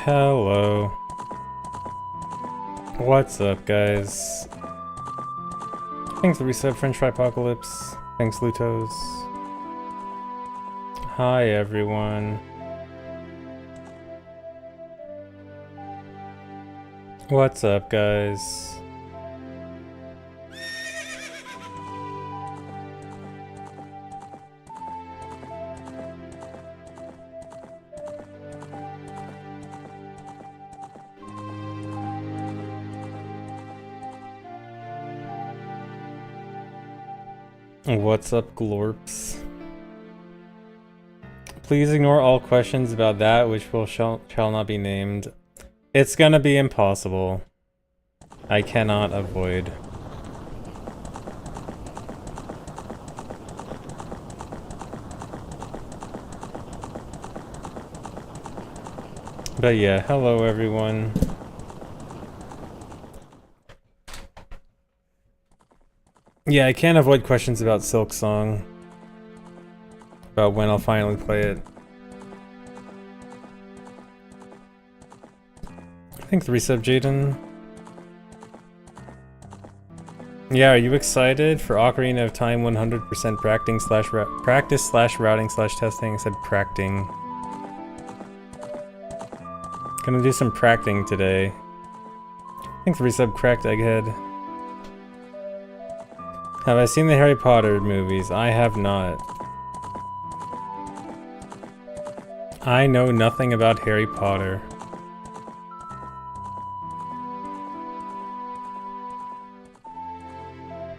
Hello. What's up, guys? Thanks for reset, French Fry Apocalypse. Thanks, Lutos. Hi, everyone. What's up, guys? What's up, Glorps? Please ignore all questions about that which shall not be named. It's gonna be impossible. I cannot avoid. But yeah, hello everyone. Yeah, I can't avoid questions about Silk Song. About when I'll finally play it. Thanks, resub, Jaden. Yeah, are you excited for Ocarina of Time 100% practice slash routing slash testing? I said practing. Gonna do some practing today. Thanks for resub, Cracked Egghead. Have I seen the Harry Potter movies? I have not. I know nothing about Harry Potter.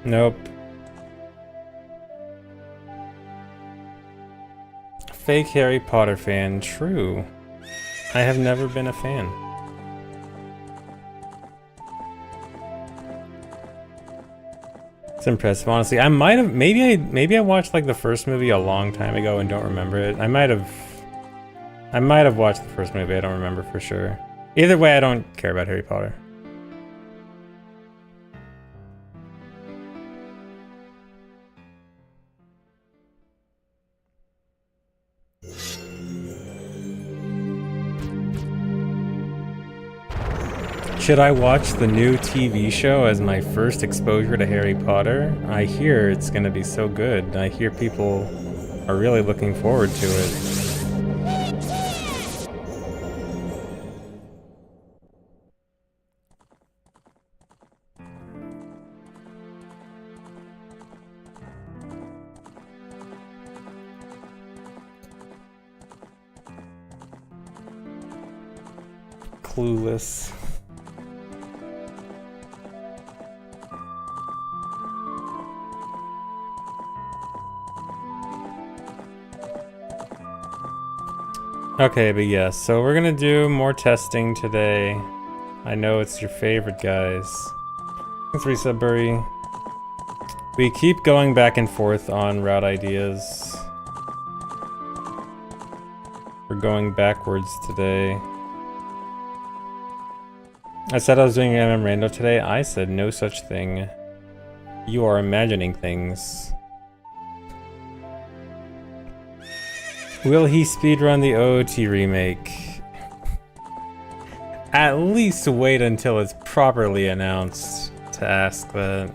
Nope. Fake Harry Potter fan, true. I have never been a fan. It's impressive, honestly. I might have, maybe I watched like the first movie a long time ago and don't remember it. I might have watched the first movie, I don't remember for sure. Either way, I don't care about Harry Potter. Should I watch the new TV show as my first exposure to Harry Potter? I hear it's gonna be so good. I hear people are really looking forward to it. Clueless. Okay, but yes, so we're gonna do more testing today. I know it's your favorite, guys. Thanks, Resub Burry. We keep going back and forth on route ideas. We're going backwards today. I said I was doing MM Rando today. I said no such thing. You are imagining things. Will he speedrun the OOT remake? At least wait until it's properly announced to ask that.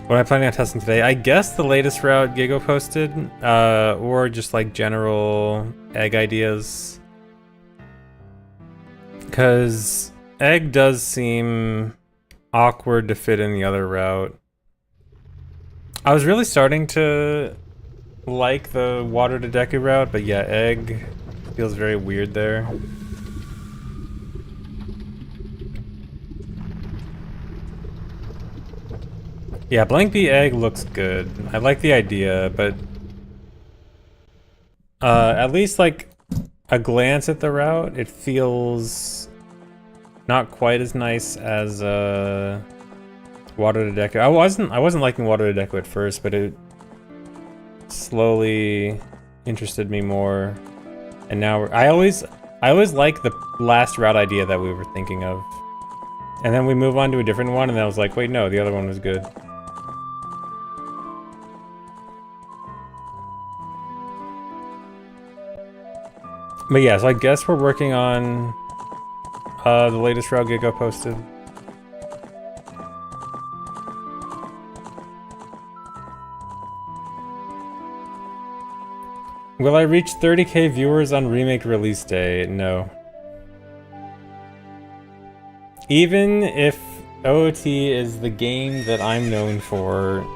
What am I planning on testing today? I guess the latest route Gigo posted, or just like general egg ideas. Because egg does seem awkward to fit in the other route. I was really starting to like the water to Deku route, but yeah, egg feels very weird there. Yeah, blank B egg looks good. I like the idea, but at least like a glance at the route, it feels not quite as nice as water to Deku. I wasn't liking water to Deku at first, but it slowly interested me more. And now I always like the last route idea that we were thinking of. And then we move on to a different one, and then I was like, wait, no, the other one was good. But yeah, so I guess we're working on the latest route Giga posted. Will I reach 30k viewers on remake release day? No. Even if OOT is the game that I'm known for,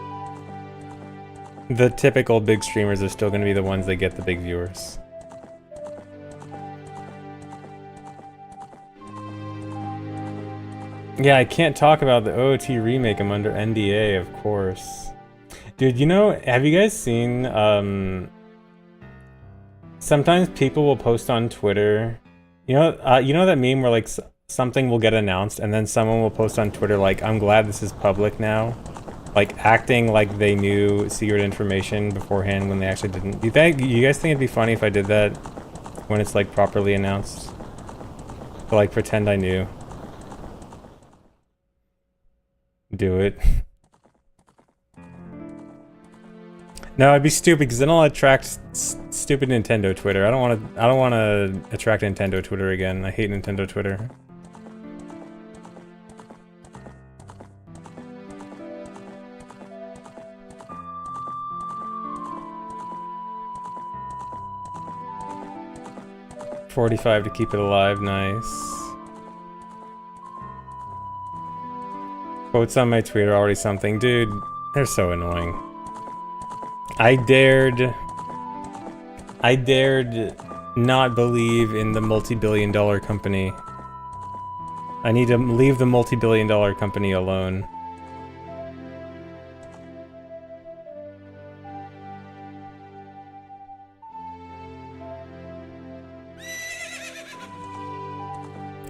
the typical big streamers are still going to be the ones that get the big viewers. Yeah, I can't talk about the OOT remake. I'm under NDA, of course. Dude, you know, have you guys seen, sometimes people will post on Twitter, you know that meme where like something will get announced and then someone will post on Twitter like, I'm glad this is public now? Like acting like they knew secret information beforehand when they actually didn't. You guys think it'd be funny if I did that when it's like properly announced? To like pretend I knew. Do it. No, I'd be stupid because then I'll attract stupid Nintendo Twitter. I don't want to attract Nintendo Twitter again. I hate Nintendo Twitter. $45 to keep it alive, nice. Quotes on my tweet are already something. Dude, they're so annoying. I dared not believe in the multi-billion-dollar company. I need to leave the multi-billion-dollar company alone.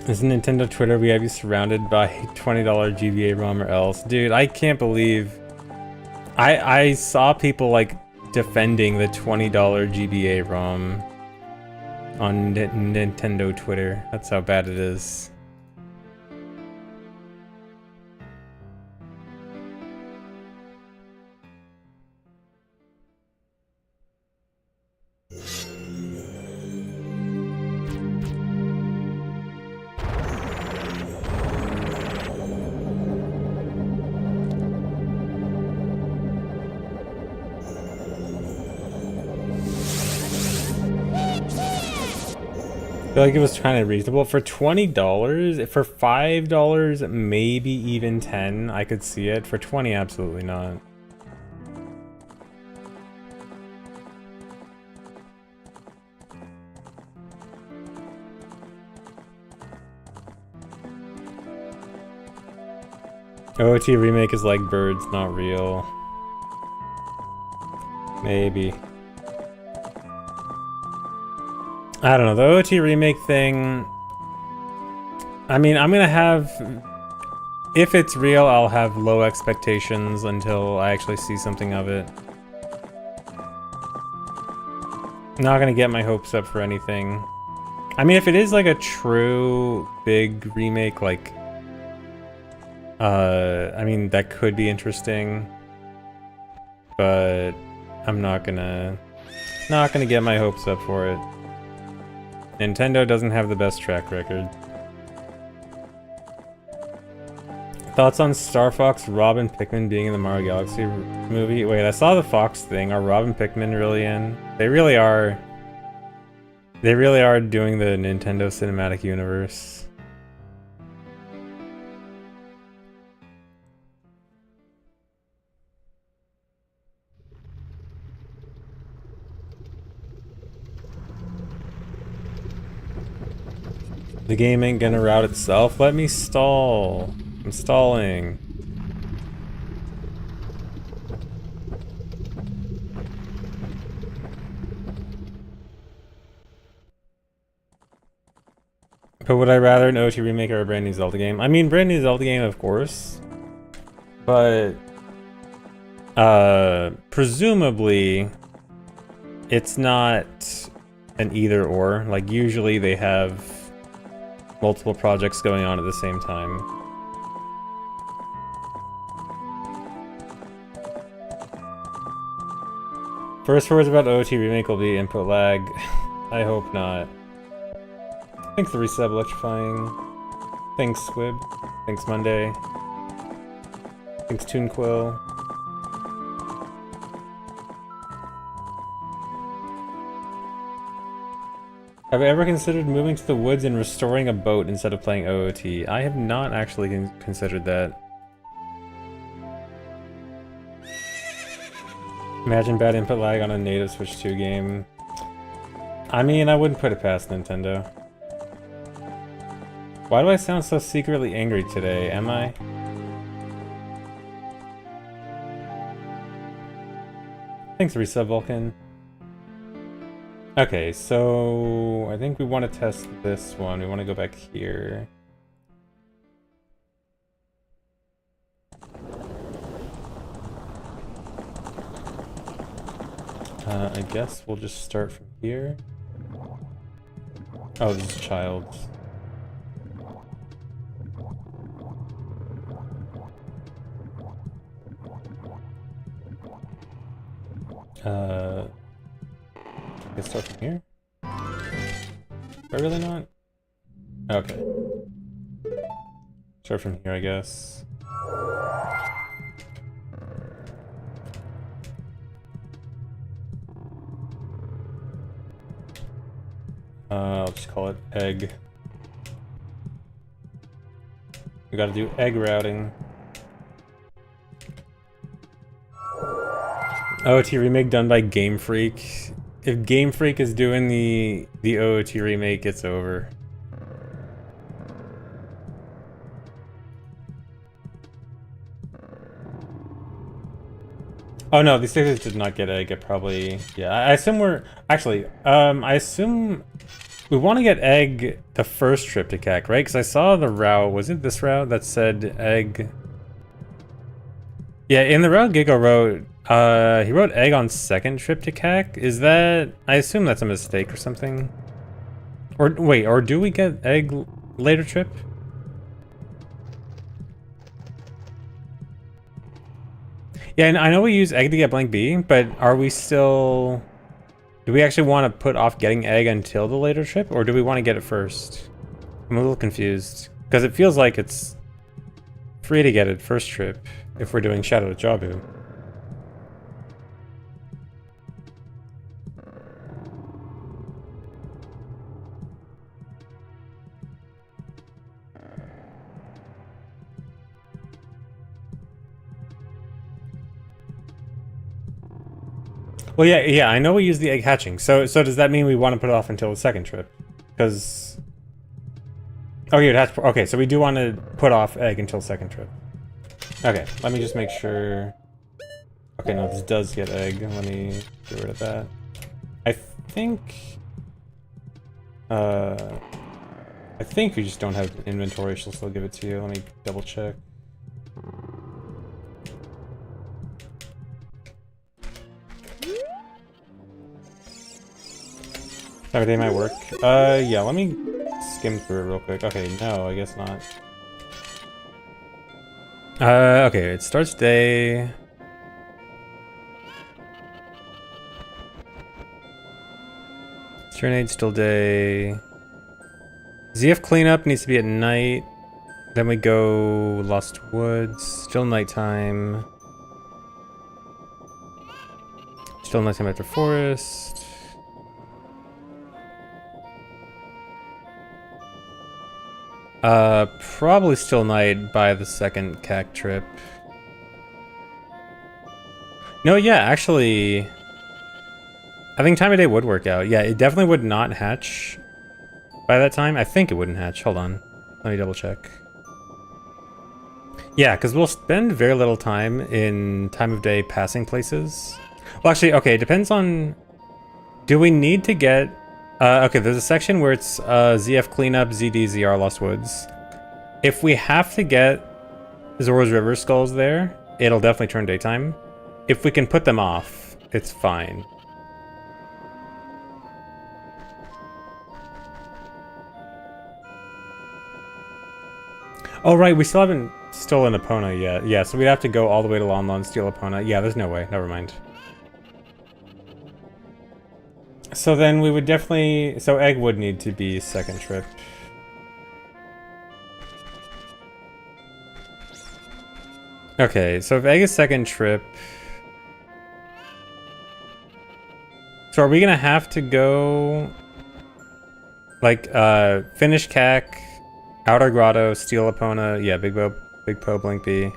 Is Nintendo Twitter, we have you surrounded by $20 GBA ROM or else. Dude, I can't believe... I saw people, like, defending the $20 GBA ROM on Nintendo Twitter. That's how bad it is. I feel like it was kind of reasonable. For $20, for $5, maybe even 10, I could see it. For 20, absolutely not. OOT remake is like birds, not real. Maybe. I don't know, the OOT remake thing... I mean, I'm gonna have... If it's real, I'll have low expectations until I actually see something of it. Not gonna get my hopes up for anything. I mean, if it is like a true big remake, like... I mean, that could be interesting. But... I'm not gonna get my hopes up for it. Nintendo doesn't have the best track record. Thoughts on Star Fox, Rob and Pikmin being in the Mario Galaxy movie? Wait, I saw the Fox thing. Are Rob and Pikmin really in? They really are. They really are doing the Nintendo Cinematic Universe. The game ain't gonna route itself. Let me stall. I'm stalling. But would I rather an OT remake or a brand new Zelda game? I mean, brand new Zelda game, of course. But presumably it's not an either or. Like, usually they have multiple projects going on at the same time. First words about OT remake will be input lag. I hope not. Thanks the resub electrifying. Thanks Squib. Thanks Monday. Thanks Toonquill. Have I ever considered moving to the woods and restoring a boat instead of playing OOT? I have not actually considered that. Imagine bad input lag on a native Switch 2 game. I mean, I wouldn't put it past Nintendo. Why do I sound so secretly angry today? Am I? Thanks, Resub Vulcan. Okay, so I think we want to test this one. We want to go back here. I guess we'll just start from here. Oh, this is Child's. Let's start from here. Are really not? Okay. Start from here, I guess. I'll just call it egg. We gotta do egg routing. OOT remake done by Game Freak. If Game Freak is doing the OOT remake, it's over. Oh no, these stickers did not get egg. It probably, yeah. I assume we're actually. I assume we want to get egg the first trip to CAC, right? Because I saw the route. Was it this route that said egg? Yeah, in the route Gigo wrote. He wrote egg on second trip to CAC. Is that? I assume that's a mistake or something. Or wait, or do we get egg later trip? Yeah, and I know we use egg to get blank B, but are we still? Do we actually want to put off getting egg until the later trip, or do we want to get it first? I'm a little confused because it feels like it's free to get it first trip if we're doing Shadow to Jabu. Well, yeah, I know we use the egg hatching. So does that mean we want to put it off until the second trip? Because okay, it hatch. Okay, so we do want to put off egg until second trip. Okay, let me just make sure. Okay, no, this does get egg. Let me get rid of that. I think we just don't have inventory. She'll still give it to you. Let me double check. Saturday might work. Yeah, let me skim through it real quick. Okay, no, I guess not. Okay, it starts day. Serenade still day. ZF cleanup needs to be at night. Then we go Lost Woods. Still nighttime. Still nighttime after forest. Probably still night by the second CAC trip. No, yeah, actually, I think time of day would work out. Yeah, it definitely would not hatch by that time. I think it wouldn't hatch. Hold on. Let me double check. Yeah, because we'll spend very little time in time of day passing places. Well, actually, okay, it depends on... Do we need to get... okay, there's a section where it's ZF Cleanup, ZD, ZR Lost Woods. If we have to get Zora's River skulls there, it'll definitely turn daytime. If we can put them off, it's fine. Oh, right, we still haven't stolen Epona yet. Yeah, so we'd have to go all the way to Lon Lon, steal Epona. Yeah, there's no way. Never mind. So then we would definitely... So Egg would need to be second trip. Okay, so if Egg is second trip... So are we gonna have to go... Like, finish Cac, Outer Grotto, steal Epona, yeah, Big Po, Blink B.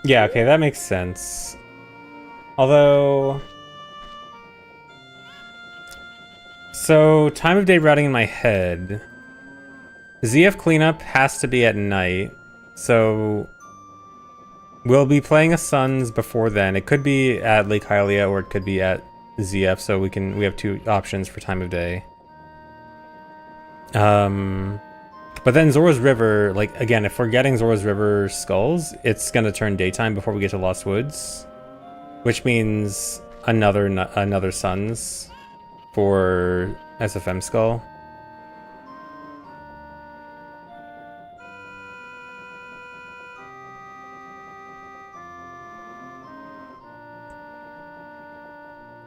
Yeah, okay, that makes sense. Although... So, time of day routing in my head. ZF Cleanup has to be at night. So... We'll be playing a Suns before then. It could be at Lake Hylia or it could be at ZF, so we have two options for time of day. But then Zora's River, like, again, if we're getting Zora's River skulls, it's gonna turn daytime before we get to Lost Woods. Which means another Suns for SFM skull.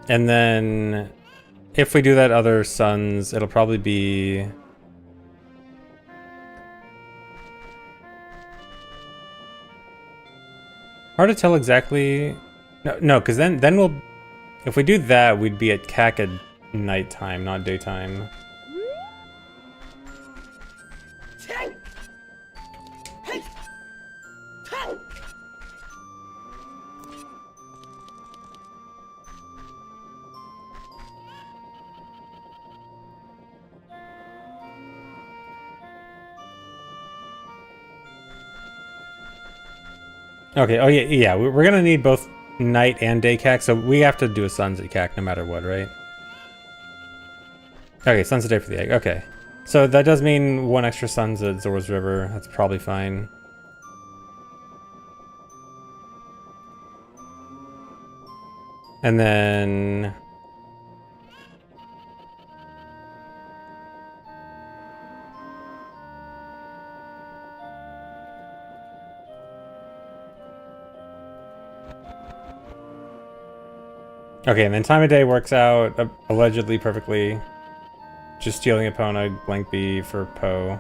And then if we do that other Suns, it'll probably be... Hard to tell exactly. No, because then we'll... If we do that, we'd be at Cac at nighttime, not daytime. Okay, oh yeah, we're gonna need both night and day Cac, so we have to do a Suns at Cac no matter what, right? Okay, Suns a day for the egg, okay. So that does mean one extra Suns at Zora's River, that's probably fine. And then... Okay, and then time of day works out allegedly perfectly. Just stealing Epona, blank B for Po.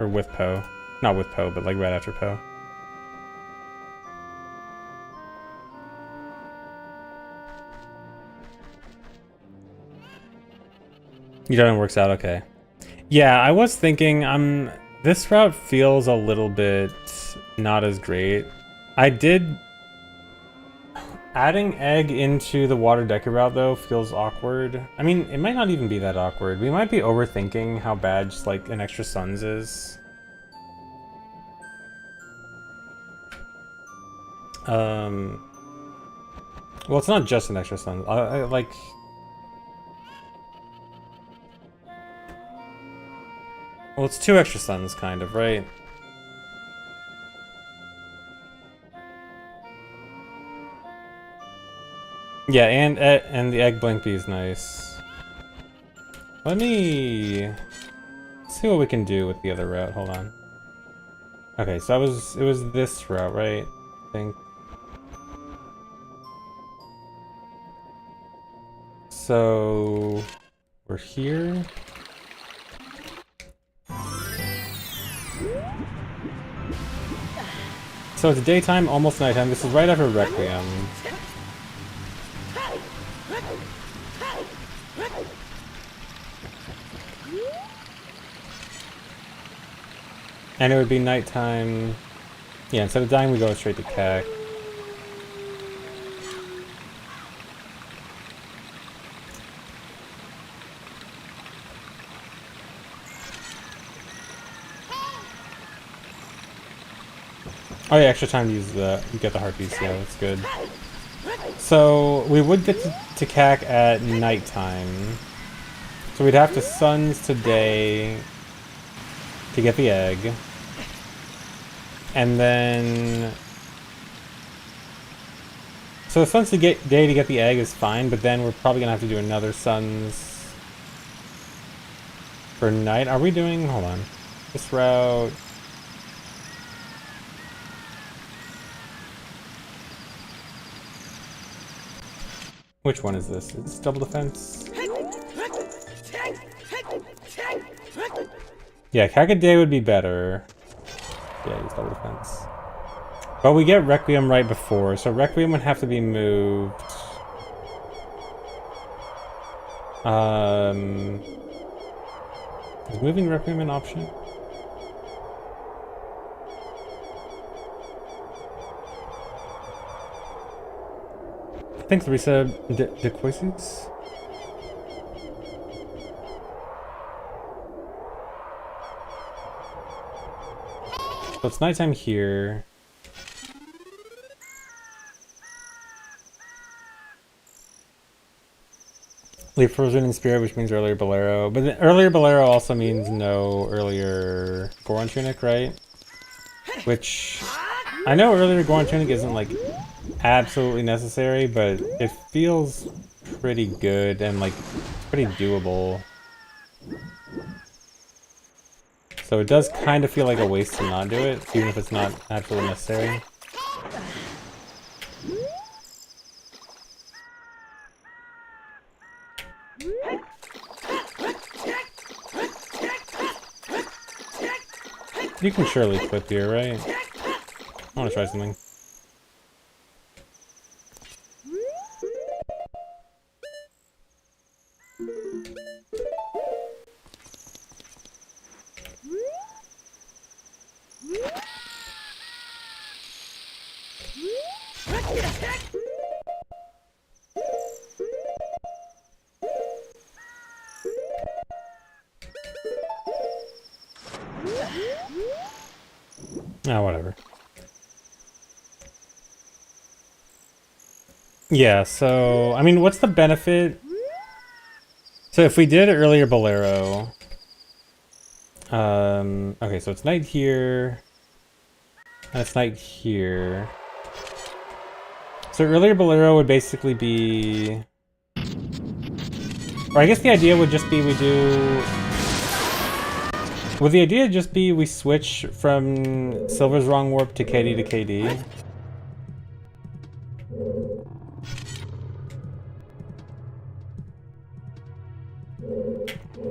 Or with Po. Not with Po, but like right after Po. You don't know it works out, okay. Yeah, I was thinking, this route feels a little bit not as great. I did... Adding Egg into the Water Decker route, though, feels awkward. I mean, it might not even be that awkward. We might be overthinking how bad just, like, an extra Suns is. Well, it's not just an extra Suns. Like... Well, it's two extra Suns, kind of, right? Yeah, and the egg blink bee is nice. Let me see what we can do with the other route. Hold on. Okay, so it was this route, right? I think. So we're here. So it's daytime, almost nighttime. This is right after Requiem. And it would be nighttime. Yeah, instead of dying, we go straight to CAC. Oh yeah, extra time to use get the heartbeats. Yeah, that's good. So we would get to CAC at nighttime. So we'd have to suns today to get the egg. And then... So the suns day to get the egg is fine, but then we're probably gonna have to do another suns for night. Are we doing... Hold on. This route... Which one is this? Is this double defense? Yeah, Kakaday would be better. Yeah, use double defense. But we get Requiem right before, so Requiem would have to be moved. Is moving Requiem an option? Thanks, Risa de Coises. So it's nighttime here. Leave Frozen in Spirit, which means earlier Bolero. But the earlier Bolero also means no earlier Goron Tunic, right? Which... I know earlier Goron Tunic isn't, like, absolutely necessary, but it feels pretty good and, like, pretty doable. So it does kind of feel like a waste to not do it, even if it's not absolutely necessary. You can surely clip here, right? I want to try something. Ah, whatever. Yeah, so, I mean, what's the benefit? So if we did earlier Bolero... okay, so it's night here. And it's night here. So earlier Bolero would basically be... Or I guess the idea would just be we do... Would the idea just be we switch from Silver's Wrong Warp to KD to KD?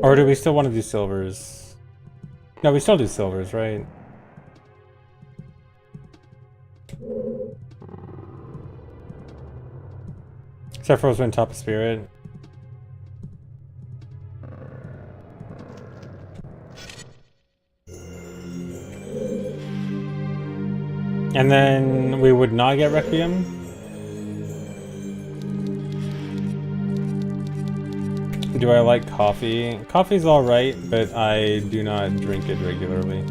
Or do we still want to do Silver's? No, we still do Silver's, right? Except for Roswin Top of Spirit. And then we would not get Requiem? Do I like coffee? Coffee's alright, but I do not drink it regularly.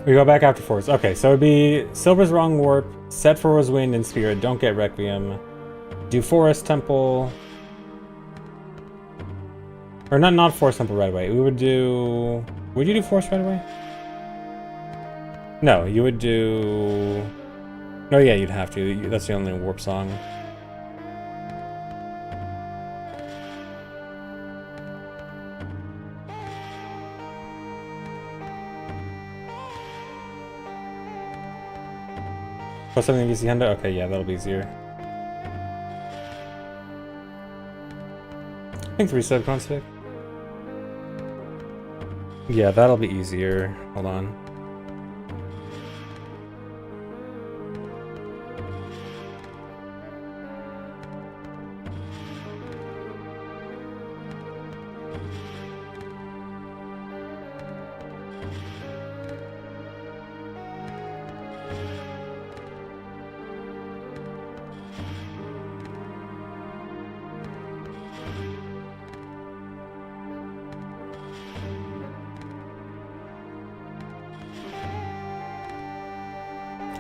We go back after Force. Okay, so it'd be Silver's Wrong Warp, set for Rosewind and Spirit, don't get Requiem. Do Forest Temple. Or not Forest Temple right away. We would do... Would you do Forest right away? No, you would do... No, yeah, you'd have to. That's the only warp song. Plus something VC Honda? Okay, yeah, that'll be easier. I think 3 sub config. Yeah, that'll be easier. Hold on.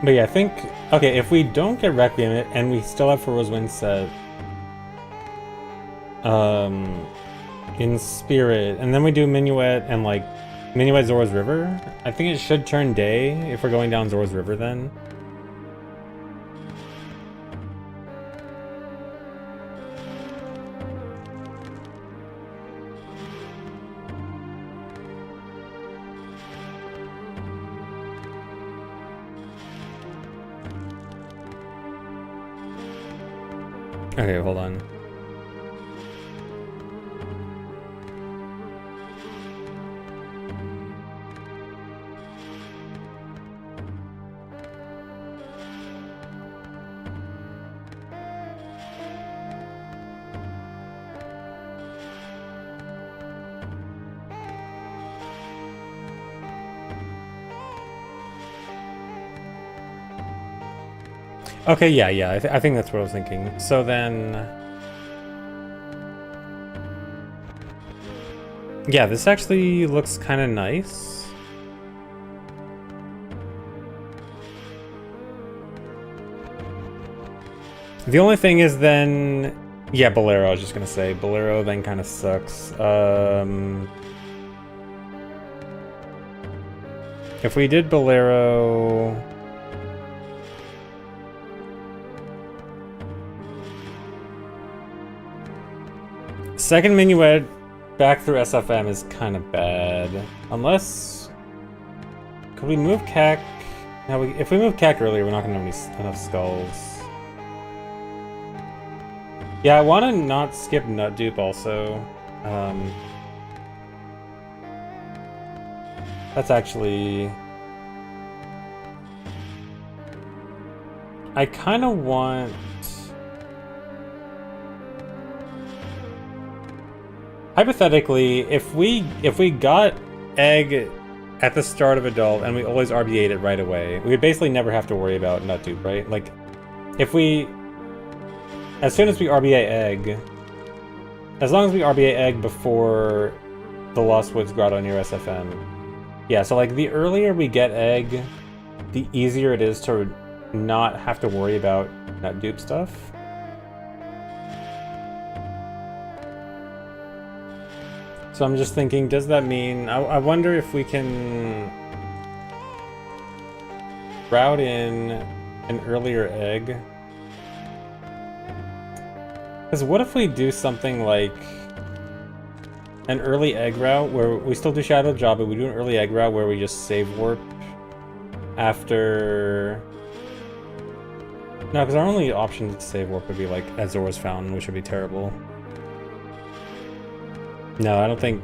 But yeah, I think, okay, if we don't get Requiem and we still have Furrow's Wind set in Spirit, and then we do Minuet and like Minuet Zora's River, I think it should turn day if we're going down Zora's River then. Okay, hold on. Okay, yeah, I think that's what I was thinking. So then... yeah, this actually looks kind of nice. The only thing is then... yeah, Bolero, I was just gonna say. Bolero then kind of sucks. If we did Bolero... second Minuet back through SFM is kind of bad. Unless... could we move CAC? No, if we move CAC earlier, we're not going to have enough skulls. Yeah, I want to not skip Nut Dupe also. That's actually... I kind of want... hypothetically, if we got Egg at the start of Adult and we always RB8 it right away, we would basically never have to worry about Nut Dupe, right? Like, if we... as soon as we RB8 Egg... as long as we RB8 Egg before the Lost Woods Grotto near SFM... yeah, so like, the earlier we get Egg, the easier it is to not have to worry about Nut Dupe stuff. So I'm just thinking, does that mean... I wonder if we can route in an earlier Egg. Because what if we do something like an early Egg route where we still do Shadow Job, but we do an early Egg route where we just save warp after... no, because our only option to save warp would be like at Zora's Fountain, which would be terrible. No, I don't think...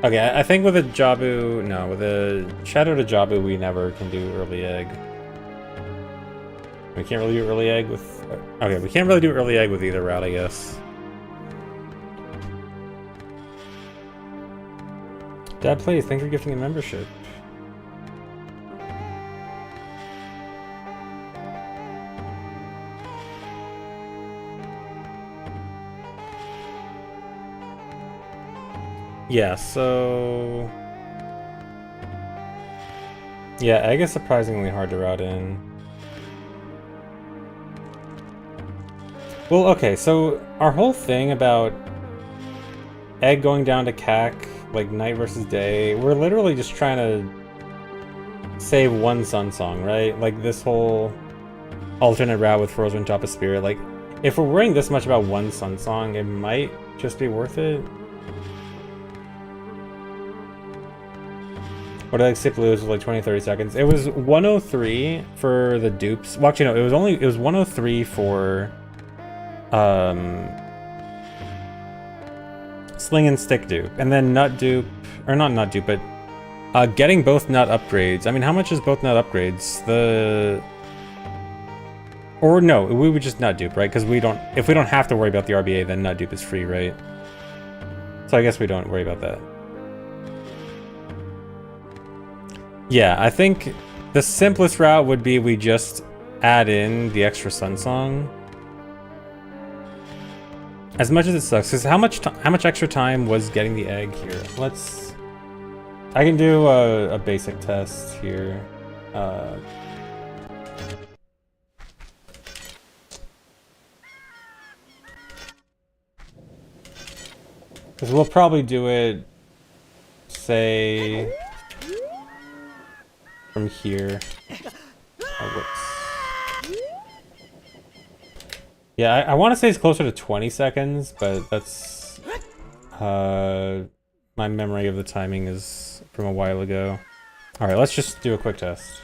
okay, I think with a Jabu... no, with a Shadow to Jabu, we never can do early Egg. We can't really do early Egg with... okay, we can't really do early Egg with either route, I guess. Dad Plays, thanks for gifting a membership. Yeah, so... yeah, Egg is surprisingly hard to route in. Well, okay, so our whole thing about Egg going down to CAC, like night versus day, we're literally just trying to save one Sun Song, right? Like this whole alternate route with Frozen Top of Spirit, like if we're worrying this much about one Sun Song, it might just be worth it. Or did I skip lose with like 20, 30 seconds? It was 103 for the dupes. Well, actually, no, it was 103 for Sling and Stick dupe. And then Nut dupe, or not Nut dupe, but getting both Nut upgrades. I mean, how much is both Nut upgrades? Or no, we would just Nut dupe, right? Because if we don't have to worry about the RBA, then Nut dupe is free, right? So I guess we don't worry about that. Yeah, I think the simplest route would be we just add in the extra Sun Song. As much as it sucks, because how much extra time was getting the egg here? I can do a basic test here. Because we'll probably do it, say, from here. Oh, whoops. Yeah, I want to say it's closer to 20 seconds, but that's... my memory of the timing is from a while ago. Alright, let's just do a quick test.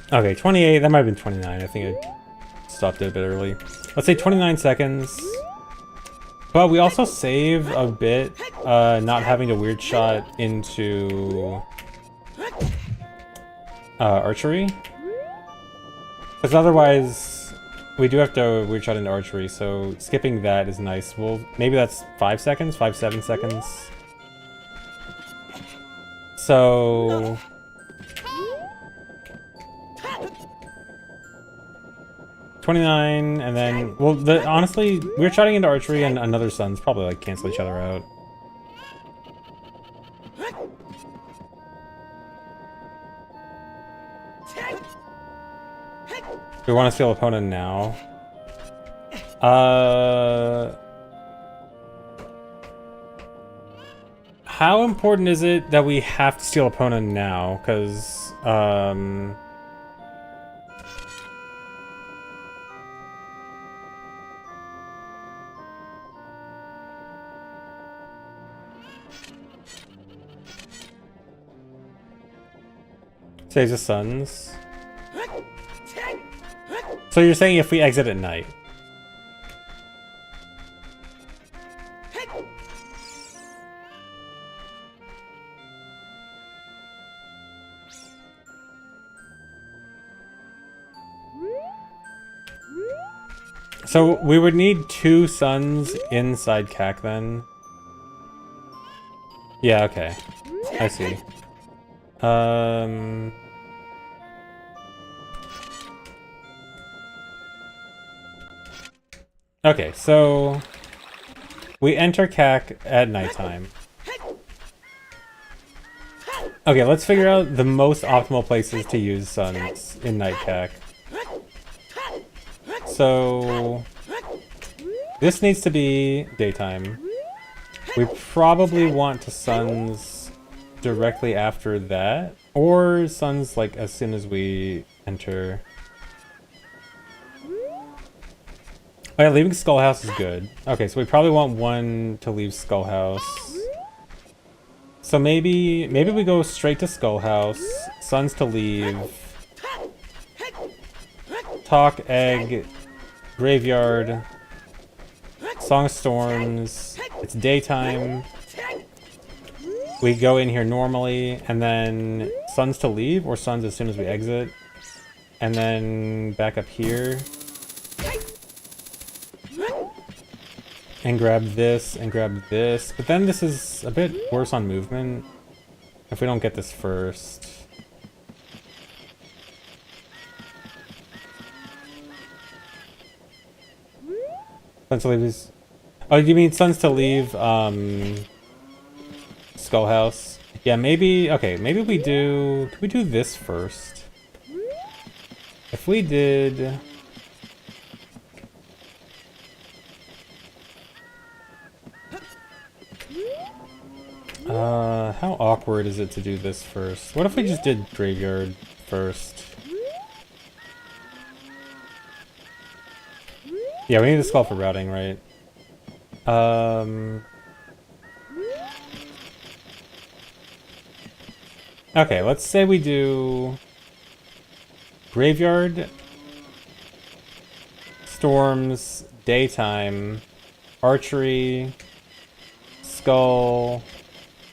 Okay, 28, that might have been 29. I think I stopped it a bit early. Let's say 29 seconds. But we also save a bit, not having to weird shot into archery. Because otherwise, we do have to weird shot into archery, so skipping that is nice. Maybe that's 5 seconds, 7 seconds. So... 29, and then, well, honestly, we're shotting into archery and another sun's probably like cancel each other out. We want to steal opponent now. How important is it that we have to steal opponent now? Because, saves the suns. So you're saying if we exit at night? So we would need 2 suns inside CAC then? Yeah, okay. I see. Okay, so we enter CAC at nighttime. Okay, let's figure out the most optimal places to use suns in night CAC. So this needs to be daytime. We probably want to suns directly after that, or suns like as soon as we enter. Oh yeah, leaving Skullhouse is good. Okay, so we probably want one to leave Skullhouse. So maybe we go straight to Skullhouse, suns to leave, talk, egg, graveyard, Song of Storms, it's daytime. We go in here normally, and then suns to leave, or suns as soon as we exit. And then back up here. And grab this, and grab this. But then this is a bit worse on movement, if we don't get this first. Suns to leave is... Oh, you mean suns to leave, Skullhouse? Yeah, maybe, okay, maybe we do, can we do this first? If we did... how awkward is it to do this first? What if we just did graveyard first? Yeah, we need to skull for routing, right? Okay, let's say we do graveyard, storms, daytime, archery, skull,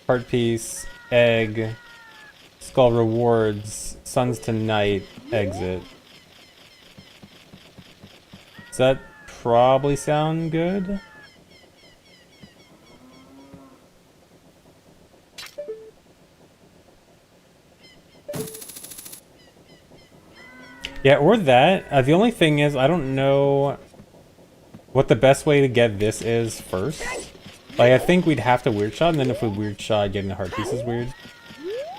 heart piece, egg, skull rewards, suns to night, exit. Does that probably sound good? Yeah, or that. The only thing is, I don't know what the best way to get this is first. Like, I think we'd have to weird shot, and then if we weird shot, getting a heart piece is weird.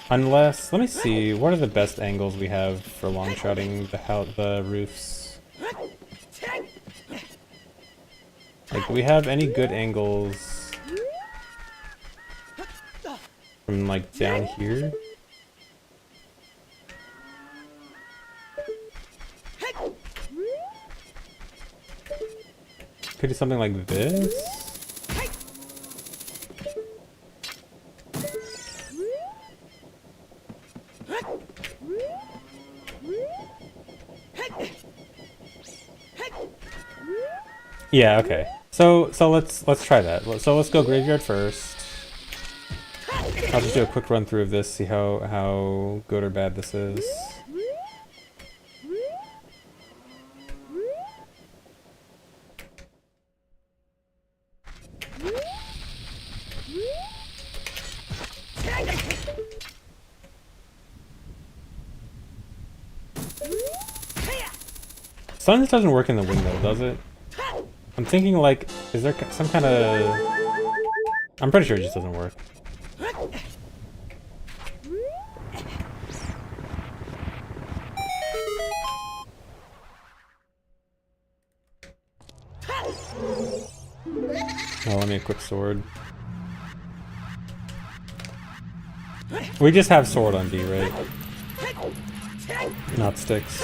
Unless, let me see, what are the best angles we have for long shotting the roofs? Like, do we have any good angles from, like, down here? Could do something like this? Yeah, okay. So let's try that. So let's go graveyard first. I'll just do a quick run through of this, see how good or bad this is. Suns doesn't work in the window, does it? I'm thinking, like, is there some kind of... I'm pretty sure it just doesn't work. Oh, let me a quick sword. We just have sword on B, right? Not sticks.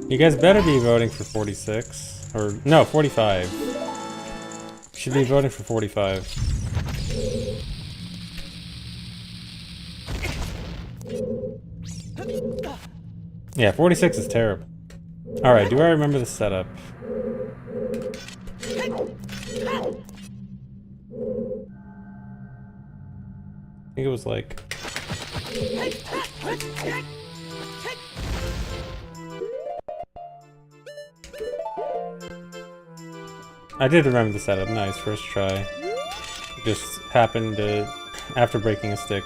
You guys better be voting for 46. Or, no, 45. You should be voting for 45. Yeah, 46 is terrible. Alright, do I remember the setup? I think it was like... I did remember the setup. Nice, first try. Just happened to... after breaking a stick.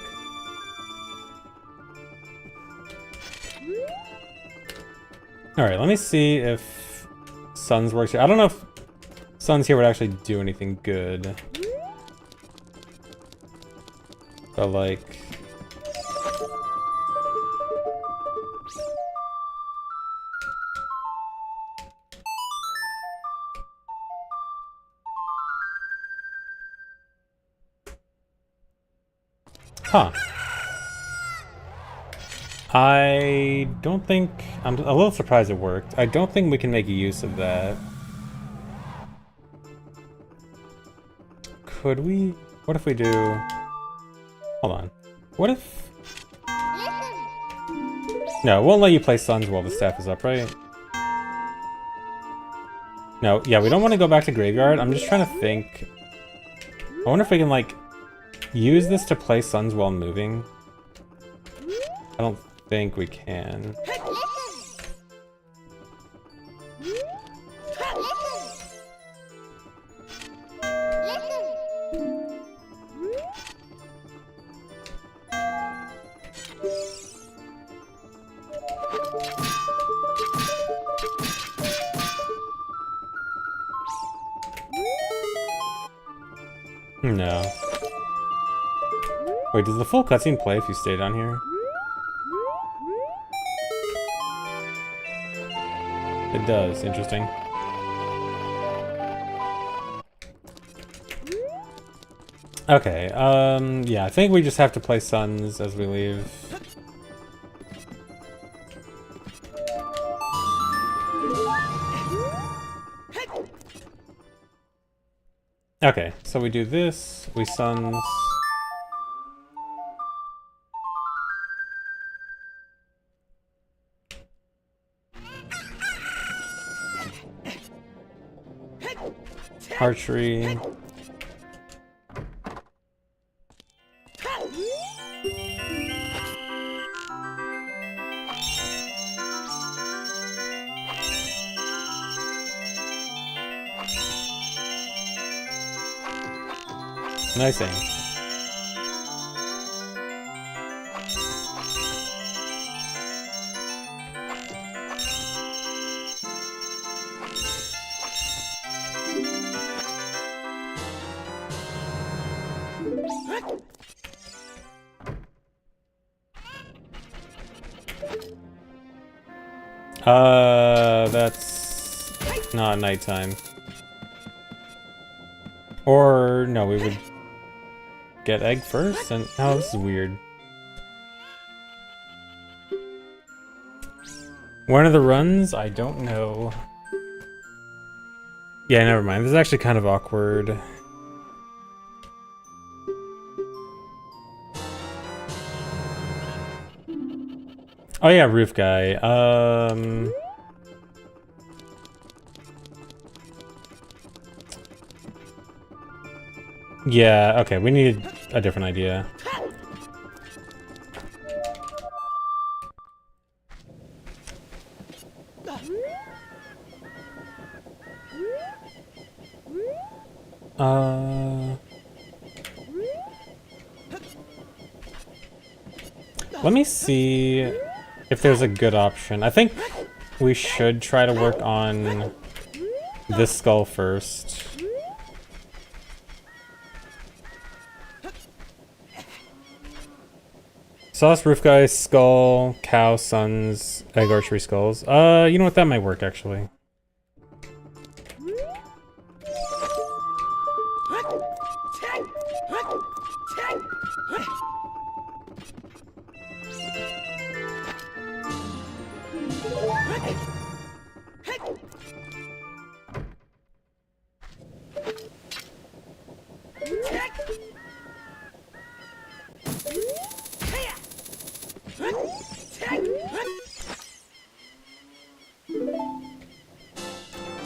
Alright, let me see if Suns works here. I don't know if Suns here would actually do anything good. But like... Huh. I don't think... I'm a little surprised it worked. I don't think we can make use of that. Could we? What if we do... Hold on. What if... No, it won't let you play suns while the staff is up, right? No, yeah, we don't want to go back to graveyard. I'm just trying to think. I wonder if we can, like, use this to play suns while moving. I don't think we can. No. Wait, does the full cutscene play if you stay down here? It does. Interesting. Okay, yeah, I think we just have to play suns as we leave. Okay, so we do this, we suns. Archery. Nice aim. That's not nighttime. Or, no, we would get egg first? And oh, this is weird. One of the runs? I don't know. Yeah, never mind. This is actually kind of awkward. Oh yeah, roof guy. Yeah, okay, we need a different idea. Let me see if there's a good option. I think we should try to work on this skull first. Sauce, roof guy, skull, cow, suns, egg archery skulls. You know what? That might work actually.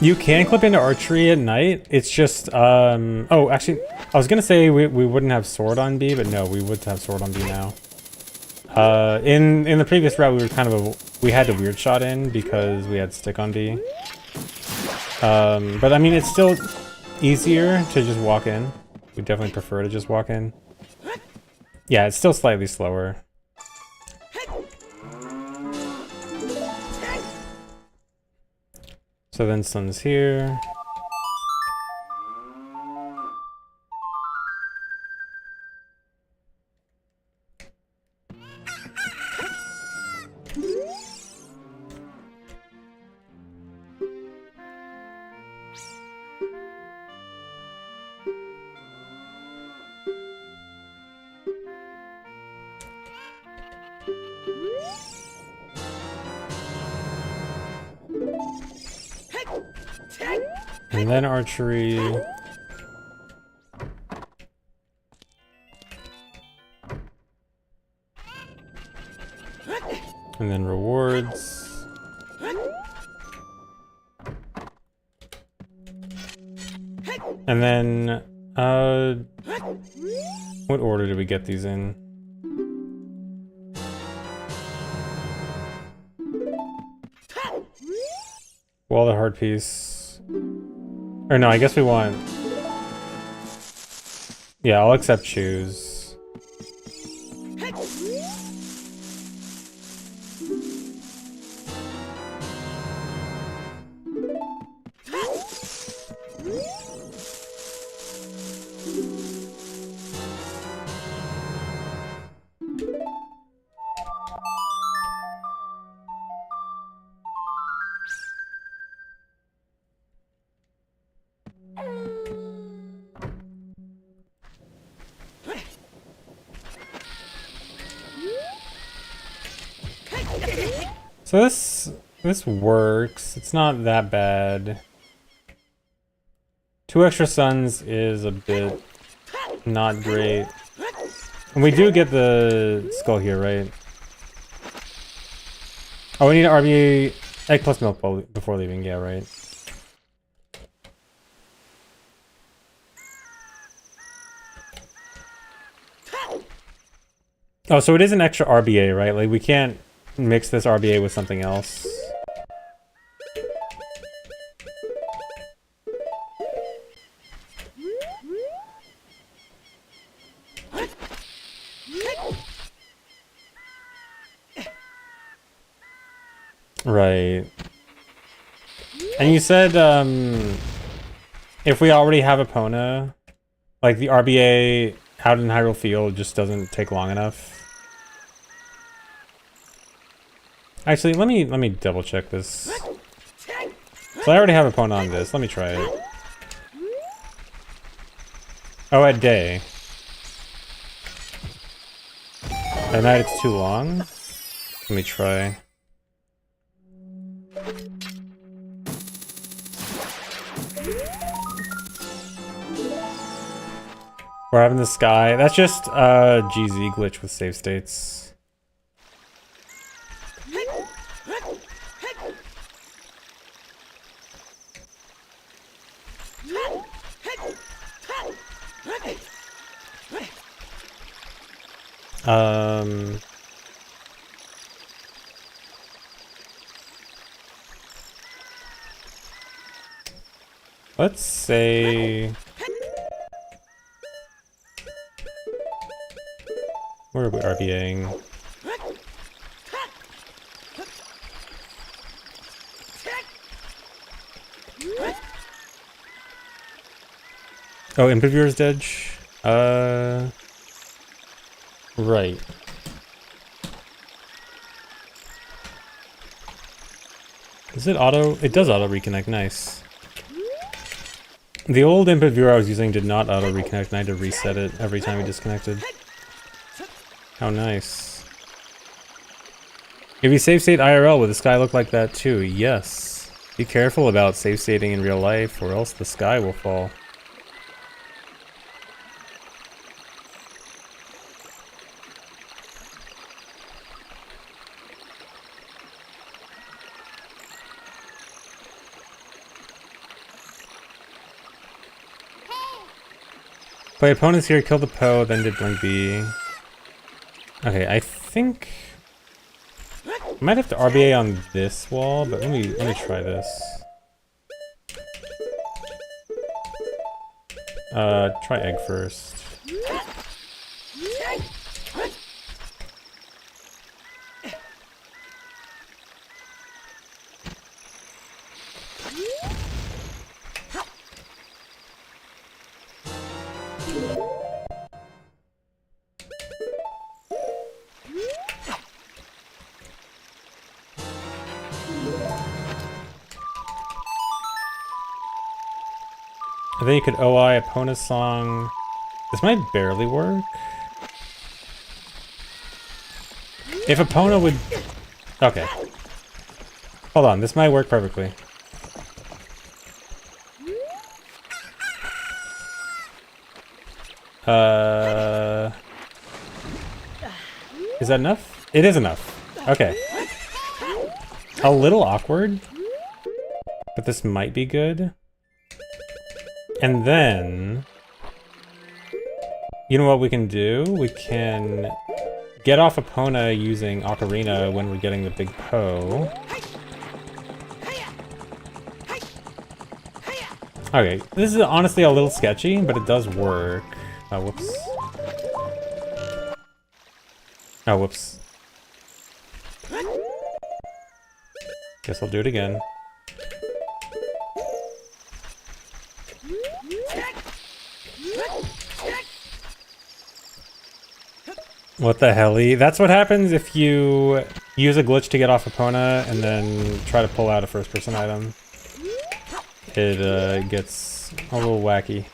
You can clip into archery at night. It's just, oh, actually, I was gonna say we wouldn't have sword on B, but no, we would have sword on B now. In the previous route, we were kind of we had the weird shot in because we had stick on B. But I mean, it's still easier to just walk in. We definitely prefer to just walk in. Yeah, it's still slightly slower. So then sun's here. And then archery. And then rewards. And then, what order did we get these in? Wall the hard piece. Or no, I guess we want... Yeah, I'll accept choose. So this works. It's not that bad. 2 extra suns is a bit not great. And we do get the skull here, right? Oh, we need an RBA egg plus milk before leaving, yeah, right. Oh, so it is an extra RBA, right? Like, we can't mix this RBA with something else. Right. And you said, if we already have Epona, like the RBA out in Hyrule Field just doesn't take long enough. Actually, let me double check this. So I already have Epona on this. Let me try it. Oh, at day. At night it's too long. Let me try. We're having the sky. That's just GZ glitch with save states. Let's say... Where are we RBAing? Oh, Impervior's dead? Right. Is it auto? It does auto reconnect, nice. The old Impervior I was using did not auto reconnect and I had to reset it every time we disconnected. How nice. If you save state IRL, would the sky look like that too? Yes. Be careful about save stating in real life or else the sky will fall. Play opponents here, kill the Poe, then did Blink B. Okay, I think I might have to RBA on this wall, but let me try this. Try egg first. I think you could OI Epona's song. This might barely work. If Epona would... Okay. Hold on, this might work perfectly. Is that enough? It is enough. Okay. A little awkward, but this might be good. And then, you know what we can do? We can get off Epona using Ocarina when we're getting the big Poe. Okay, this is honestly a little sketchy, but it does work. Oh, whoops. Oh, whoops. Guess I'll do it again. What the helly? That's what happens if you use a glitch to get off Epona and then try to pull out a first-person item. It gets a little wacky.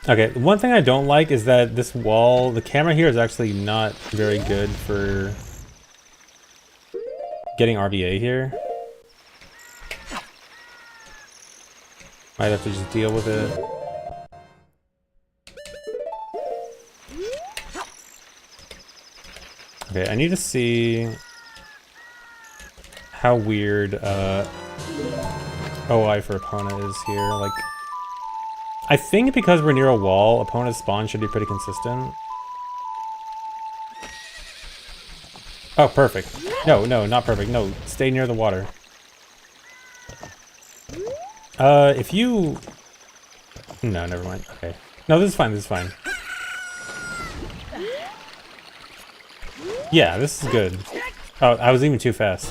Okay, one thing I don't like is that this wall, the camera here is actually not very good for getting RBA here. Might have to just deal with it. Okay, I need to see how weird OI for Epona is here. Like, I think because we're near a wall, Epona's spawn should be pretty consistent. Oh, perfect. No, no, not perfect. No, stay near the water. If you... No, never mind. Okay. No, this is fine, this is fine. Yeah, this is good. Oh, I was even too fast.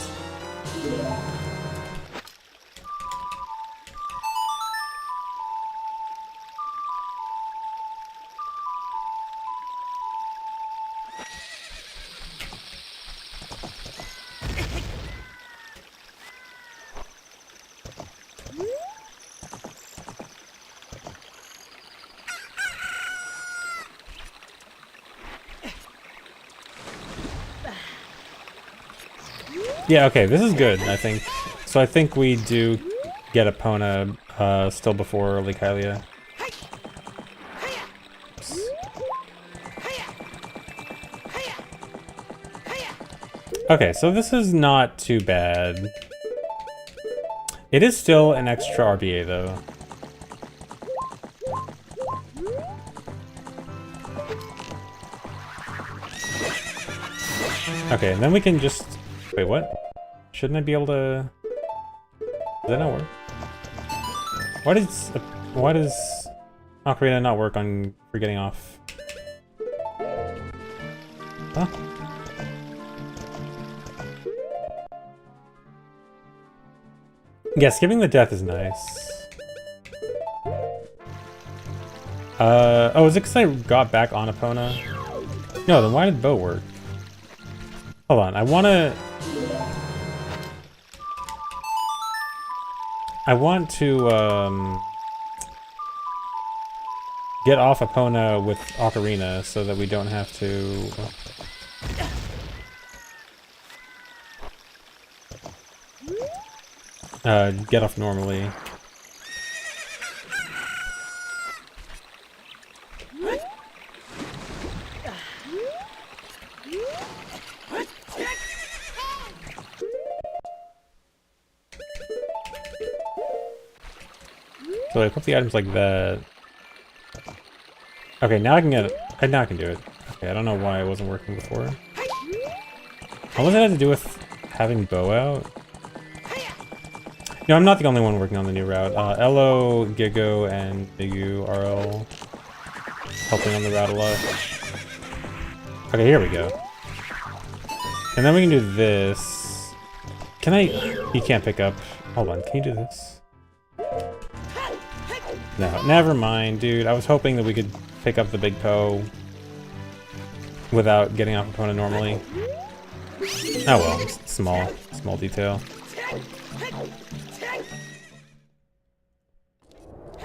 Yeah, okay, this is good, I think. So I think we do get Epona still before Lake Hylia. Okay, so this is not too bad. It is still an extra RBA though. Okay, and then we can just... Wait, what? Shouldn't I be able to... Does that not work? Why does Ocarina not work on for getting off? Huh? Yeah, skipping the death is nice. Oh, is it because I got back on Epona? No, then why did Bow work? Hold on, I want to get off Epona with Ocarina so that we don't have to... get off normally. So I put the items like that. Okay, now I can get it. Now I can do it. Okay, I don't know why it wasn't working before. What does it have to do with having Bow out? No, I'm not the only one working on the new route. Elo, Gigo, and Bigu are all helping on the route a lot. Okay, here we go. And then we can do this. Can I... You can't pick up... Hold on, can you do this? No, never mind, dude. I was hoping that we could pick up the big Poe without getting off Epona normally. Oh well, small detail.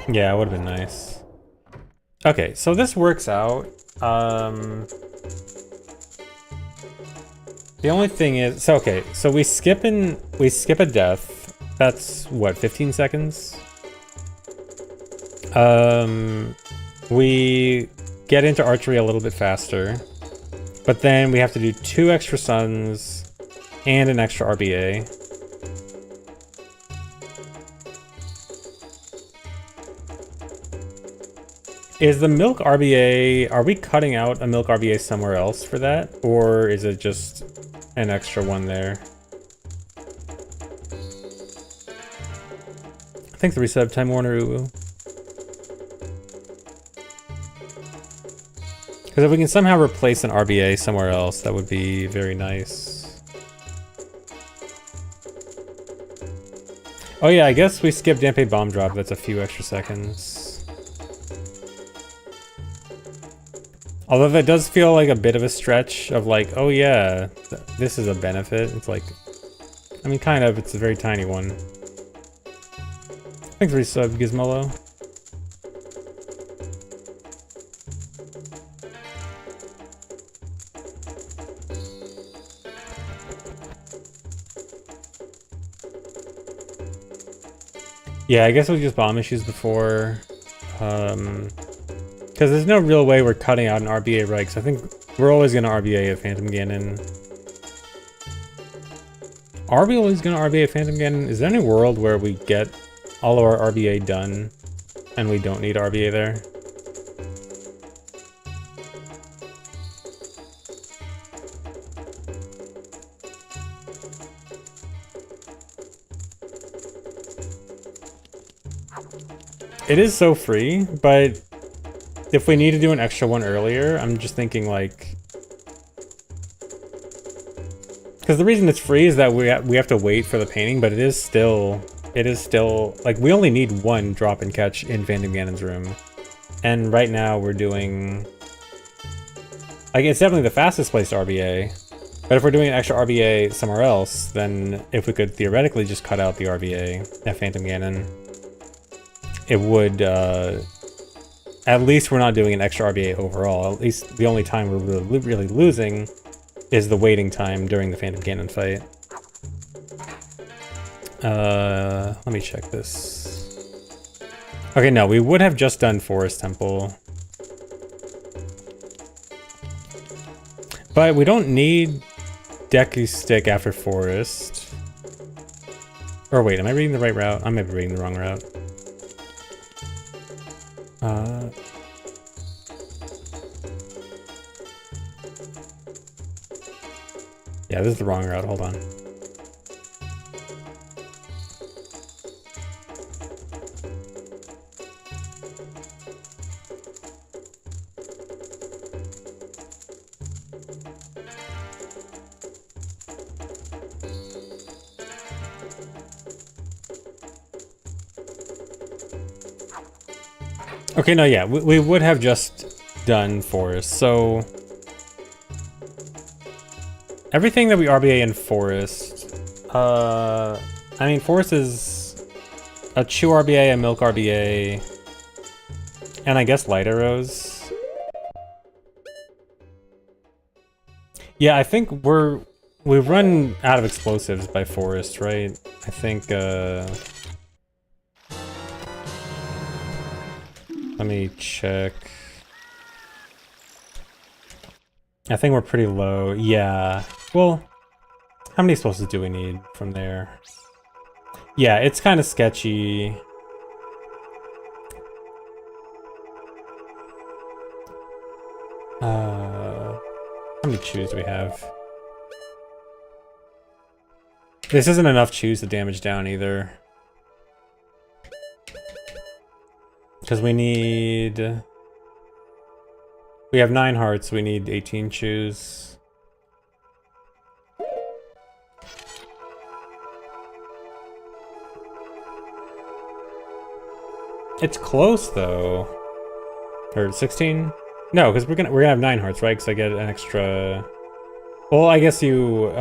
Yeah, it would have been nice. Okay, so this works out. The only thing is, so okay, so we skip a death. That's what, 15 seconds? We get into archery a little bit faster, but then we have to do 2 extra suns and an extra RBA. Is the milk RBA, are we cutting out a milk RBA somewhere else for that? Or is it just an extra one there? Thanks for the resub, Time Warner Uwu. Because if we can somehow replace an RBA somewhere else, that would be very nice. Oh yeah, I guess we skipped Dampe Bomb Drop, that's a few extra seconds. Although that does feel like a bit of a stretch of like, oh yeah, this is a benefit. It's like, I mean, kind of, it's a very tiny one. Thanks for resub, Gizmolo. Yeah, I guess it was just bomb issues before. Because there's no real way we're cutting out an RBA, right? Because I think we're always going to RBA a Phantom Ganon. Are we always going to RBA a Phantom Ganon? Is there any world where we get all of our RBA done and we don't need RBA there? It is so free, but if we need to do an extra one earlier, I'm just thinking like... Because the reason it's free is that we have to wait for the painting, but it is still, like, we only need 1 drop and catch in Phantom Ganon's room. And right now we're doing... Like, it's definitely the fastest place to RBA, but if we're doing an extra RBA somewhere else, then if we could theoretically just cut out the RBA at Phantom Ganon, it would, at least we're not doing an extra RBA overall. At least the only time we're really losing is the waiting time during the Phantom Ganon fight. Let me check this. Okay, no, we would have just done Forest Temple. But we don't need Deku Stick after Forest. Or wait, am I reading the right route? I might be reading the wrong route. Yeah, this is the wrong route. Hold on. Okay, no, yeah, we would have just done Forest, so... Everything that we RBA in Forest, I mean, Forest is a Chew RBA, a Milk RBA, and I guess Light Arrows. Yeah, I think we've run out of explosives by Forest, right? I think, let me check. I think we're pretty low. Yeah. Well, how many explosives do we need from there? Yeah, it's kind of sketchy. How many chews do we have? This isn't enough chews to damage down either. Because we need... We have 9 hearts, we need 18 chews. It's close though. Or 16? No, because we're gonna have 9 hearts, right? Because I get an extra... Well, I guess you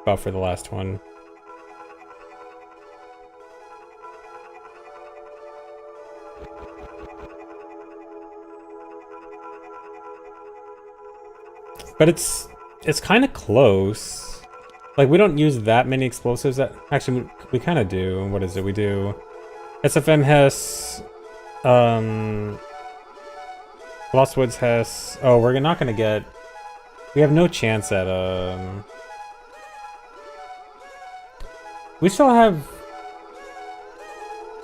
buffer the last one. But it's kind of close. Like, we don't use that many explosives. Actually, we kind of do. What is it? We do SFM Hess, Lost Woods Hess. Oh, we're not gonna get... We have no chance at, we still have...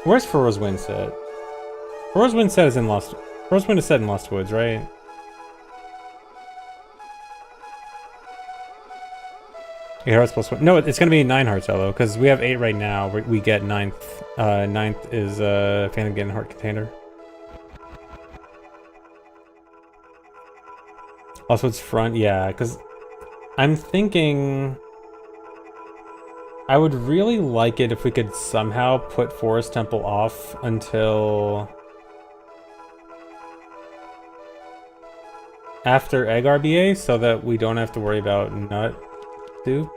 Where's Furrow's Wind set? Furrow's Wind set is in Lost... Furrow's Wind is set in Lost Woods, right? Eight hearts plus one. No, it's gonna be 9 hearts, Elo, because we have 8 right now. We get 9th. 9th is Phantom Getting Heart Container. Also, it's front, yeah, because I'm thinking I would really like it if we could somehow put Forest Temple off until after Egg RBA so that we don't have to worry about Nut Dupe.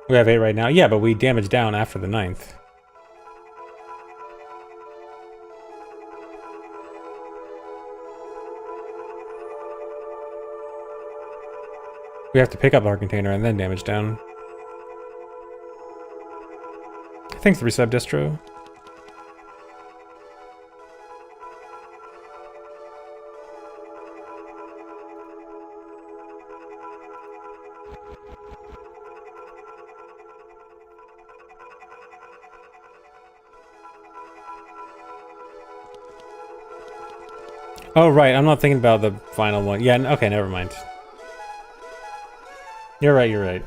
We have 8 right now. Yeah, but we damage down after the 9th. We have to pick up our container and then damage down. Thanks, resub distro. Oh, right. I'm not thinking about the final one. Yeah, okay, never mind. You're right, you're right.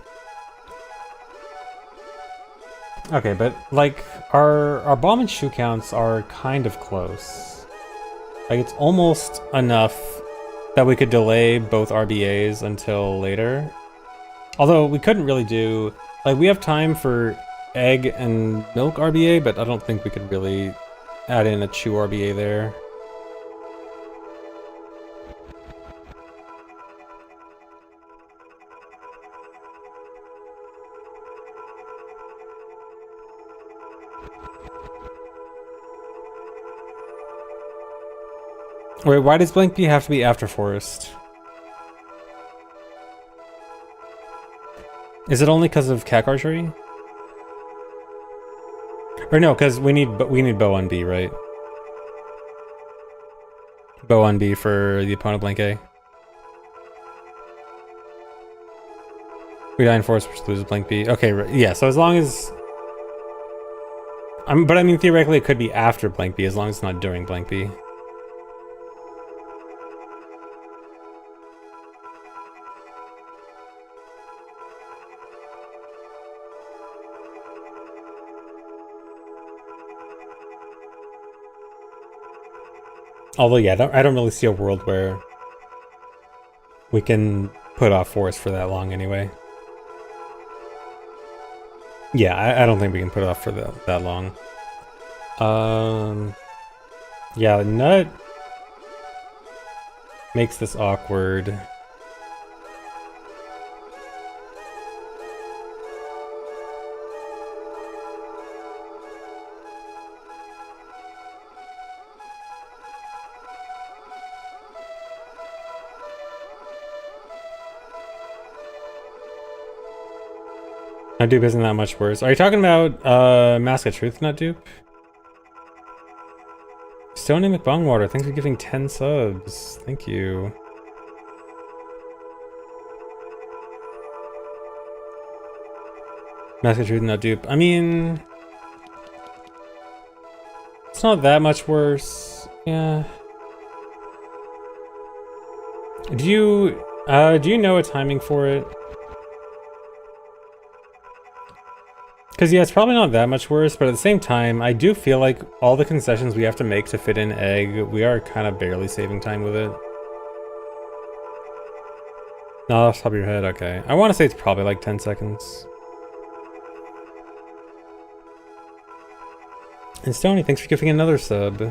Okay, but, like, our bomb and shoe counts are kind of close. Like, it's almost enough that we could delay both RBAs until later. Although, we couldn't really do... Like, we have time for egg and milk RBA, but I don't think we could really add in a chew RBA there. Wait, why does Blank B have to be after Forest? Is it only because of Cack Archery? Or no, because we need bow on B, right? Bow on B for the opponent Blank A. We die in Forest, which loses Blank B. Okay, right, yeah, so as long as... but I mean, theoretically it could be after Blank B, as long as it's not during Blank B. Although, yeah, I don't really see a world where we can put off Forest for that long anyway. Yeah, I don't think we can put it off for that long. Yeah, Nut makes this awkward. Nut Dupe isn't that much worse. Are you talking about Mask of Truth Nut Dupe? Stony McBongwater, thanks for giving 10 subs. Thank you. Mask of Truth Nut Dupe. I mean... It's not that much worse. Yeah. Do you know a timing for it? Because, yeah, it's probably not that much worse, but at the same time, I do feel like all the concessions we have to make to fit in egg, we are kind of barely saving time with it. No, off the top of your head, okay. I want to say it's probably like 10 seconds. And Stony, thanks for giving another sub.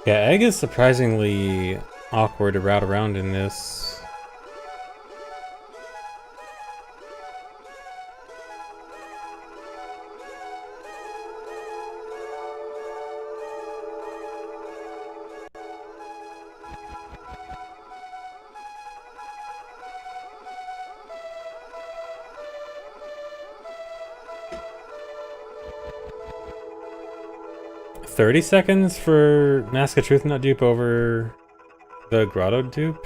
Yeah, egg is surprisingly awkward to route around in this. $30 for Mask of Truth Nut dupe over the Grotto dupe?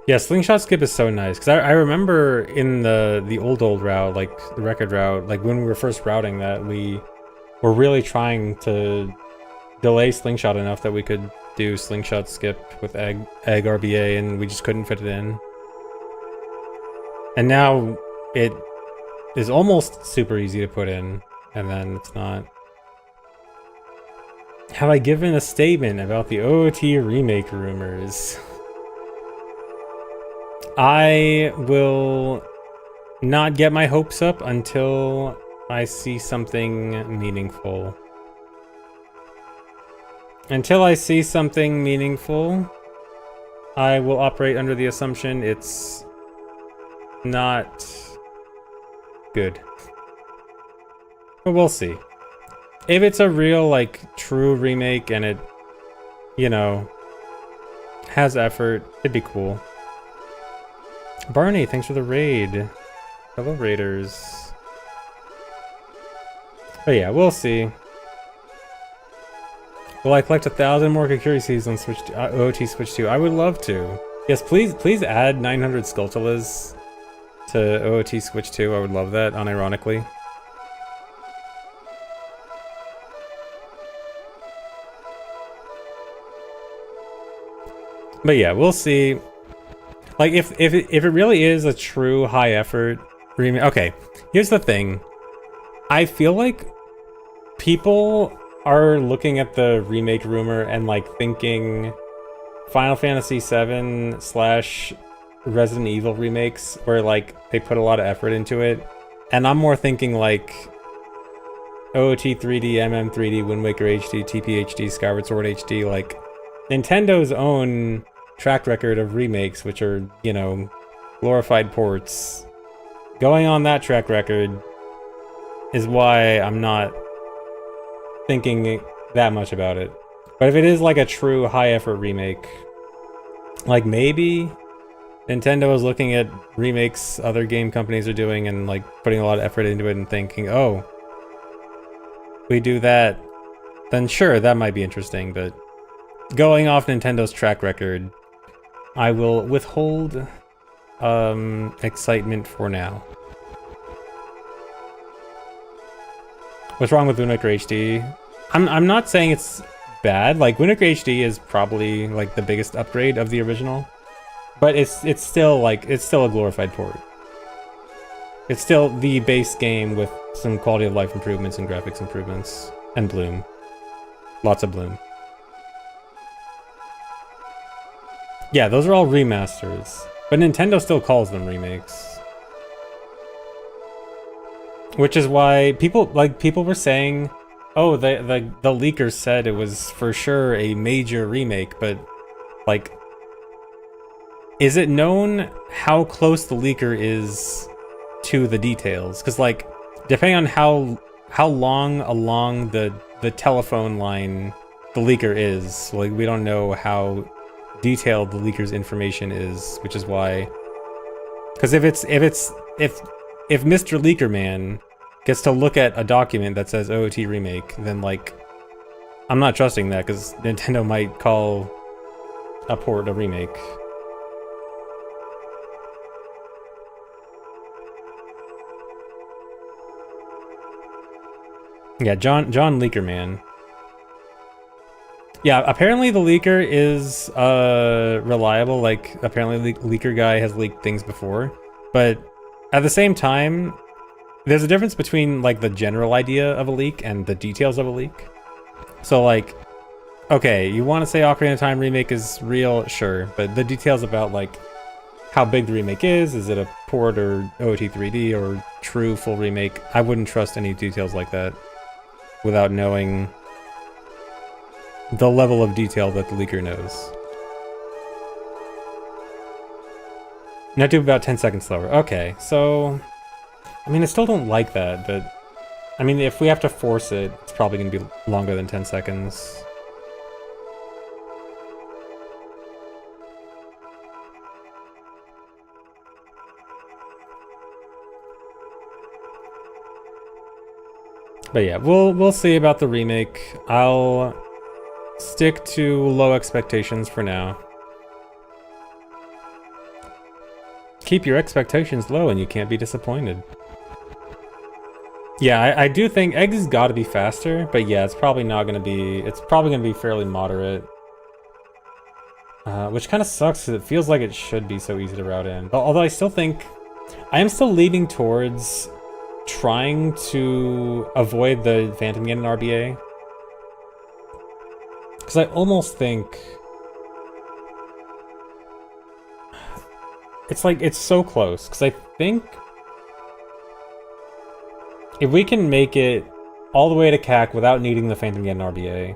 Yeah, Slingshot Skip is so nice, because I remember in the old route, like the record route, like when we were first routing that, we were really trying to delay Slingshot enough that we could do Slingshot Skip with egg RBA, and we just couldn't fit it in. And now it is almost super easy to put in, and then it's not. Have I given a statement about the OOT remake rumors? I will not get my hopes up until I see something meaningful. Until I see something meaningful, I will operate under the assumption it's not good. But we'll see. If it's a real, like, true remake and it, you know, has effort, it'd be cool. Barney, thanks for the raid. Hello, raiders. But yeah, we'll see. Will I collect 1,000 more Kakiri seeds on Switch OOT Switch 2? I would love to. Yes, please add 900 Skulltulas to OOT Switch 2. I would love that, unironically. But yeah, we'll see. Like, if it really is a true high effort remake. Okay, here's the thing. I feel like people are looking at the remake rumor and like thinking Final Fantasy VII / Resident Evil remakes, where like they put a lot of effort into it, and I'm more thinking like OOT 3D, MM 3D, Wind Waker HD, TP HD, Skyward Sword HD, like Nintendo's own track record of remakes, which are, you know, glorified ports. Going on that track record is why I'm not thinking that much about it. But if it is like a true high effort remake, like maybe Nintendo is looking at remakes other game companies are doing and like putting a lot of effort into it and thinking, oh, we do that, then sure, that might be interesting. But going off Nintendo's track record, I will withhold excitement for now. What's wrong with Wind Waker HD? I'm not saying it's bad. Like, Wind Waker HD is probably like the biggest upgrade of the original, but it's still a glorified port. It's still the base game with some quality of life improvements and graphics improvements and bloom. Lots of bloom. Yeah, those are all remasters, but Nintendo still calls them remakes. Which is why people were saying, oh, the leakers said it was for sure a major remake, but like, is it known how close the leaker is to the details? Because like, depending on how long along the telephone line the leaker is, like, we don't know how detailed the leaker's information is, which is why. Because if Mr. Leaker Man gets to look at a document that says OOT remake, then like, I'm not trusting that, because Nintendo might call a port a remake. Yeah, John Leaker Man. Yeah, apparently the leaker is reliable. Like, apparently the leaker guy has leaked things before, but at the same time, there's a difference between like the general idea of a leak and the details of a leak. So like, okay, you want to say Ocarina of Time remake is real, sure, but the details about like how big the remake is it a port or OOT 3D or true full remake, I wouldn't trust any details like that without knowing the level of detail that the leaker knows. Not do about 10 seconds slower. Okay, so... I mean, I still don't like that, but... I mean, if we have to force it, it's probably going to be longer than 10 seconds. But yeah, we'll see about the remake. I'll stick to low expectations for now. Keep your expectations low and you can't be disappointed. Yeah, I do think eggs has got to be faster, but yeah, it's probably not going to be... It's probably going to be fairly moderate. Which kind of sucks because it feels like it should be so easy to route in. Although I still think... I am still leaning towards trying to avoid the Phantom Ganon RBA. Because I almost think... It's like, it's so close. Because I think... if we can make it all the way to CAC without needing the Phantom Ganon RBA...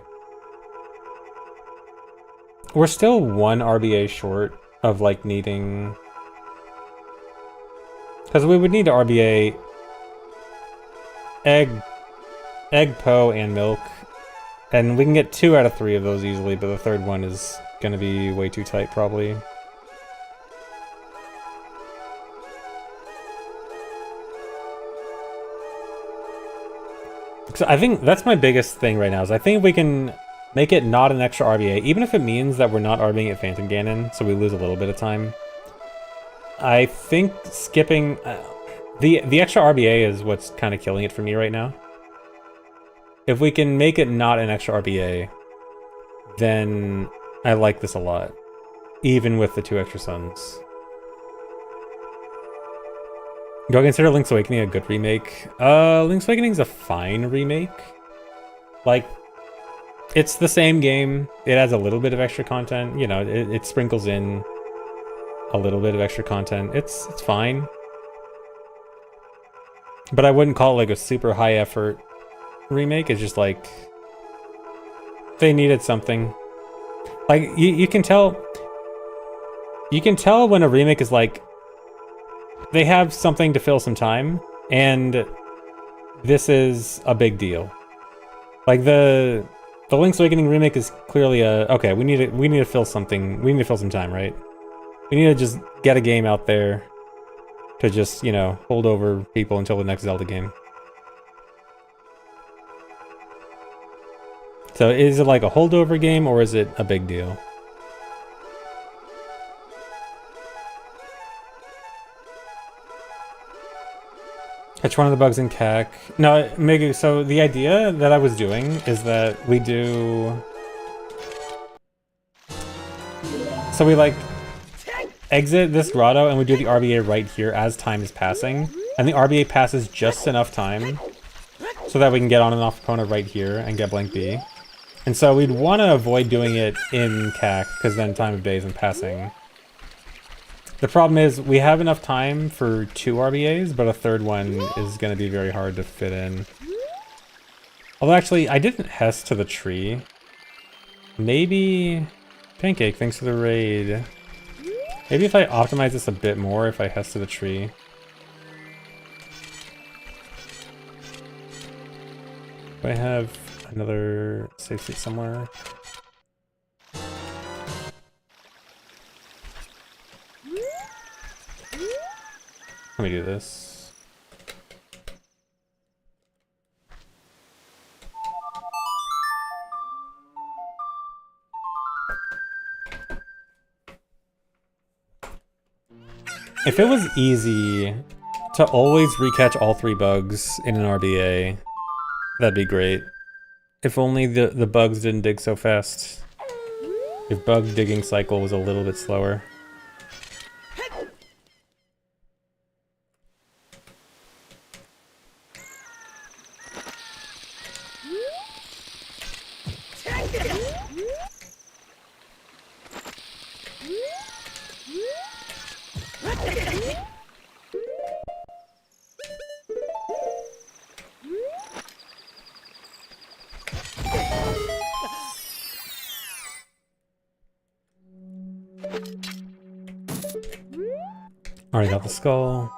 We're still one RBA short of, like, needing... Because we would need to RBA... Egg, Po, and Milk. And we can get 2 out of 3 of those easily, but the third one is gonna be way too tight, probably. So I think that's my biggest thing right now, is I think if we can make it not an extra RBA, even if it means that we're not RBing at Phantom Ganon, so we lose a little bit of time. I think skipping... The extra RBA is what's kind of killing it for me right now. If we can make it not an extra RBA, then I like this a lot. Even with the 2 extra suns. Do I consider Link's Awakening a good remake? Link's Awakening's a fine remake. Like, it's the same game. It has a little bit of extra content. You know, it sprinkles in a little bit of extra content. It's fine. But I wouldn't call it like a super high effort remake. It's just like they needed something. Like you can tell when a remake is like they have something to fill some time, and this is a big deal. Like the Link's Awakening remake is clearly okay, we need to fill something. We need to fill some time, right? We need to just get a game out there to just, you know, hold over people until the next Zelda game. So is it like a holdover game, or is it a big deal? Catch one of the bugs in CAC. No, Megu, so the idea that I was doing is that we do... So we like... exit this grotto and we do the RBA right here as time is passing. And the RBA passes just enough time so that we can get on and off Epona right here and get blank B. And so we'd want to avoid doing it in CAC because then time of day isn't passing. The problem is we have enough time for 2 RBAs, but a third one is going to be very hard to fit in. Although actually, I didn't Hess to the tree. Maybe... Pancake, thanks for the raid. Maybe if I optimize this a bit more, if I Hess to the tree. Do I have another safe seat somewhere? Let me do this. If it was easy to always recatch all 3 bugs in an RBA, that'd be great. If only the bugs didn't dig so fast. If bug digging cycle was a little bit slower. Already got the skull.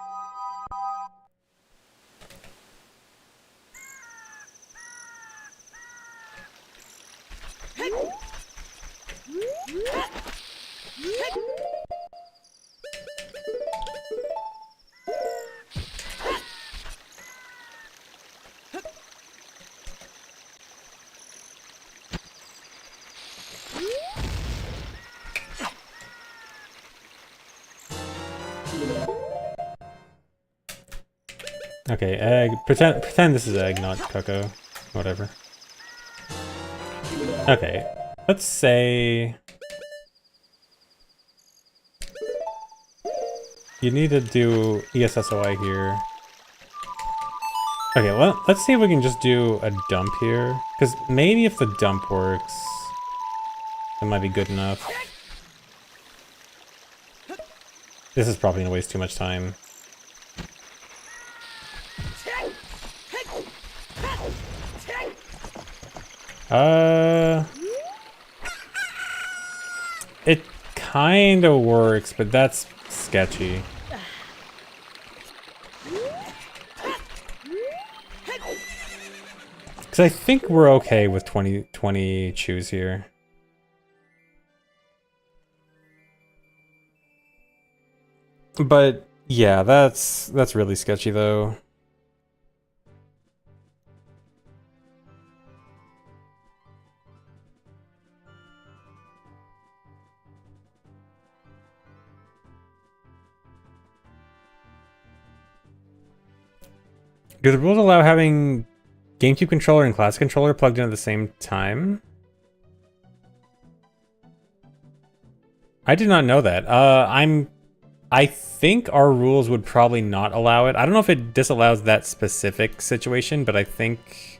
Okay, egg. Pretend this is egg, not cocoa. Whatever. Okay, let's say you need to do ESSOI here. Okay, let's see if we can just do a dump here. Because maybe if the dump works, it might be good enough. This is probably gonna waste too much time. It kinda works, but that's sketchy. Because I think we're okay with 20 chews here. But yeah, that's really sketchy though. Do the rules allow having GameCube controller and Classic controller plugged in at the same time? I did not know that. I think our rules would probably not allow it. I don't know if it disallows that specific situation, but I think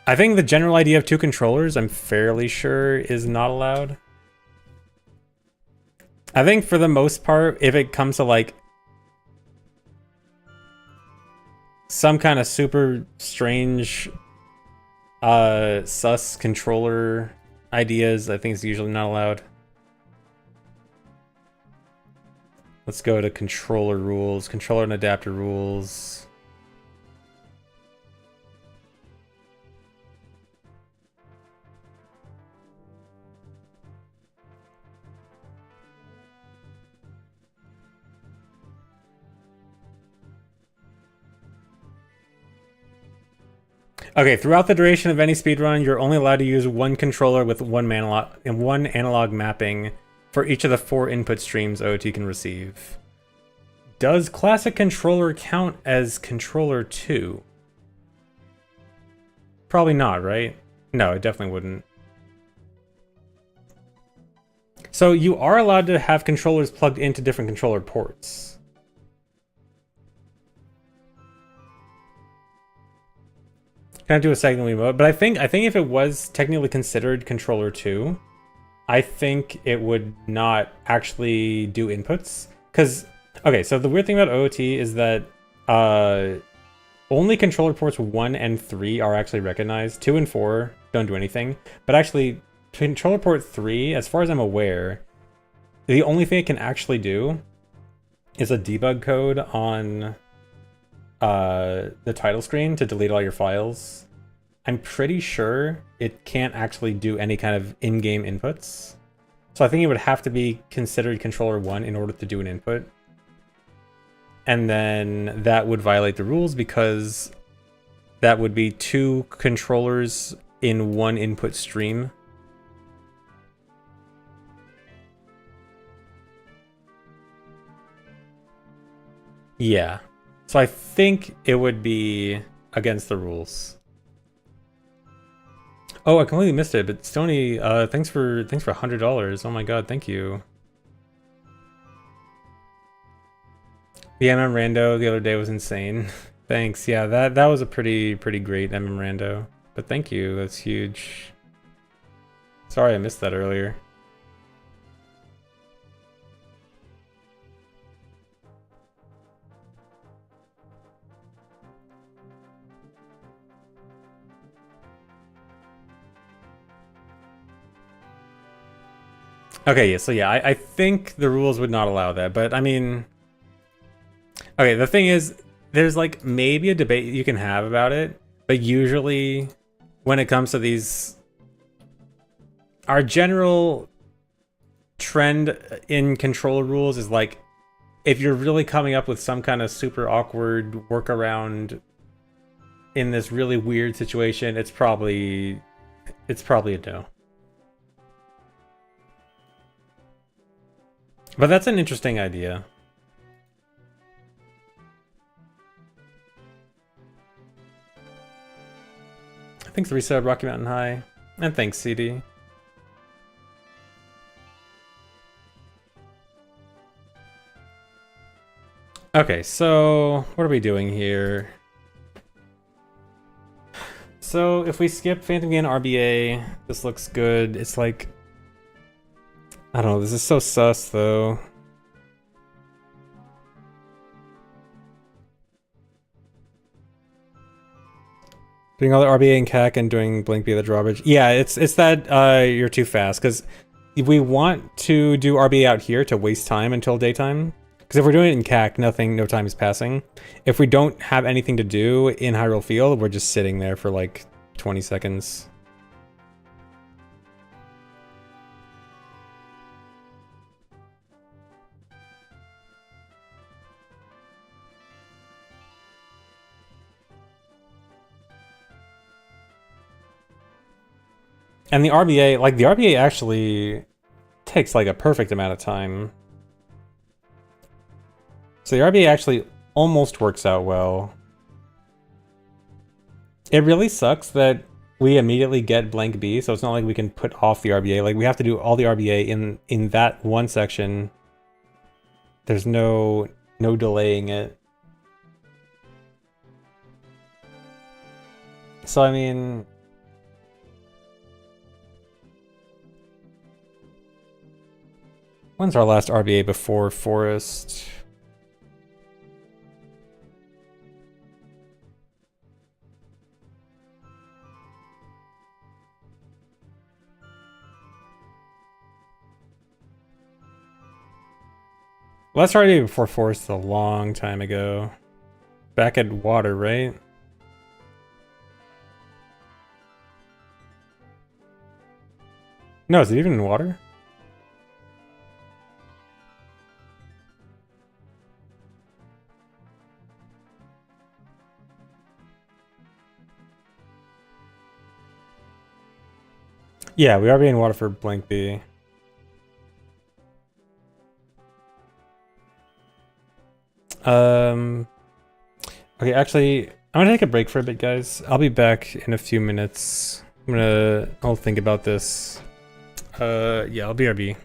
the general idea of 2 controllers, I'm fairly sure, is not allowed. I think for the most part, if it comes to like some kind of super strange sus controller ideas, I think it's usually not allowed. Let's go to controller rules, controller and adapter rules. Okay, throughout the duration of any speedrun, you're only allowed to use one controller with one analog mapping for each of the 4 input streams OT can receive. Does Classic Controller count as Controller 2? Probably not, right? No, it definitely wouldn't. So you are allowed to have controllers plugged into different controller ports. Can I do a second remote? But I think if it was technically considered controller 2, I think it would not actually do inputs. Because, okay, so the weird thing about OOT is that only controller ports 1 and 3 are actually recognized. 2 and 4 don't do anything. But actually, controller port 3, as far as I'm aware, the only thing it can actually do is a debug code on the title screen to delete all your files. I'm pretty sure it can't actually do any kind of in-game inputs. So I think it would have to be considered controller 1 in order to do an input. And then that would violate the rules because that would be 2 controllers in 1 input stream. Yeah. So I think it would be against the rules. Oh, I completely missed it, but Stony, thanks for $100. Oh my god, thank you. The MM Rando the other day was insane. Thanks. Yeah, that was a pretty great MM Rando. But thank you. That's huge. Sorry I missed that earlier. Okay, yeah, so yeah, I think the rules would not allow that, but I mean... Okay, the thing is, there's like maybe a debate you can have about it, but usually when it comes to these... Our general trend in control rules is like, if you're really coming up with some kind of super awkward workaround in this really weird situation, it's probably a no. But that's an interesting idea. Thanks, Reset, Rocky Mountain High. And thanks, CD. Okay, so what are we doing here? So if we skip Phantom Gain RBA, this looks good. It's like... I don't know, this is so sus, though. Doing all the RBA and CAC and doing Blink be the drawbridge. Yeah, it's that you're too fast, because we want to do RBA out here to waste time until daytime. Because if we're doing it in CAC, no time is passing. If we don't have anything to do in Hyrule Field, we're just sitting there for like 20 seconds. And the RBA actually takes like a perfect amount of time. So the RBA actually almost works out well. It really sucks that we immediately get blank B, so it's not like we can put off the RBA. Like, we have to do all the RBA in that one section. There's no delaying it. So, I mean... When's our last RBA before Forest? Last RBA before Forest is a long time ago. Back at Water, right? No, is it even in Water? Yeah, we are being Water for blank B. Okay, actually, I'm gonna take a break for a bit, guys. I'll be back in a few minutes. I'll think about this. Yeah, I'll BRB.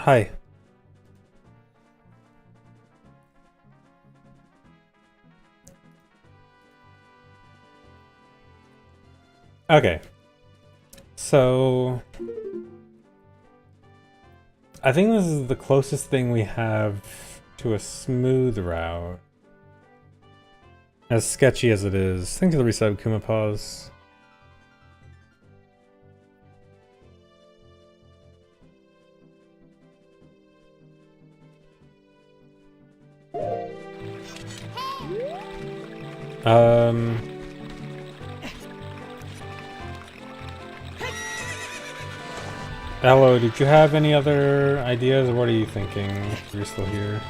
Hi. Okay. So I think this is the closest thing we have to a smooth route. As sketchy as it is. Think of the reset of Kuma pause. Hello, did you have any other ideas, or what are you thinking? You're still here.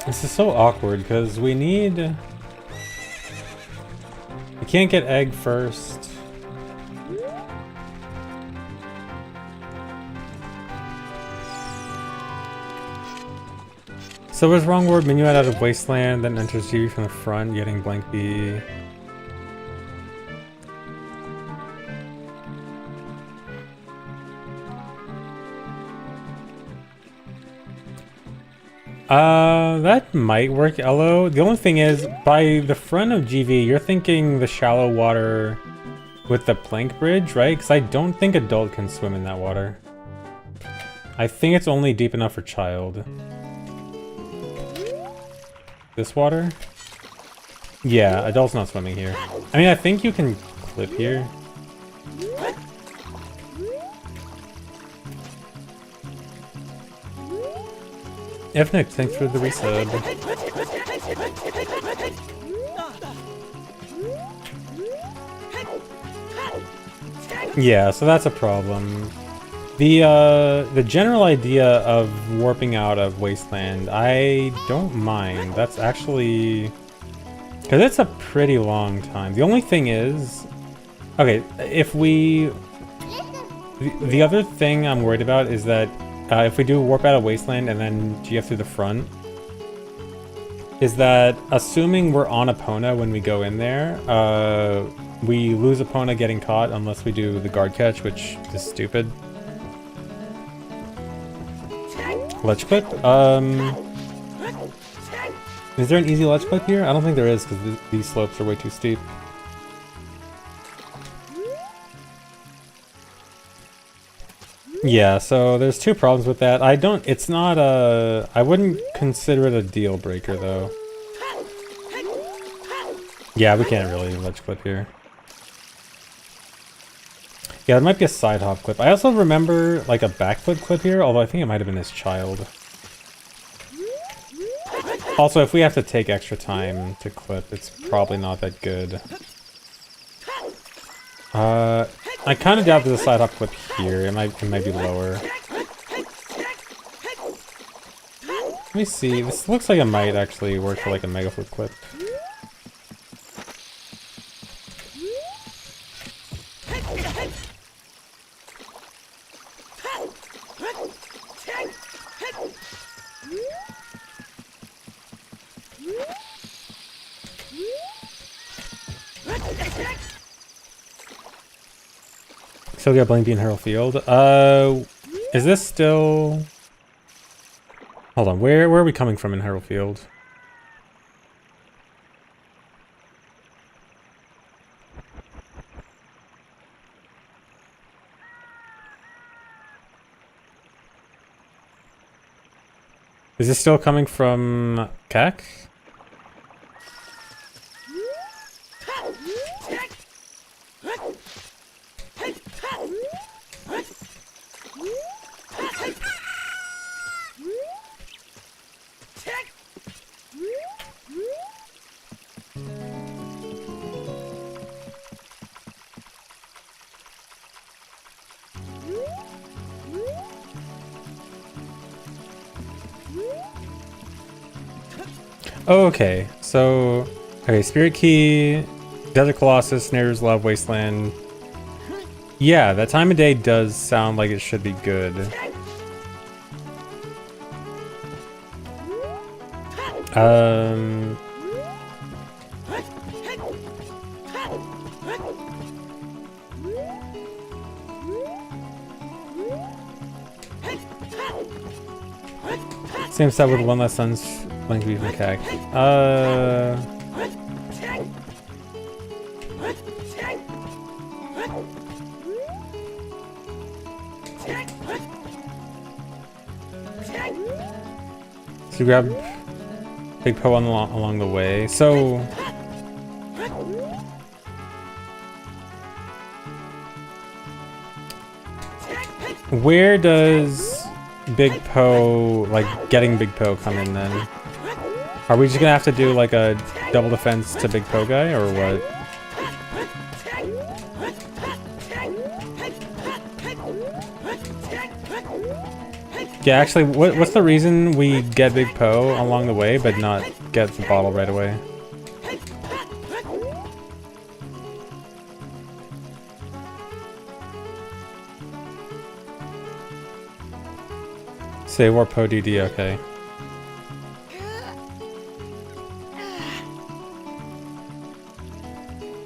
This is so awkward, because we need... We can't get egg first. So was wrong word, minuet out of Wasteland, then enters GB from the front, getting blank B. That might work, Elo. The only thing is, by the front of GV, you're thinking the shallow water with the plank bridge, right? Because I don't think adult can swim in that water. I think it's only deep enough for child. This water? Yeah, adult's not swimming here. I mean, I think you can clip here. Evnick, thanks for the resub. Yeah, so that's a problem. The general idea of warping out of Wasteland, I don't mind. That's actually... Because it's a pretty long time. The only thing is... Okay, if we... The other thing I'm worried about is that if we do warp out of Wasteland and then GF through the front, is that assuming we're on Epona when we go in there, we lose Epona getting caught unless we do the guard catch, which is stupid. Ledge clip? Is there an easy ledge clip here? I don't think there is because these slopes are way too steep. Yeah, so there's two problems with that. It's not a... I wouldn't consider it a deal breaker, though. Yeah, we can't really ledge clip here. Yeah, there might be a side hop clip. I also remember, like, a backflip clip here, although I think it might have been his child. Also, if we have to take extra time to clip, it's probably not that good. I kind of doubt there's a side hop clip here. It might be lower. Let me see. This looks like it might actually work for like a mega flip clip. Still got Blank Bean Herald Field. Is this still... Hold on, where are we coming from in Herald Field? Is this still coming from Kak? Okay, so... Okay, Spirit Key, Desert Colossus, Snare's Love, Wasteland. Yeah, that time of day does sound like it should be good. Um... Same set with one less sun's Blink Beef and Cag. So you grab Big Poe along the way. So where does Big Poe, like getting Big Poe, come in then? Are we just gonna have to do like a double defense to Big Poe guy, or what? Yeah, actually, what's the reason we get Big Poe along the way, but not get the bottle right away? Say Warp Poe DD, okay.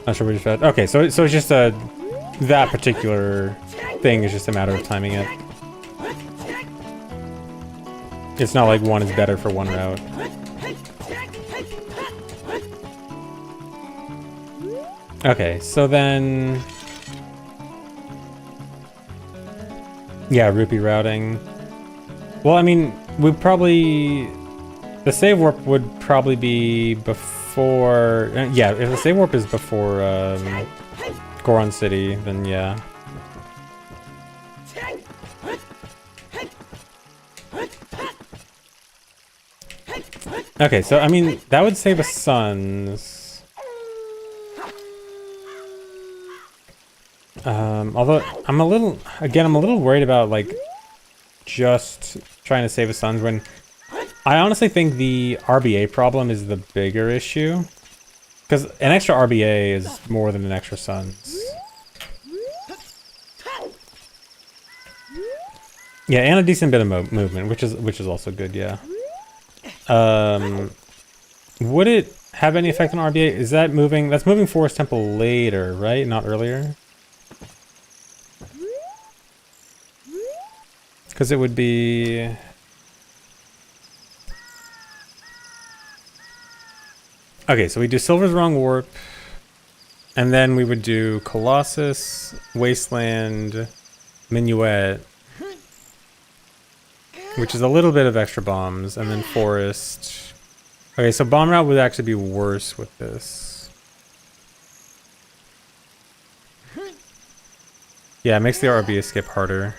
Not sure we just had. Okay, so it's just that particular thing is just a matter of timing it. It's not like one is better for one route. Okay, so then... yeah, rupee routing. Well, I mean, we probably... the save warp would probably be before... yeah, if the save warp is before Goron City, then yeah. Okay, so I mean, that would save us suns. Although I'm a little worried about like just trying to save us suns when I honestly think the RBA problem is the bigger issue. Because an extra RBA is more than an extra suns. Yeah, and a decent bit of movement, which is also good, yeah. Would it have any effect on RBA? Is that moving? That's moving Forest Temple later, right? Not earlier? Because it would be... okay, so we do Silver's Wrong Warp, and then we would do Colossus, Wasteland, Minuet, which is a little bit of extra bombs, and then Forest. Okay, so bomb route would actually be worse with this. Yeah, it makes the RB skip harder.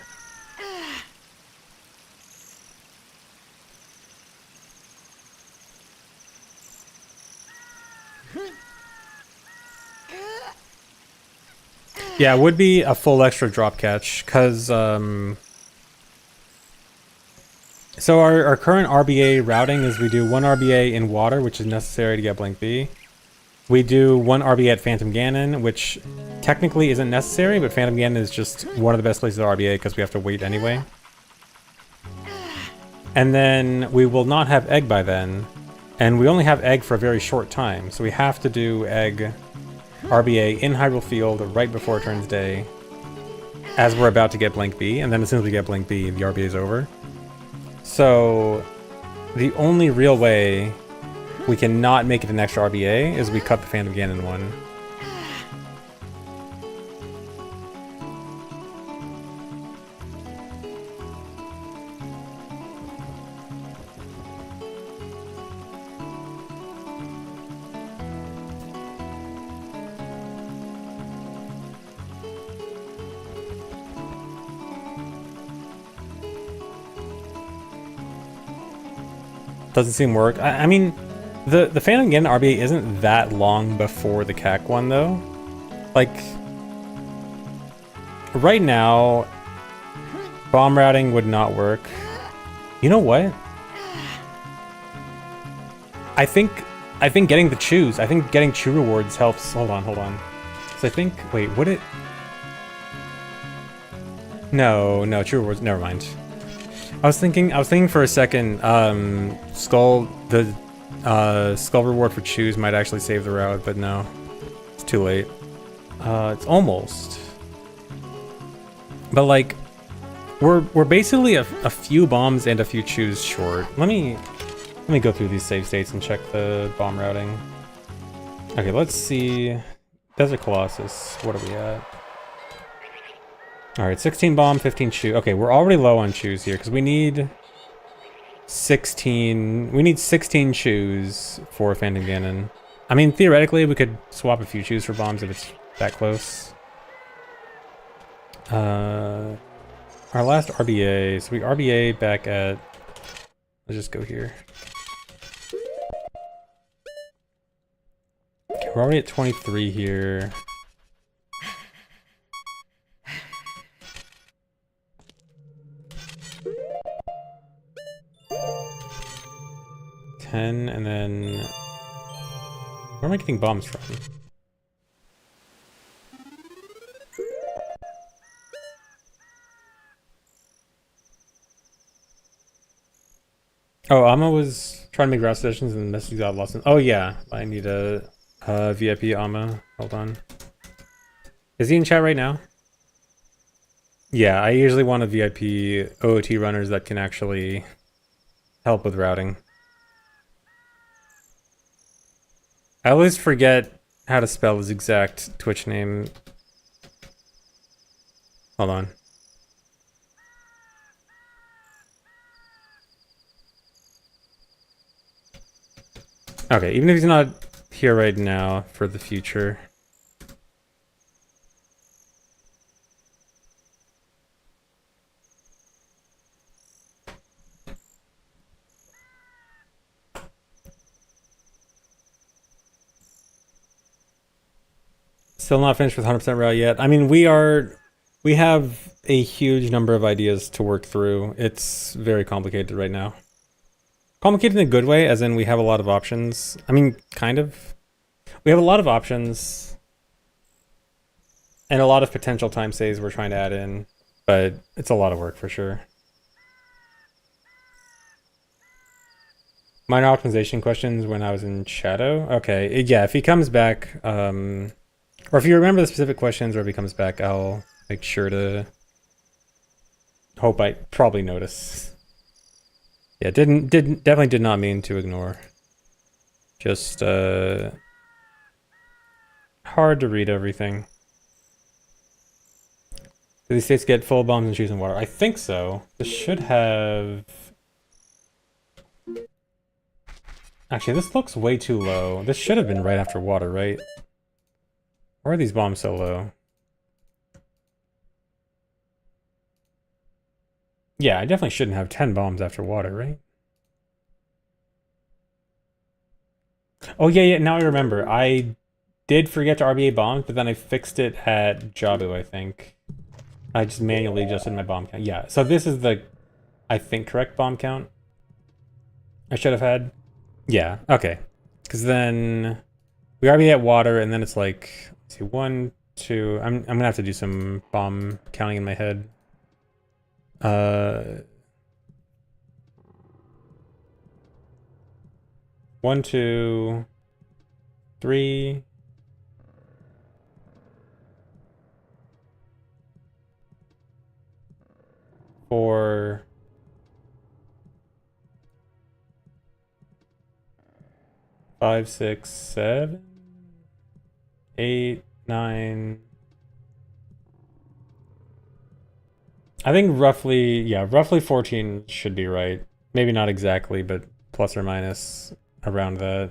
Yeah, it would be a full extra drop catch, because so our current RBA routing is we do 1 RBA in water, which is necessary to get Blink B. We do 1 RBA at Phantom Ganon, which technically isn't necessary, but Phantom Ganon is just one of the best places to RBA because we have to wait anyway. And then we will not have Egg by then, and we only have Egg for a very short time, so we have to do Egg RBA in Hyrule Field right before it turns day, as we're about to get Blink B, and then as soon as we get Blink B, the RBA is over. So, the only real way we can not make it an extra RBA is we cut the Phantom Ganon one. Doesn't seem to work. I mean, the Phantom Ganon RBA isn't that long before the CAC one, though. Like, right now, bomb routing would not work. You know what? I think getting the chews, I think getting chew rewards helps. Hold on. So I think, wait, would it? No, chew rewards, never mind. I was thinking for a second, Skull, the Skull reward for choose might actually save the route, but no. It's too late. It's almost. But like, we're basically a few bombs and a few chews short. Let me go through these save states and check the bomb routing. Okay, let's see. Desert Colossus, what are we at? Alright, 16 bomb, 15 chew. Okay, we're already low on chews here, because we need 16... We need 16 chews for Phantom Ganon. I mean, theoretically, we could swap a few chews for bombs if it's that close. Our last RBA, so we RBA back at... Let's just go here. Okay, we're already at 23 here. And then where am I getting bombs from? Oh, Amma was trying to make route sessions and messages got lost. Oh yeah, I need a VIP Amma. Hold on. Is he in chat right now? Yeah, I usually want a VIP OOT runners that can actually help with routing. I always forget how to spell his exact Twitch name. Hold on. Okay, even if he's not here right now, for the future. Still not finished with 100% route yet. I mean, we have a huge number of ideas to work through. It's very complicated right now. Complicated in a good way, as in we have a lot of options. I mean, kind of. We have a lot of options. And a lot of potential time saves we're trying to add in. But it's a lot of work for sure. Minor optimization questions when I was in Shadow? Okay, yeah, if he comes back, or if you remember the specific questions or if he comes back, I'll make sure to hope I probably notice. Yeah, definitely did not mean to ignore. Just hard to read everything. Do these states get full bombs and cheese and water? I think so. This should have... Actually, this looks way too low. This should have been right after water, right? Why are these bombs so low? Yeah, I definitely shouldn't have 10 bombs after water, right? Oh yeah, now I remember. I did forget to RBA bombs, but then I fixed it at Jabu, I think. I just manually adjusted my bomb count. Yeah, so this is the, I think, correct bomb count I should have had. Yeah, okay. Because then we RBA at water, and then it's like, let's see, 1, 2. I'm gonna have to do some bomb counting in my head. 1, 2, 3. 4. 5, 6, 7, 8, 9. I think roughly 14 should be right. Maybe not exactly, but plus or minus around that.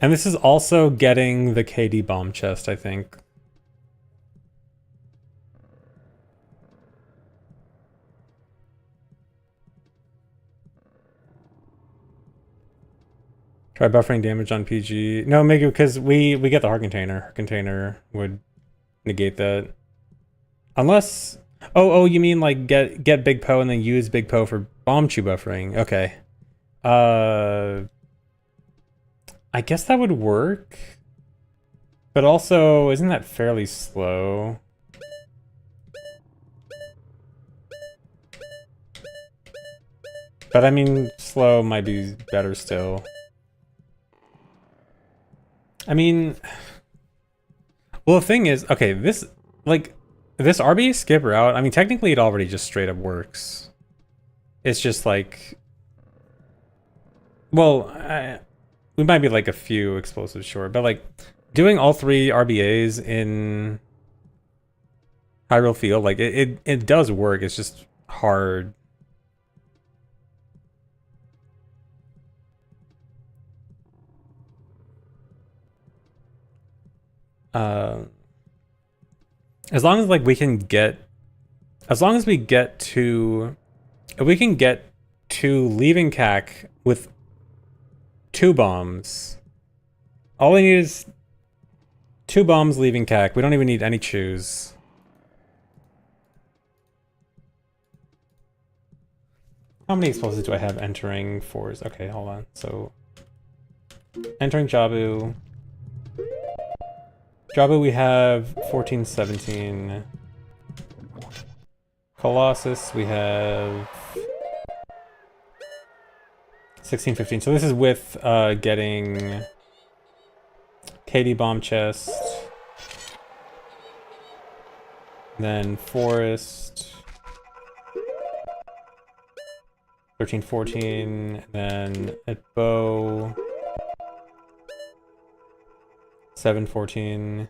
And this is also getting the KD bomb chest, I think. Try buffering damage on PG. No, maybe because we get the heart container. Heart container would negate that. Unless... Oh, you mean like get Big Poe and then use Big Poe for bomb chew buffering. Okay. I guess that would work. But also, isn't that fairly slow? But I mean, slow might be better still. I mean, well, the thing is, okay, this RBA skip route, I mean, technically it already just straight up works. It's just like, well, we might be like a few explosives short, but like doing all 3 RBAs in Hyrule Field, like it does work. It's just hard. As long as like we can get, as long as we get to, if we can get to leaving CAC with 2 bombs, all we need is 2 bombs leaving CAC. We don't even need any chews. How many explosives do I have entering 4s? Okay, hold on. So entering Jabu. Jabu we have 14, 17. Colossus we have 16, 15. So this is with getting KD bomb chest. Then Forest. 13, 14. Then at Bow. 7, 14.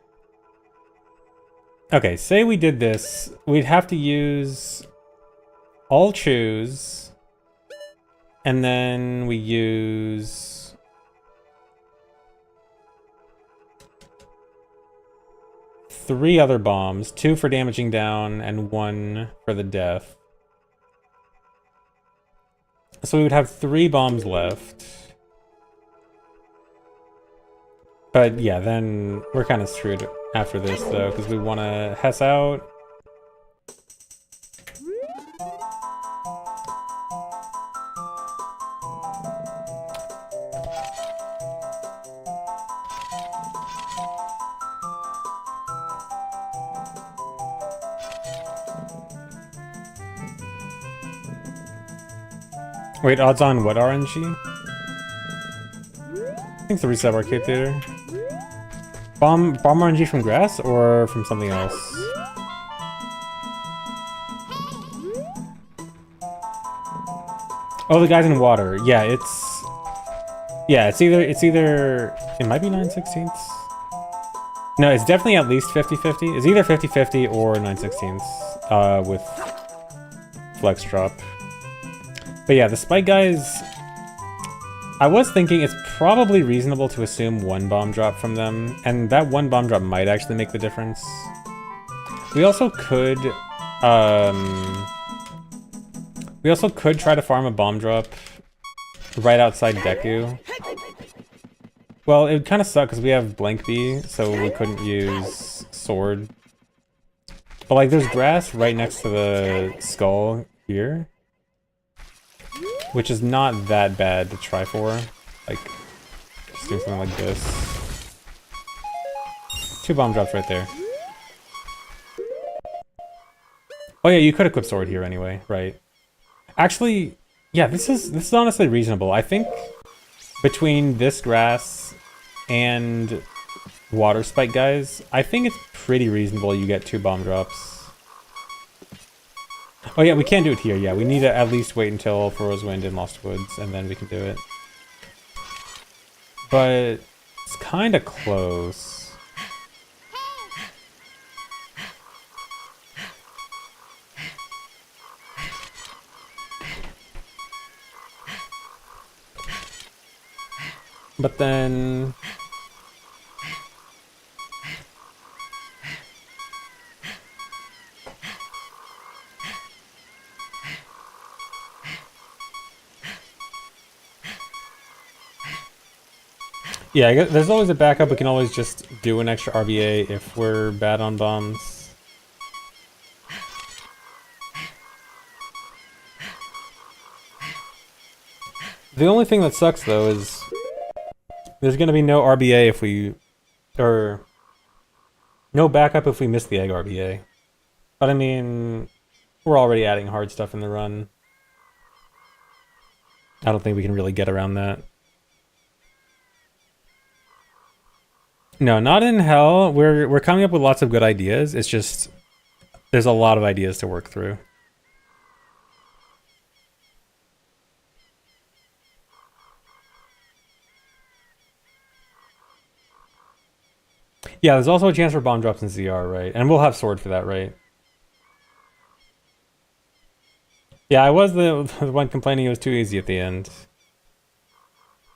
Okay, say we did this. We'd have to use all chews. And then we use three other bombs, 2 for damaging down and 1 for the death. So we would have 3 bombs left. But yeah, then we're kind of screwed after this though, because we want to Hess out. Wait, odds on what RNG? I think the Reset Arcade Theater. Bomb RNG from grass or from something else? Oh, the guys in water. Yeah, it's either it might be 9/16. No, it's definitely at least 50/50. It's either 50/50 or 9/16 with flex drop. But yeah, the spike guys, I was thinking it's probably reasonable to assume 1 bomb drop from them, and that 1 bomb drop might actually make the difference. We also could try to farm a bomb drop right outside Deku. Well, it would kind of suck because we have Blank B, so we couldn't use Sword. But like, there's grass right next to the skull here, which is not that bad to try for. Like, just do something like this. 2 bomb drops right there. Oh yeah, you could equip Sword here anyway, right? Actually, yeah, this is honestly reasonable. I think between this grass and water spike guys, I think it's pretty reasonable you get 2 bomb drops. Oh yeah, we can't do it here. Yeah, we need to at least wait until Furrow's Wind and Lost Woods, and then we can do it. But it's kind of close. But then yeah, I guess there's always a backup. We can always just do an extra RBA if we're bad on bombs. The only thing that sucks though is there's gonna be no RBA if we, or no backup if we miss the egg RBA. But I mean, we're already adding hard stuff in the run. I don't think we can really get around that. No, not in hell. We're coming up with lots of good ideas. It's just there's a lot of ideas to work through. Yeah, there's also a chance for bomb drops in ZR, right? And we'll have sword for that, right? Yeah, I was the one complaining it was too easy at the end.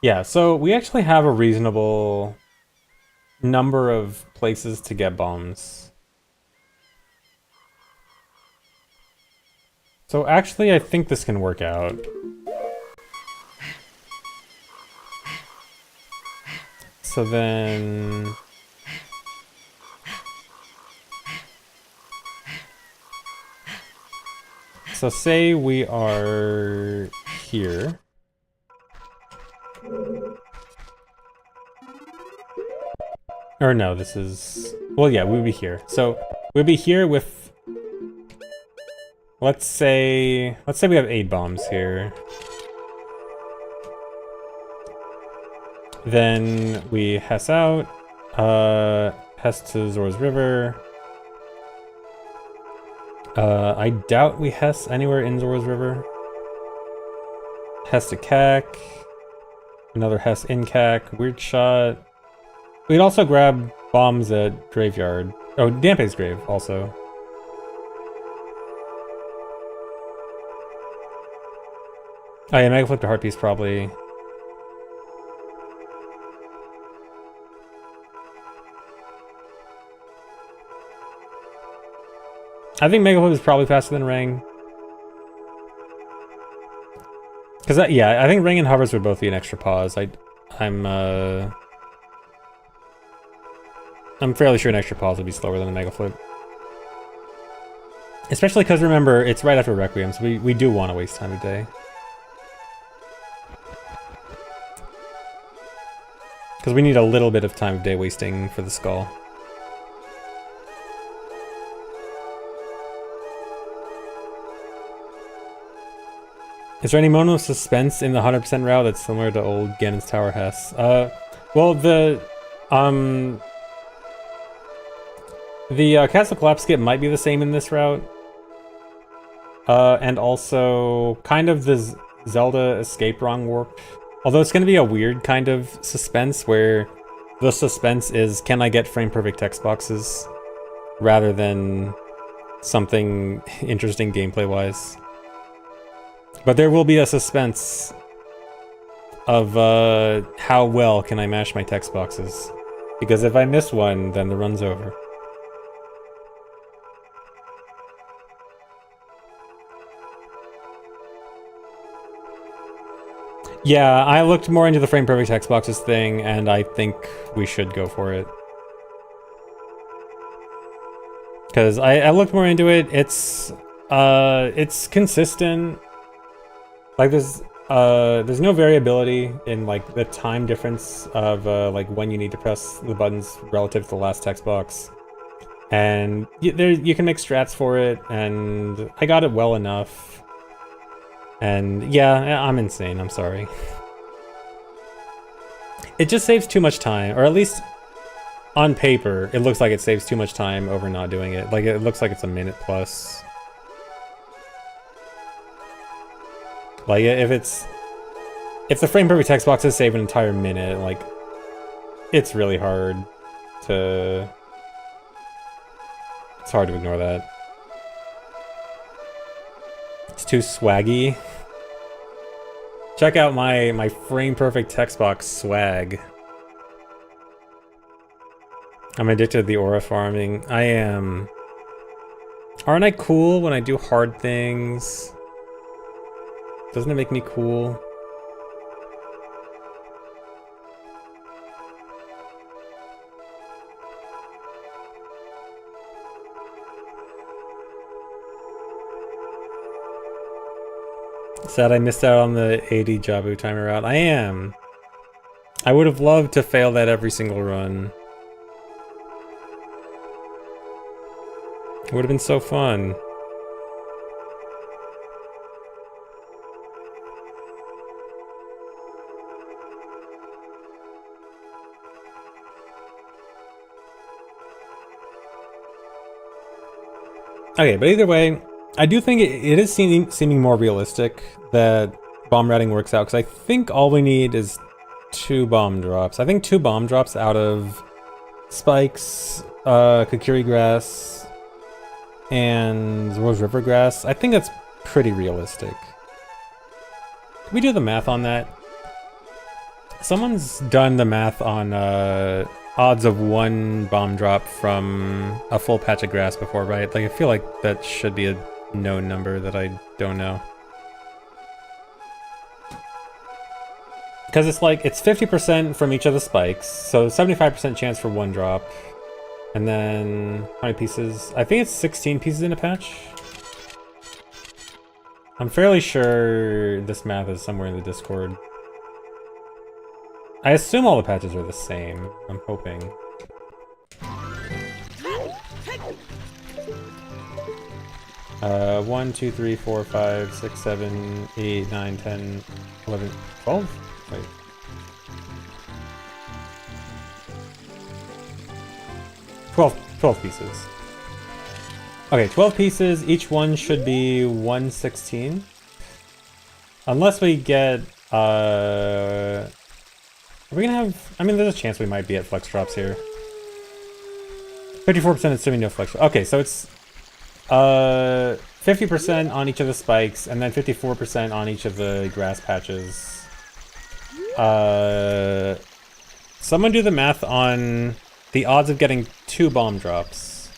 Yeah, so we actually have a reasonable number of places to get bombs. So actually, I think this can work out. So then... So say we are here. Or no, this is... Well, yeah, we'd be here. So we'd be here with... Let's say we have 8 bombs here. Then we Hess out. Hess to Zora's River. I doubt we Hess anywhere in Zora's River. Hess to Cac. Another Hess in Cac. Weird shot. We'd also grab bombs at Graveyard. Oh, Dampé's grave also. Oh yeah, Mega Flip to Heart Piece probably. I think Mega Flip is probably faster than Ring. Cause yeah, I think Ring and Hovers would both be an extra pause. I'm fairly sure an extra pause would be slower than a Mega Flip. Especially because remember, it's right after Requiem, so we do want to waste time of day. Because we need a little bit of time of day wasting for the skull. Is there any moment of suspense in the 100% route that's similar to old Ganon's Tower Hess? Well, the Castle Collapse skip might be the same in this route. And also kind of the Zelda escape wrong warp. Although it's going to be a weird kind of suspense where the suspense is, can I get frame perfect text boxes rather than something interesting gameplay wise. But there will be a suspense of how well can I mash my text boxes. Because if I miss one, then the run's over. Yeah, I looked more into the frame perfect text boxes thing, and I think we should go for it. Because I looked more into it, it's consistent. Like there's no variability in like the time difference of like when you need to press the buttons relative to the last text box. And you can make strats for it, and I got it well enough. And yeah, I'm insane, I'm sorry. It just saves too much time, or at least on paper, it looks like it saves too much time over not doing it. Like it looks like it's a minute plus. Like if the frame perfect text boxes save an entire minute, like it's really hard to ignore that. It's too swaggy. Check out my frame perfect text box swag. I'm addicted to the aura farming. I am. Aren't I cool when I do hard things? Doesn't it make me cool? Sad I missed out on the 80 Jabu timer route. I am. I would have loved to fail that every single run. It would have been so fun. Okay, but either way, I do think it is seeming more realistic that bomb routing works out, because I think all we need is 2 bomb drops. I think 2 bomb drops out of spikes, Kakiri grass, and Rose River grass. I think that's pretty realistic. Can we do the math on that? Someone's done the math on odds of 1 bomb drop from a full patch of grass before, right? Like, I feel like that should be a known number that I don't know. Because it's like, it's 50% from each of the spikes, so 75% chance for 1 drop. And then, how many pieces? I think it's 16 pieces in a patch. I'm fairly sure this math is somewhere in the Discord. I assume all the patches are the same. I'm hoping. Uh, 1, 2, 3, 4, 5, 6, 7, 8, 9, 10, 11, 12? Wait. Twelve pieces. Okay, 12 pieces. Each one should be 116. Unless we get, are we gonna have... I mean, there's a chance we might be at flex drops here. 54% assuming no flex. Okay, so it's 50% on each of the spikes, and then 54% on each of the grass patches. Someone do the math on the odds of getting 2 bomb drops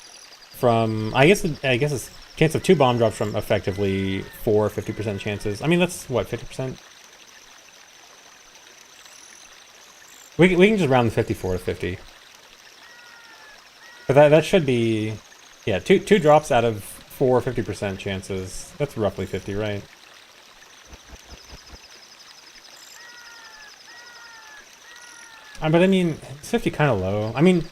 from... I guess it's chance of 2 bomb drops from effectively 4 50% chances. I mean, that's what, 50%? We can just round the 54 to 50. But that should be, yeah, two drops out of 4 50% chances. That's roughly 50, right? But I mean, it's 50 kind of low. I mean,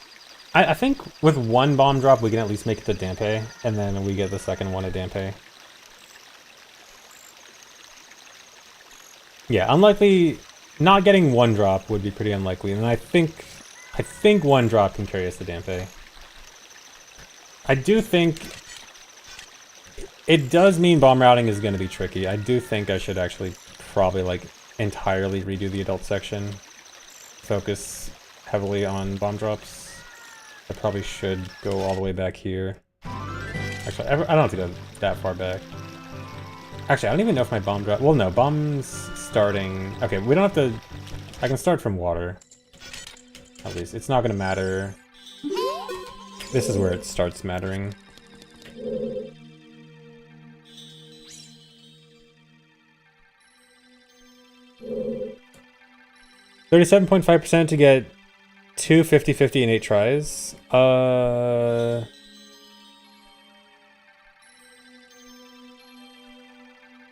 I think with 1 bomb drop we can at least make it to Dampe, and then we get the second one at Dampe. Yeah, unlikely. Not getting 1 drop would be pretty unlikely, and I think 1 drop can carry us to Dampe. I do think it does mean bomb routing is going to be tricky. I do think I should actually probably like entirely redo the adult section. Focus heavily on bomb drops. I probably should go all the way back here. Actually, I don't have to go that far back. Actually, I don't even know if my bomb drop... Well, no, bomb's starting... Okay, we don't have to... I can start from water. At least. It's not going to matter. This is where it starts mattering. %37.5% to get 2 50-50 in 8 tries.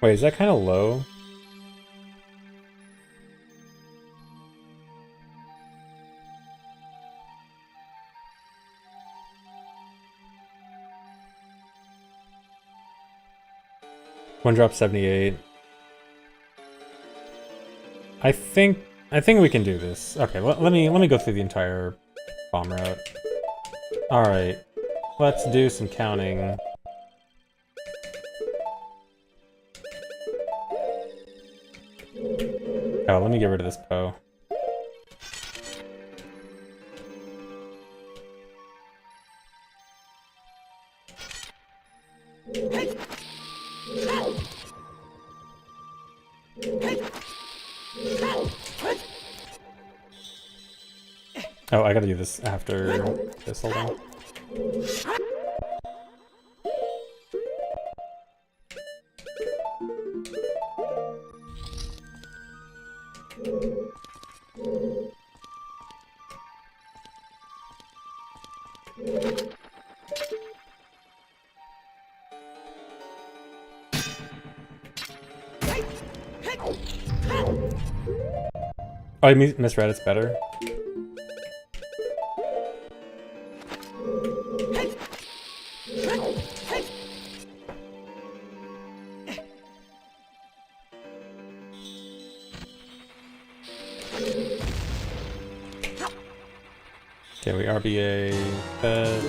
Wait, is that kind of low? One drop 78. I think we can do this. Okay, let me go through the entire bomb route. All right, let's do some counting. Oh, let me get rid of this Poe. Oh, I gotta do this after this, hold on. Oh, I misread, it's better. Okay, we RBA fed.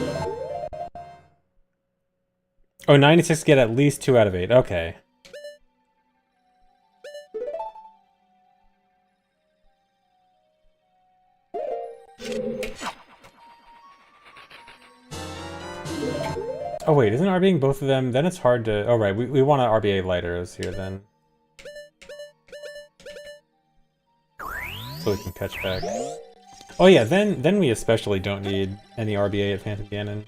Oh, 96 get at least 2 out of 8. Okay. Oh wait, isn't RBing both of them? Then it's hard to... Oh right, we want to RBA lighters here then. So we can catch back. Oh yeah, then we especially don't need any RBA at Phantom Ganon.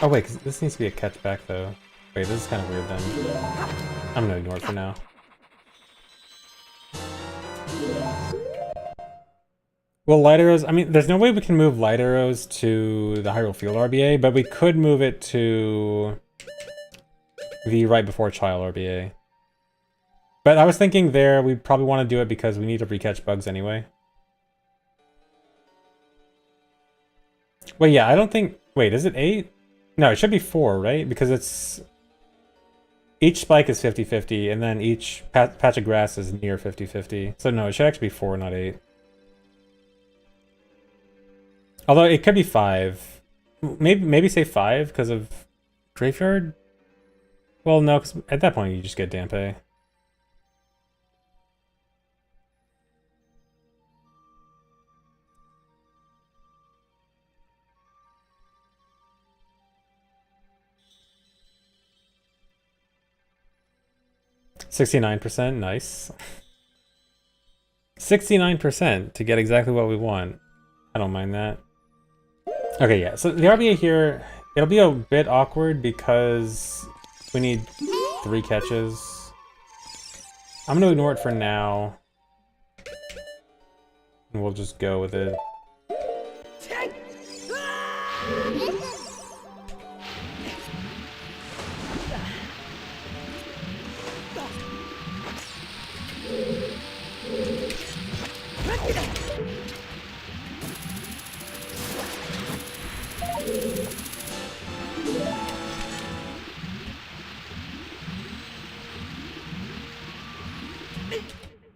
Oh wait, 'cause this needs to be a catch back though. Wait, this is kind of weird then. I'm gonna ignore it for now. Well, light arrows, I mean, there's no way we can move light arrows to the Hyrule Field RBA, but we could move it to the right before Child RBA. But I was thinking there, we probably want to do it because we need to recatch bugs anyway. Wait, yeah, I don't think... Wait, is it 8? No, it should be 4, right? Because it's... Each spike is 50-50, and then each patch of grass is near 50-50. So no, it should actually be 4, not 8. Although it could be 5. Maybe say 5 because of Graveyard? Well, no, because at that point you just get Dampe. $69%, nice. 69% to get exactly what we want. I don't mind that. Okay, yeah, so the RBA here, it'll be a bit awkward because we need 3 catches. I'm gonna ignore it for now. And we'll just go with it.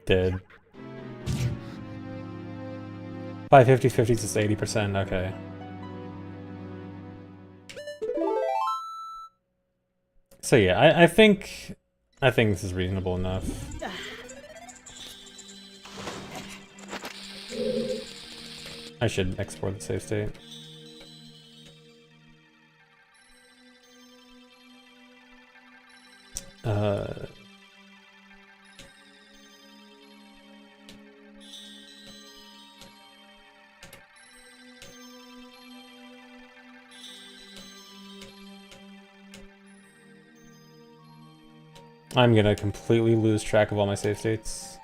Dead. 550 is 80%, okay. So yeah, I think this is reasonable enough. I should export the save state. I'm gonna completely lose track of all my save states.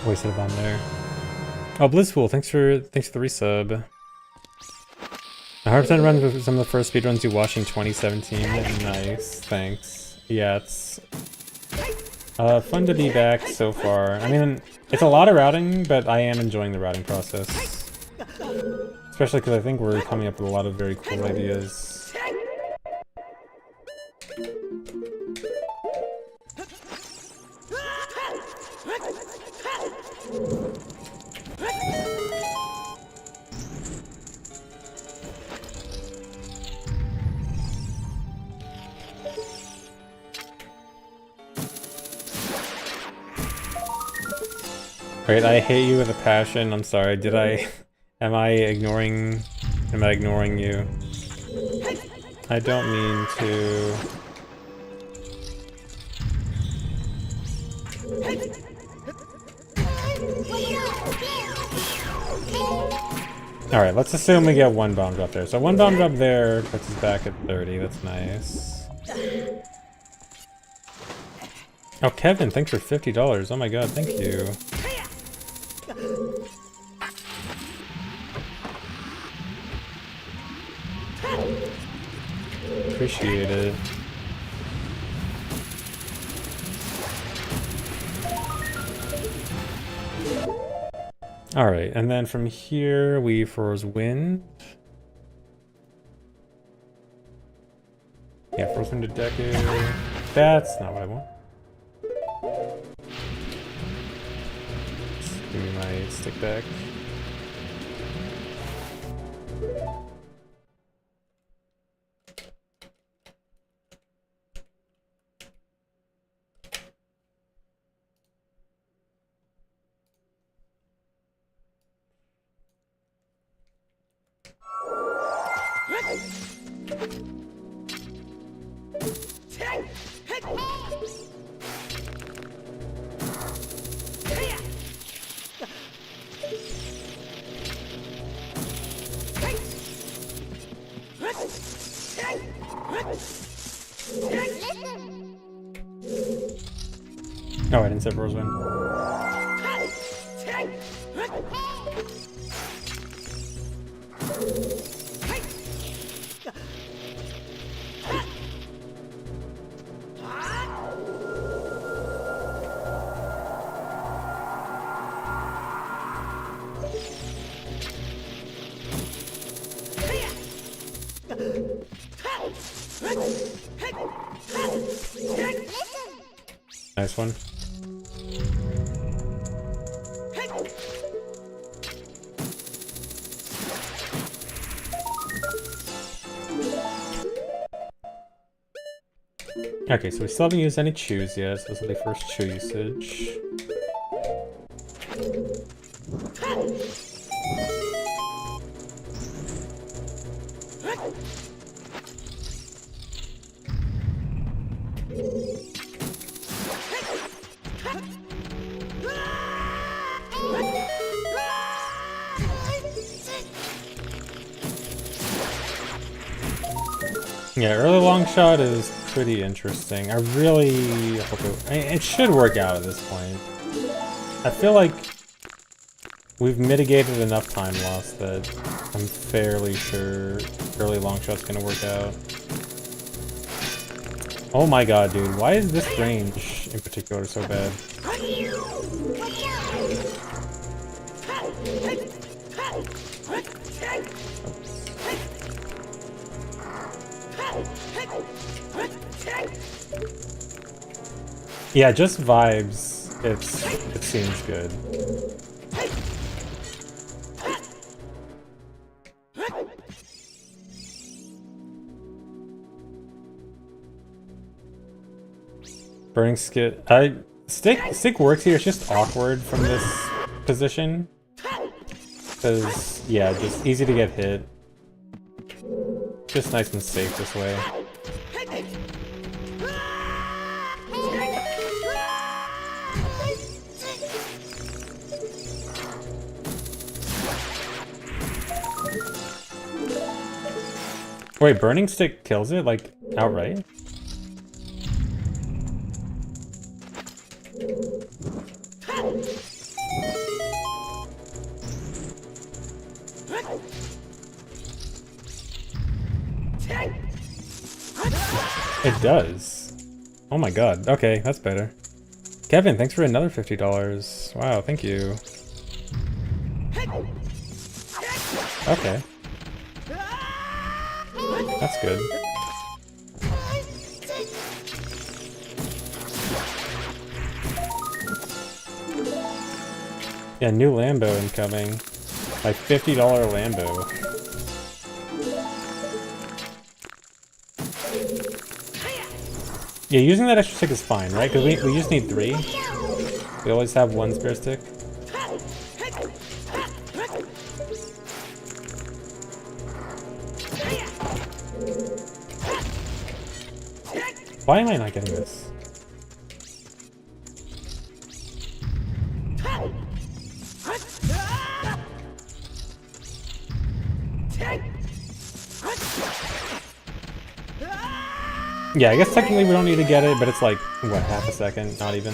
Wasted a bomb there. Oh, Blizzpool, thanks for the resub. 100% runs with some of the first speedruns you watched in 2017. Nice, thanks. Yeah, it's fun to be back so far. I mean, it's a lot of routing, but I am enjoying the routing process. Especially because I think we're coming up with a lot of very cool ideas. Wait, I hate you with a passion. I'm sorry. Am I ignoring you? I don't mean to. Alright, let's assume we get one bomb drop there. So one bomb drop there puts us back at 30. That's nice. Oh, Kevin, thanks for $50. Oh my god, thank you. Appreciate it. Alright, and then from here we froze wind. Yeah, froze wind to Deku. That's not what I want. Give me my stick back. Oh, I didn't say froze wind. Nice one. Okay, so we still haven't used any chews yet, so this will be first chew usage. Yeah, early long shot is pretty interesting. I really hope it should work out at this point. I feel like we've mitigated enough time loss that I'm fairly sure early long shot's gonna work out. Oh my god, dude, why is this range in particular so bad? Yeah, just vibes. It seems good. Burning skit. Stick works here. It's just awkward from this position. Cause yeah, just easy to get hit. Just nice and safe this way. Wait, burning stick kills it, like, outright? It does. Oh my god. Okay, that's better. Kevin, thanks for another $50. Wow, thank you. Okay. That's good. Yeah, new Lambo incoming. Like $50 Lambo. Yeah, using that extra stick is fine, right? Because we just need 3. We always have 1 spare stick. Why am I not getting this? Yeah, I guess technically we don't need to get it, but it's like, what, half a second? Not even.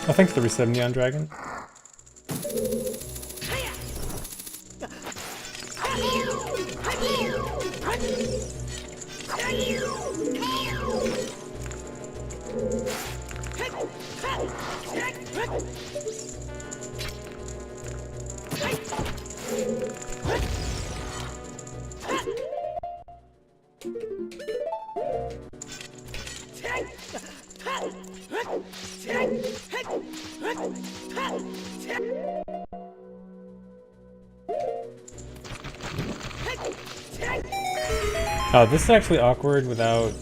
Oh, thanks to the reset Neon Dragon. Oh, this is actually awkward without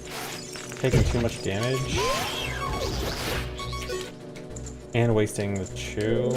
taking too much damage. And wasting the chew.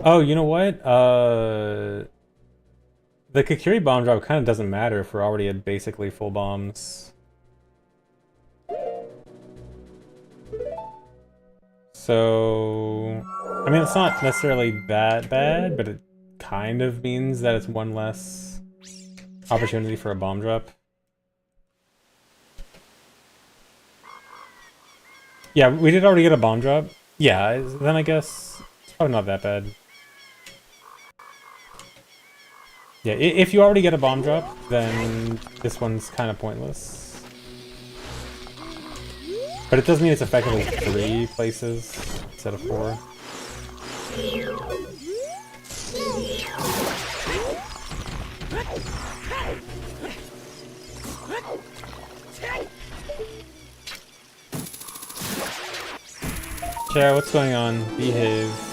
Oh, you know what? The Kakiri bomb drop kind of doesn't matter if we're already at basically full bombs. So, I mean, it's not necessarily that bad, but it kind of means that it's one less opportunity for a bomb drop. Yeah, we did already get a bomb drop. Yeah, then I guess it's probably not that bad. Yeah, if you already get a bomb drop, then this one's kind of pointless. But it does mean it's effectively 3 places instead of 4. Chad, what's going on? Behave.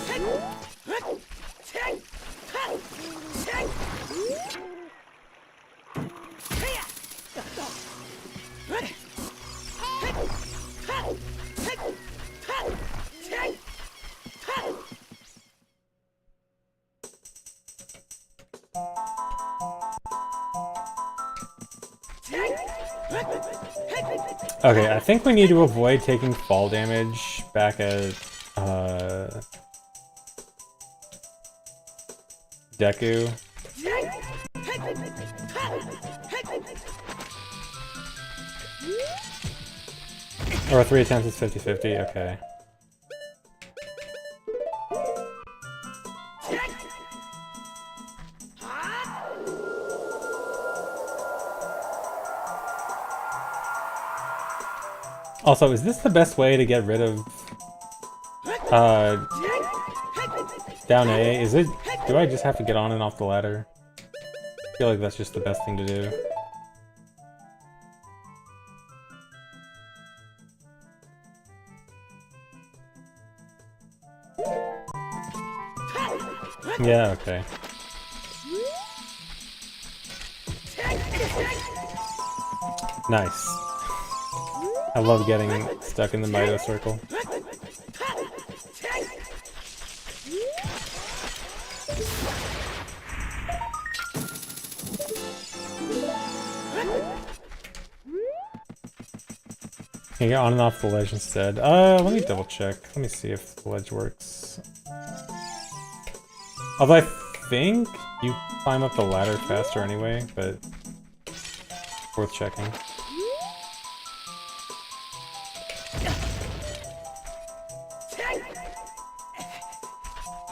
Okay, I think we need to avoid taking fall damage back at, Deku. Or 3 attempts is 50-50, okay. Also, is this the best way to get rid of, down A? Is it, do I just have to get on and off the ladder? I feel like that's just the best thing to do. Yeah, okay. Nice. I love getting stuck in the Mido circle. Can you get on and off the ledge instead? Let me double check. Let me see if the ledge works. Although I think you climb up the ladder faster anyway, but worth checking.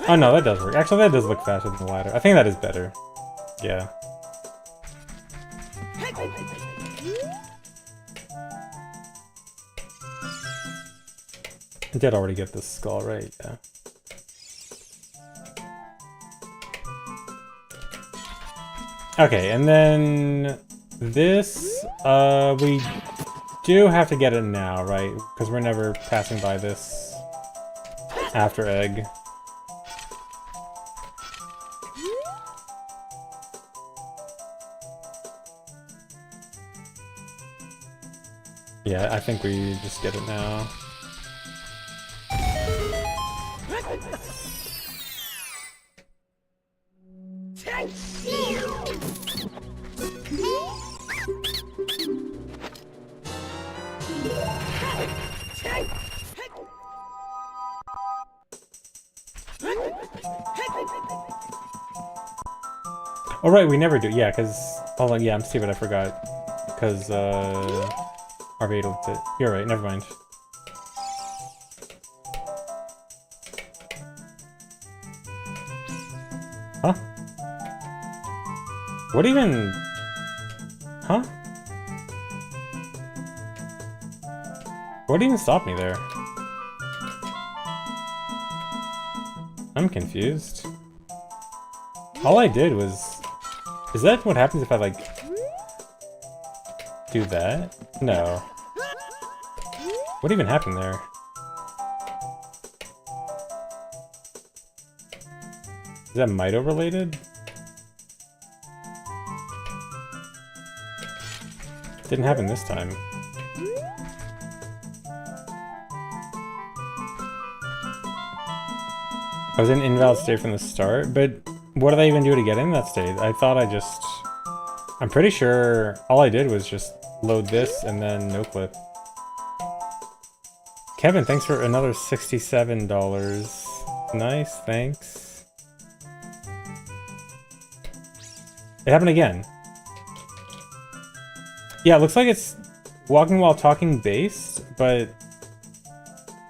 Oh no, that does work. Actually, that does look faster than the ladder. I think that is better. Yeah. I did already get this skull, right? Yeah. Okay, and then this, we do have to get it now, right? Because we're never passing by this after egg. Yeah, I think we just get it now. Oh right, we never do. Yeah, because hold on. Yeah, I'm stupid. I forgot. Because RB8 looked it. You're right. Never mind. Huh? What even? Huh? What even stopped me there? I'm confused. All I did was... Is that what happens if I, like... do that? No. What even happened there? Is that Mito related? Didn't happen this time. I was in invalid state from the start, but what did I even do to get in that state? I thought I just... I'm pretty sure all I did was just load this and then no clip. Kevin, thanks for another $67. Nice, thanks. It happened again. Yeah, it looks like it's walking while talking based, but...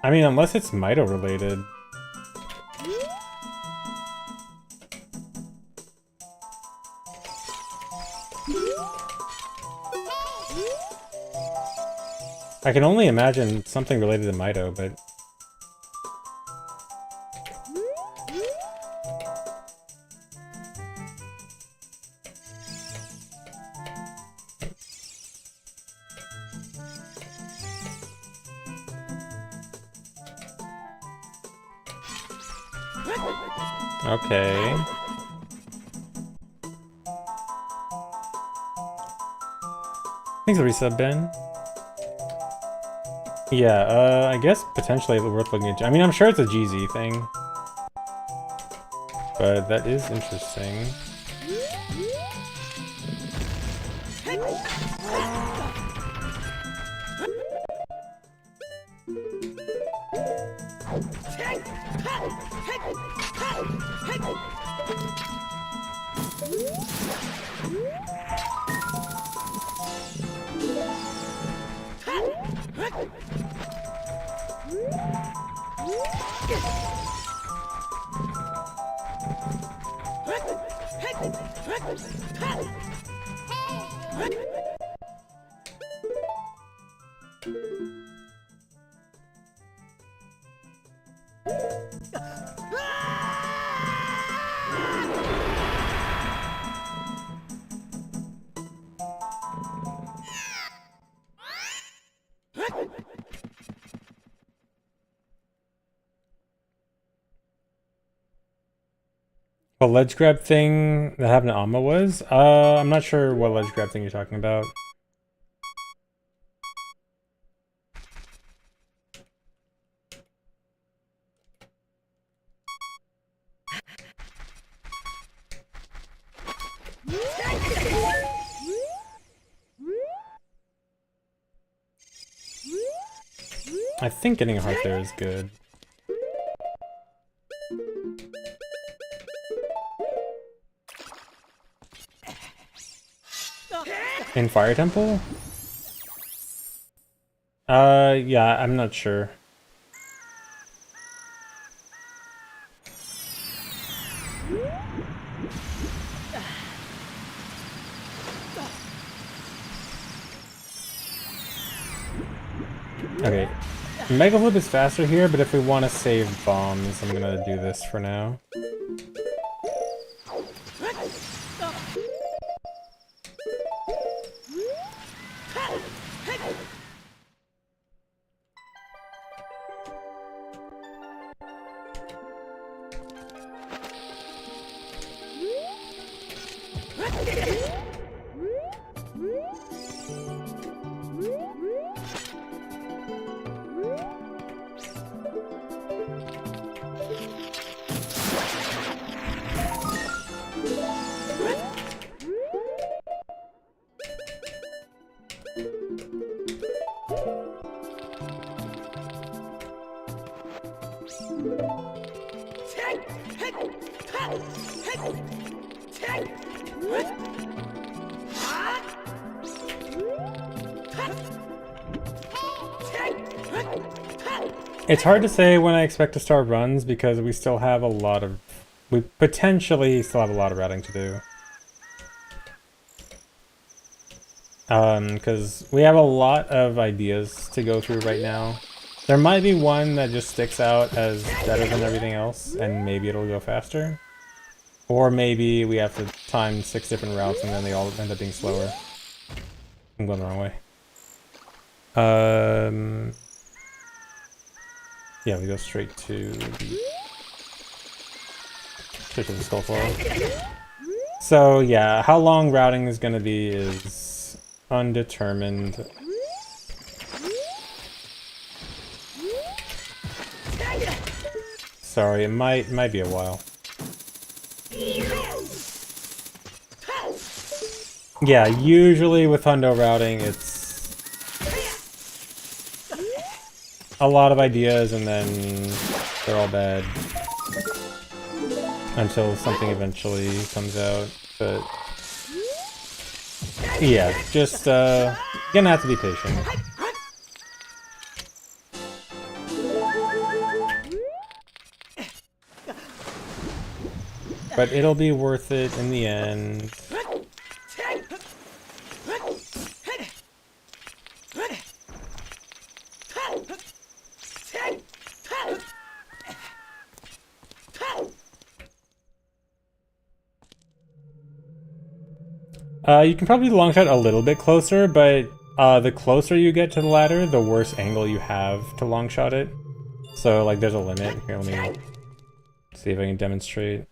I mean, unless it's Mito related. I can only imagine something related to Mito, but... Okay. Thanks for the resub, Ben. Yeah, I guess potentially it's worth looking into. I mean, I'm sure it's a GZ thing. But that is interesting. What ledge grab thing that happened to Amma was? I'm not sure what ledge grab thing you're talking about. I think getting a heart there is good. In Fire Temple? Yeah, I'm not sure. Okay, Mega Flip is faster here, but if we want to save bombs, I'm gonna do this for now. It's hard to say when I expect to start runs because we still have a lot of... We potentially still have a lot of routing to do. Because we have a lot of ideas to go through right now. There might be one that just sticks out as better than everything else, and maybe it'll go faster. Or maybe we have to time 6 different routes and then they all end up being slower. I'm going the wrong way. Yeah, we go straight to the skull floor. So yeah, how long routing is gonna be is undetermined. Sorry, it might be a while. Yeah, usually with hundo routing, it's a lot of ideas and then they're all bad until something eventually comes out. But yeah, just you're gonna have to be patient. But it'll be worth it in the end. You can probably long shot a little bit closer, but the closer you get to the ladder, the worse angle you have to long shot it. So, like, there's a limit. Here, let me see if I can demonstrate.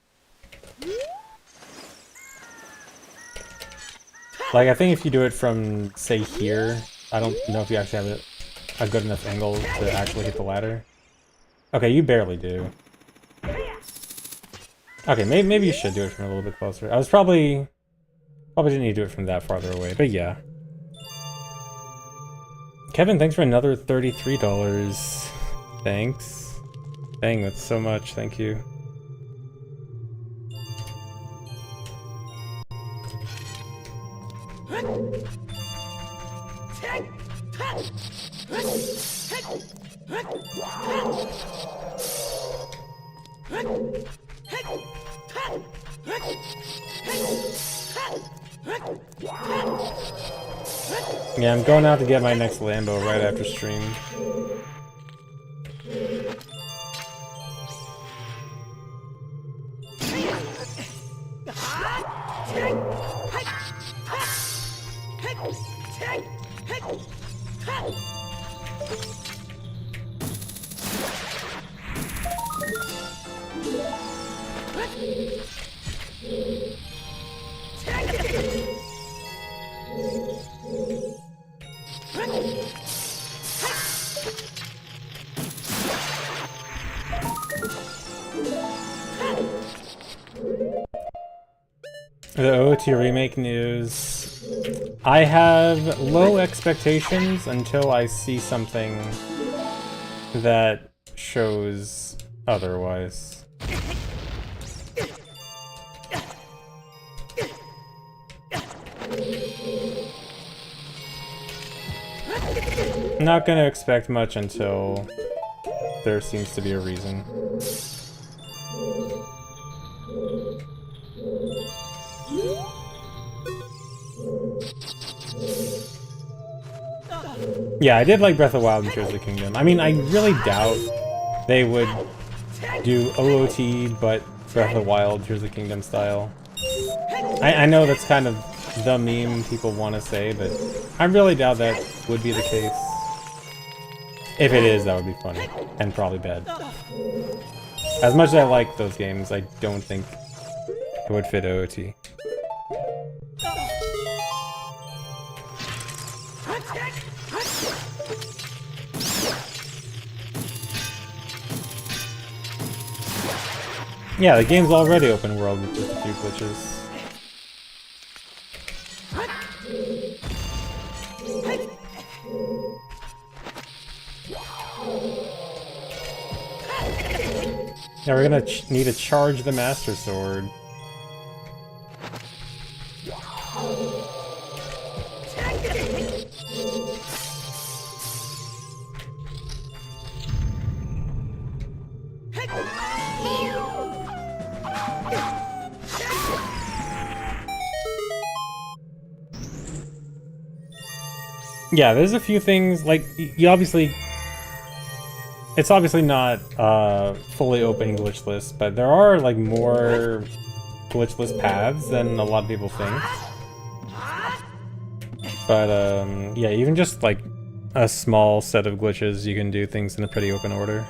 Like, I think if you do it from, say, here, I don't know if you actually have a good enough angle to actually hit the ladder. Okay, you barely do. Okay, maybe you should do it from a little bit closer. I was probably didn't need to do it from that farther away, but yeah. Kevin, thanks for another $33. Thanks. Dang, that's so much. Thank you. Yeah, I'm going out to get my next Lambo right after stream. The OT remake news. I have low expectations until I see something that shows otherwise. Not gonna expect much until there seems to be a reason. Yeah, I did like Breath of the Wild and Tears of the Kingdom. I mean, I really doubt they would do OOT, but Breath of the Wild, Tears of the Kingdom style. I know that's kind of the meme people want to say, but I really doubt that would be the case. If it is, that would be funny. And probably bad. As much as I like those games, I don't think it would fit OOT. Yeah, the game's already open world with just a few glitches. Now we're gonna need to charge the Master Sword. Yeah, there's a few things, like, you obviously... It's obviously not fully open glitchless, but there are, like, more glitchless paths than a lot of people think. But, yeah, even just, like, a small set of glitches, you can do things in a pretty open order.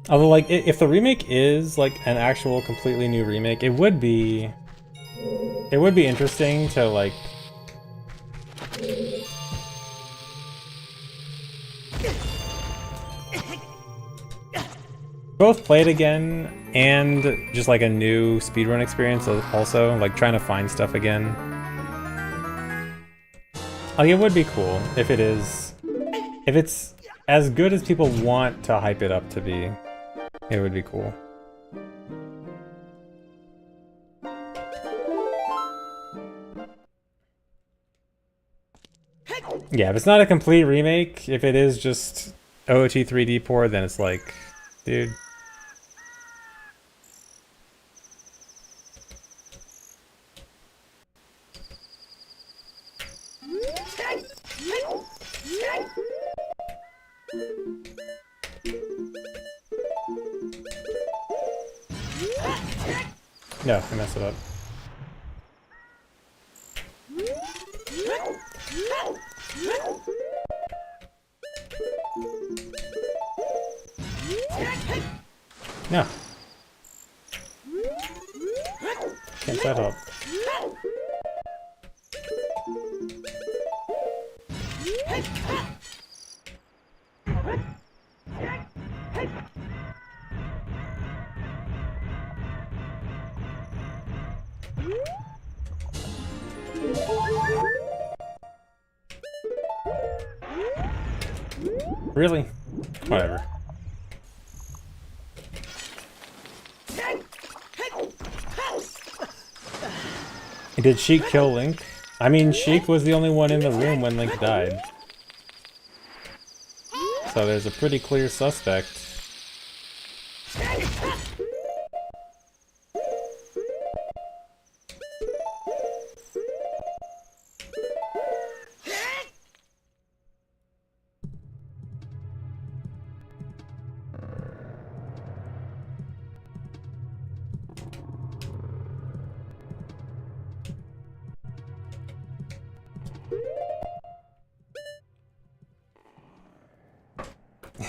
Although, like, if the remake is, like, an actual completely new remake, it would be interesting to, like... both play it again and just like a new speedrun experience also, like trying to find stuff again. Like, it would be cool if it is... if it's as good as people want to hype it up to be, it would be cool. Yeah, if it's not a complete remake, if it is just OOT 3D port, then it's like, dude. No, I messed it up. No. Can't set up. Really? Whatever. Did Sheik kill Link? I mean, Sheik was the only one in the room when Link died. So there's a pretty clear suspect.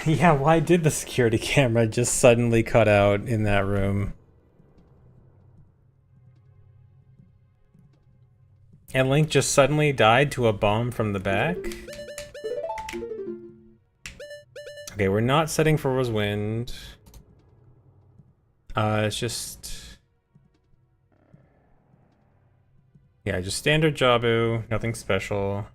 Yeah, why did the security camera just suddenly cut out in that room? And Link just suddenly died to a bomb from the back? Okay, we're not setting for Rosewind. It's just... yeah, just standard Jabu, nothing special.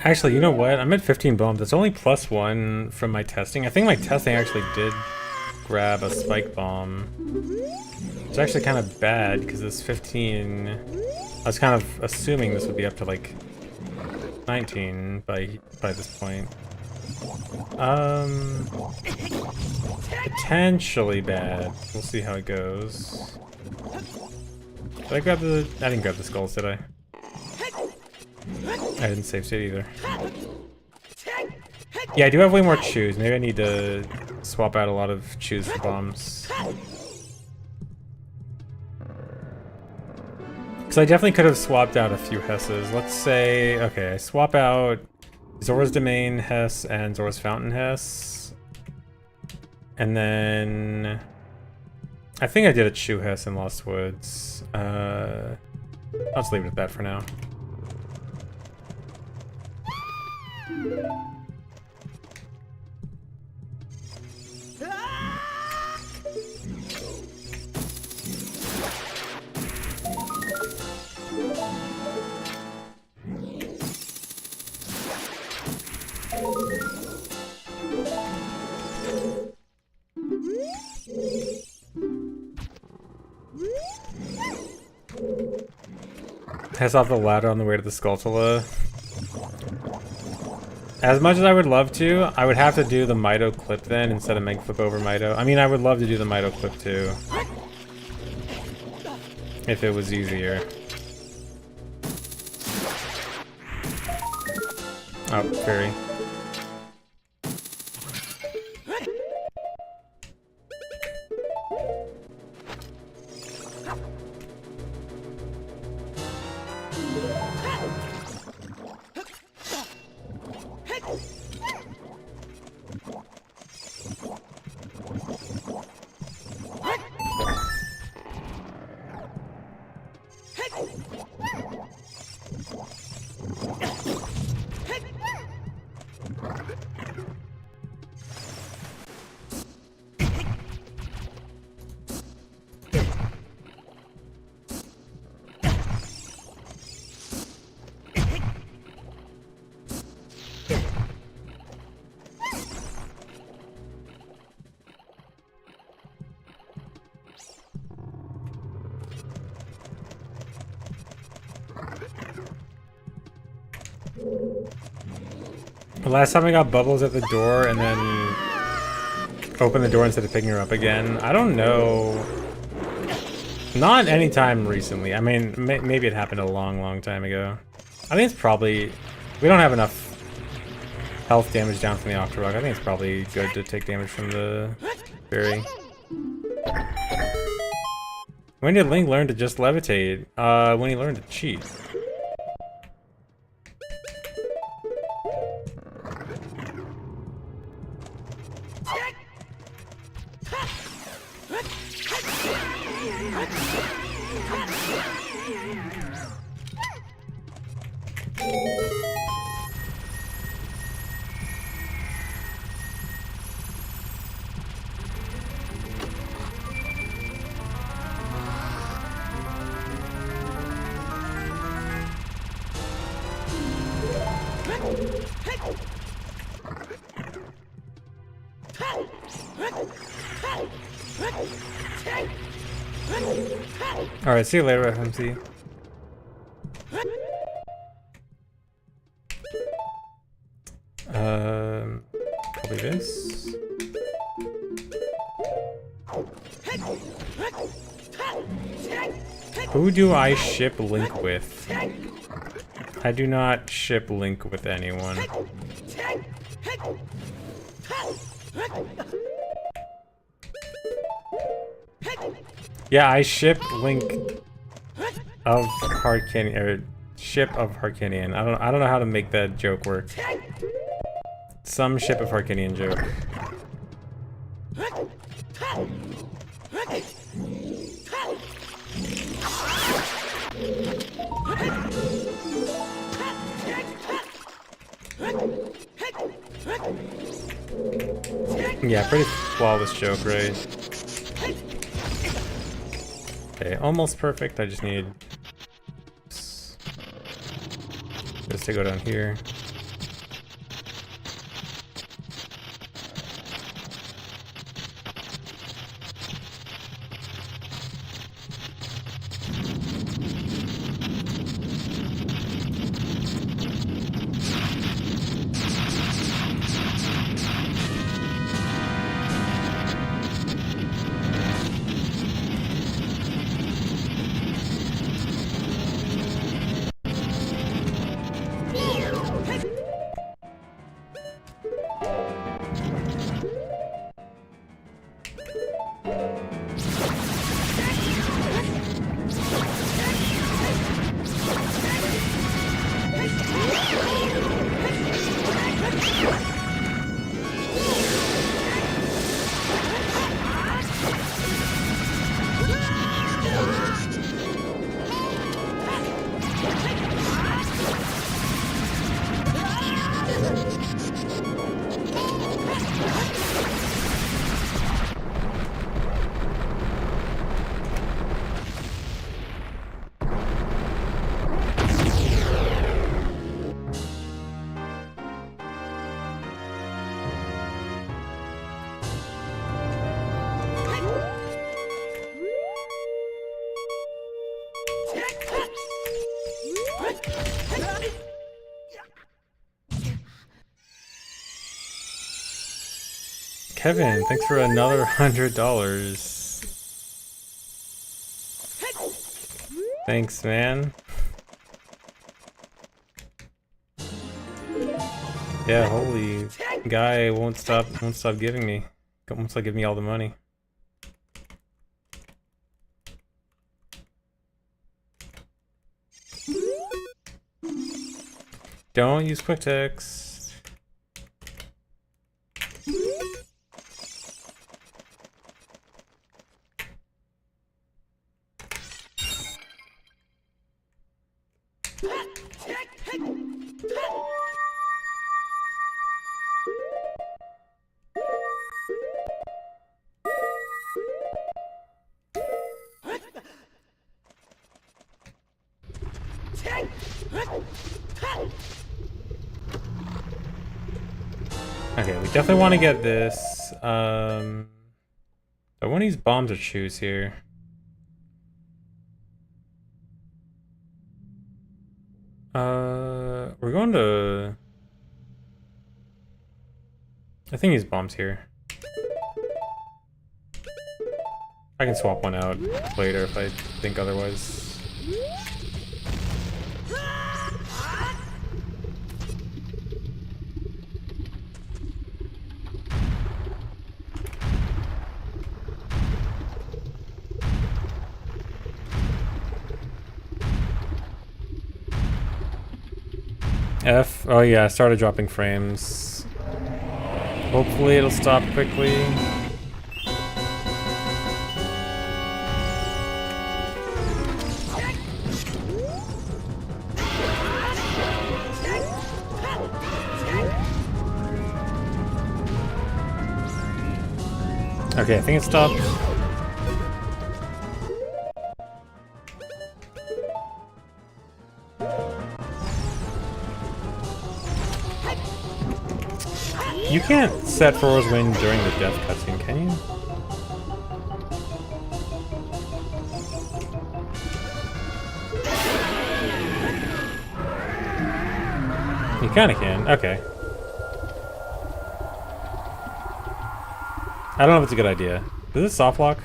Actually, you know what? I'm at 15 bombs. That's only +1 from my testing. I think my testing actually did grab a spike bomb. It's actually kind of bad because this 15... I was kind of assuming this would be up to like 19 by this point. Potentially bad. We'll see how it goes. Did I grab the... I didn't grab the skulls, did I? I didn't save state either. Yeah, I do have way more chews. Maybe I need to swap out a lot of chews for bombs. Because I definitely could have swapped out a few Hesses. Let's say, okay, I swap out Zora's Domain Hess and Zora's Fountain Hess. And then... I think I did a Chew Hess in Lost Woods. I'll just leave it at that for now. Hess off the ladder on the way to the Skulltula. As much as I would love to, I would have to do the Mito clip then instead of Meg Flip over Mito. I mean, I would love to do the Mito clip too. If it was easier. Oh, fairy. The last time I got Bubbles at the door and then opened the door instead of picking her up again, I don't know. Not anytime recently. I mean, maybe it happened a long time ago. I think it's probably... We don't have enough health damage down from the Octorok. I think it's probably good to take damage from the fairy. When did Link learn to just levitate? When he learned to cheat. Alright, see you later, FMC. Probably this. Who do I ship Link with? I do not ship Link with anyone. Yeah, I ship Link of Hard Canyon, or ship of Hard Canyon. I don't know how to make that joke work. Some ship of Hard Canyon joke. Yeah, pretty flawless joke, right? Okay, almost perfect. I just need this to go down here. Kevin, thanks for another $100. Thanks, man. Yeah, holy guy won't stop giving me. Won't stop giving me all the money. Don't use quick text. Okay, we definitely want to get this. I want to use bombs or choose here. We're going to... I think use bombs here. I can swap one out later if I think otherwise. F. Oh yeah, I started dropping frames. Hopefully it'll stop quickly. Okay, I think it stopped. You can't set Fro's Wind during the death cutscene, can you? You kinda can, okay. I don't know if it's a good idea. Does it soft lock?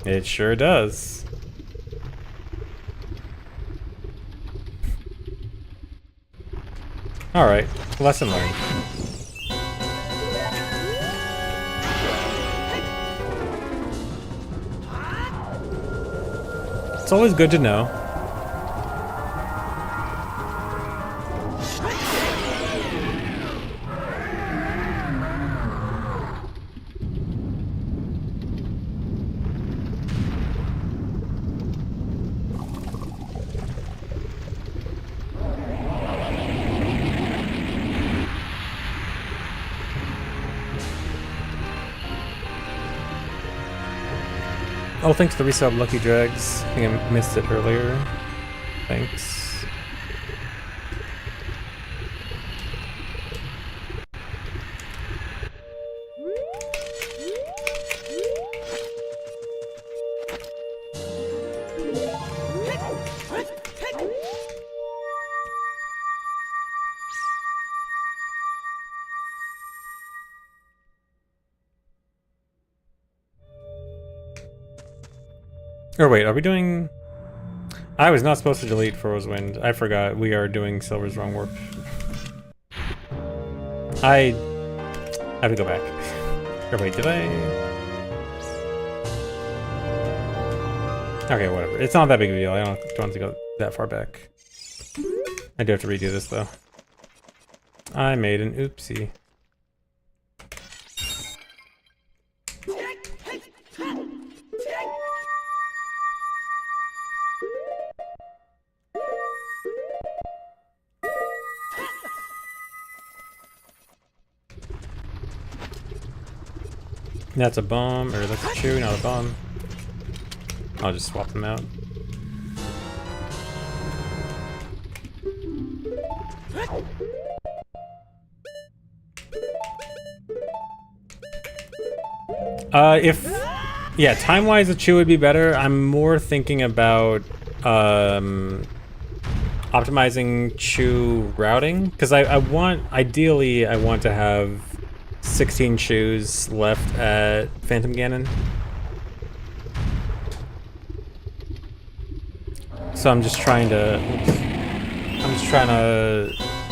It sure does. Alright, lesson learned. It's always good to know. Oh, thanks to the resub, Lucky Drags. I think I missed it earlier. Thanks. Or wait, are we doing... I was not supposed to delete Fro's Wind. I forgot. We are doing Silver's Wrong Warp. I have to go back. Or wait, did I... Okay, whatever. It's not that big of a deal. I don't have to go that far back. I do have to redo this, though. I made an oopsie. That's a bomb, or that's a chew, not a bomb. I'll just swap them out. Yeah, time-wise a chew would be better. I'm more thinking about, optimizing chew routing, because ideally I want to have 16 shoes left at Phantom Ganon. So I'm just trying to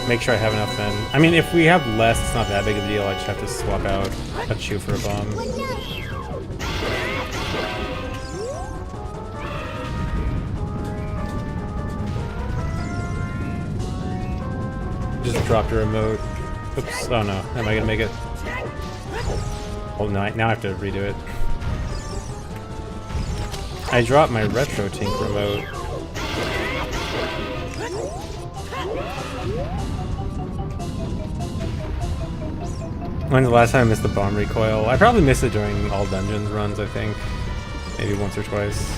make sure I have enough then. I mean, if we have less, it's not that big of a deal. I just have to swap out a shoe for a bomb. Just dropped a remote. Oops, oh no, am I gonna make it? Oh no, now I have to redo it. I dropped my Retro Tink remote. When's the last time I missed the bomb recoil? I probably missed it during all dungeons runs, I think. Maybe once or twice.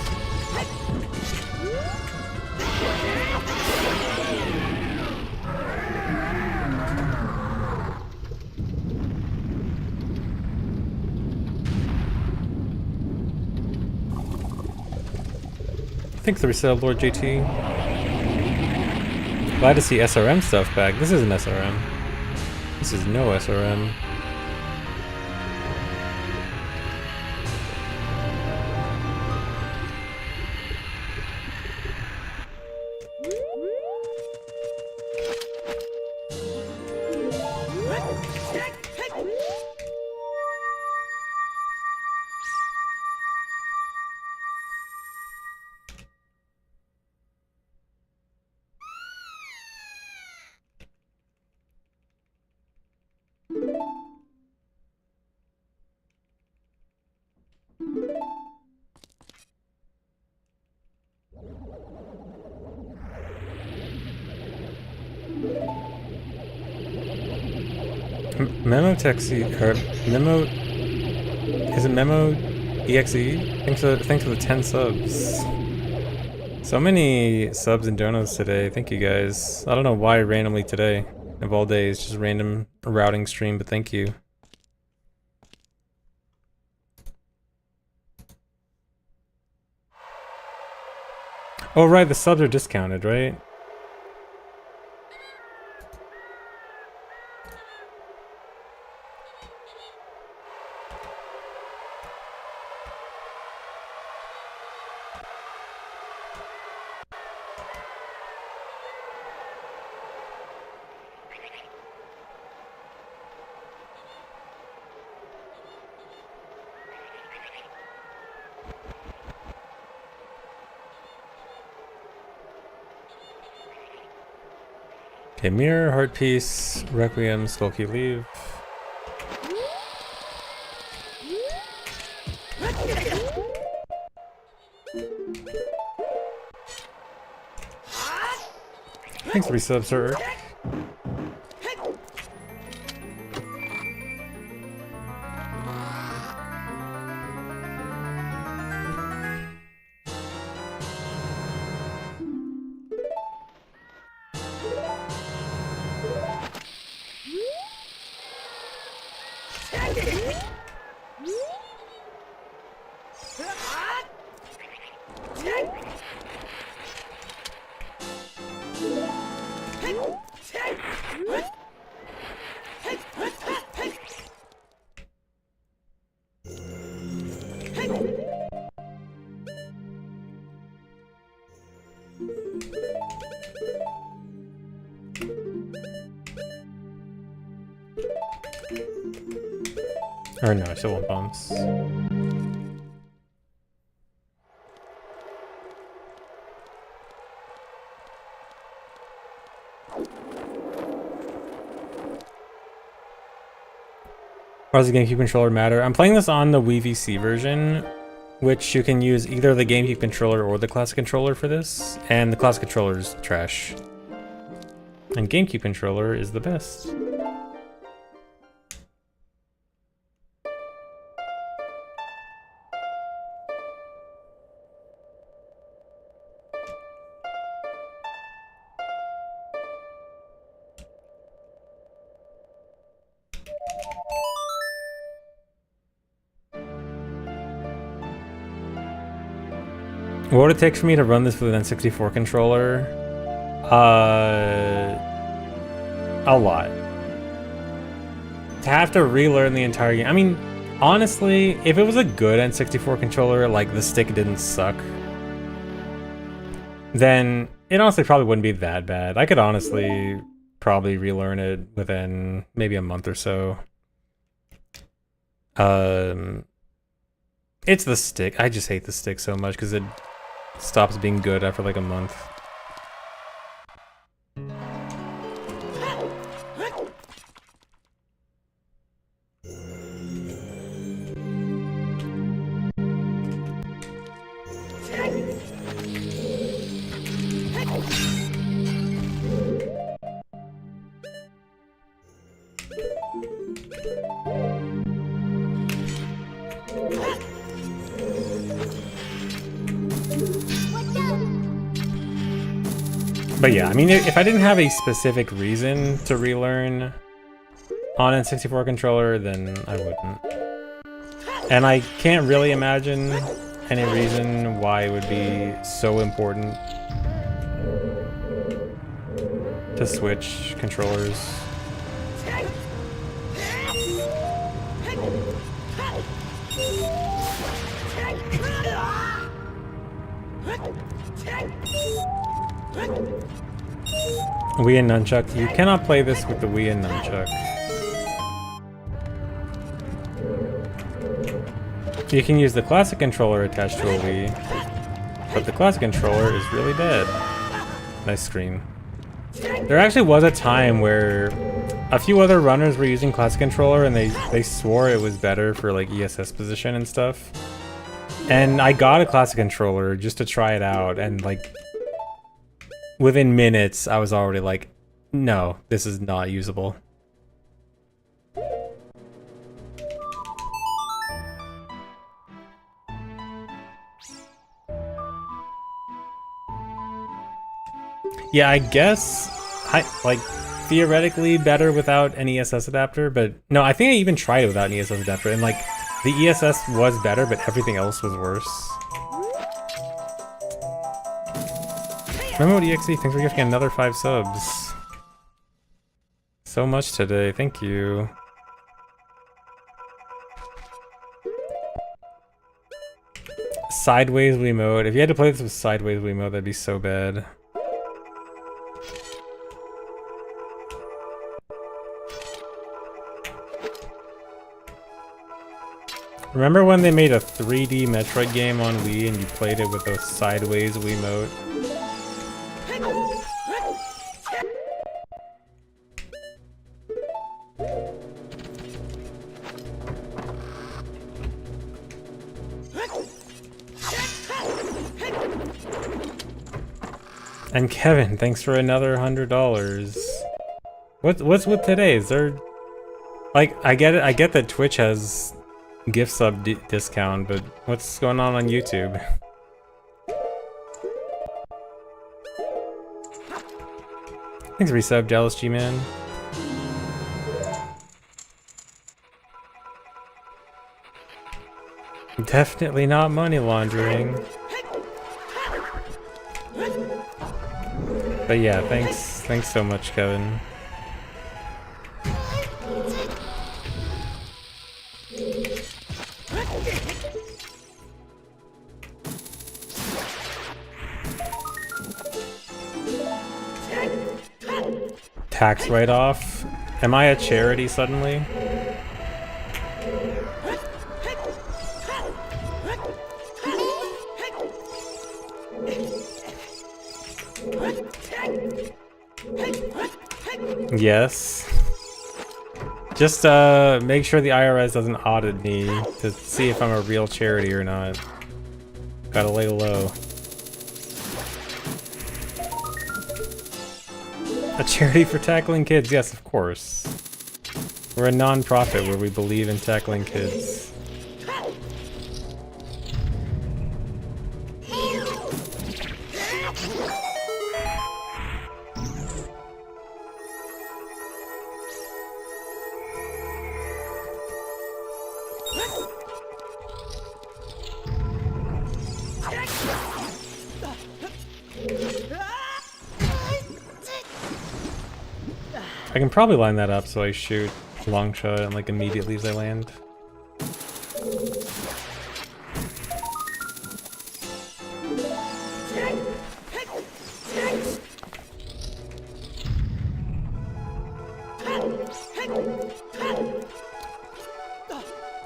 Thanks for the resale, Lord JT. Glad to see SRM stuff back. This isn't SRM. This is no SRM. Memo Texi, or Memo, is it Memo EXE? Thanks for the 10 subs. So many subs and donos today, thank you guys. I don't know why randomly today, of all days, just random routing stream, but thank you. Oh right, the subs are discounted, right? Okay, Mirror, Heart Piece, Requiem, Skulky Leave. Thanks for resub, sir. Or no, I still want bumps. Why does the GameCube controller matter? I'm playing this on the Wii VC version, which you can use either the GameCube controller or the classic controller for this, and the classic controller is trash. And GameCube controller is the best. What would it take for me to run this with an N64 controller? A lot. to have to relearn the entire game. I mean, honestly, if it was a good N64 controller, like the stick didn't suck, then it honestly probably wouldn't be that bad. I could honestly probably relearn it within maybe a month or so. It's the stick. I just hate the stick so much because it stops being good after like a month. But yeah, I mean, if I didn't have a specific reason to relearn on N64 controller, then I wouldn't. And I can't really imagine any reason why it would be so important to switch controllers. Wii and Nunchuck. You cannot play this with the Wii and Nunchuck. You can use the classic controller attached to a Wii, but the classic controller is really bad. Nice screen. There actually was a time where a few other runners were using classic controller and they swore it was better for like ESS position and stuff. And I got a classic controller just to try it out, and like within minutes I was already like, no, this is not usable. Yeah, I guess like theoretically better without an ESS adapter, but no, I think I even tried it without an ESS adapter, and like the ESS was better, but everything else was worse. Remember what EXE, thanks for gifting another 5 subs. So much today, thank you. Sideways Wiimote. If you had to play this with Sideways Wiimote, that'd be so bad. Remember when they made a 3D Metroid game on Wii and you played it with a Sideways Wiimote? And Kevin, thanks for another $100. What's with today? Is there, like, I get it. I get that Twitch has gift sub discount, but what's going on YouTube? Thanks for resub, Jealous G-Man. Definitely not money laundering. But yeah, thanks so much, Kevin. Tax write-off? Am I a charity suddenly? Yes. Just make sure the IRS doesn't audit me to see if I'm a real charity or not. Gotta lay low. A charity for tackling kids, yes, of course. We're a non-profit where we believe in tackling kids. I can probably line that up so I shoot long shot and like immediately as I land.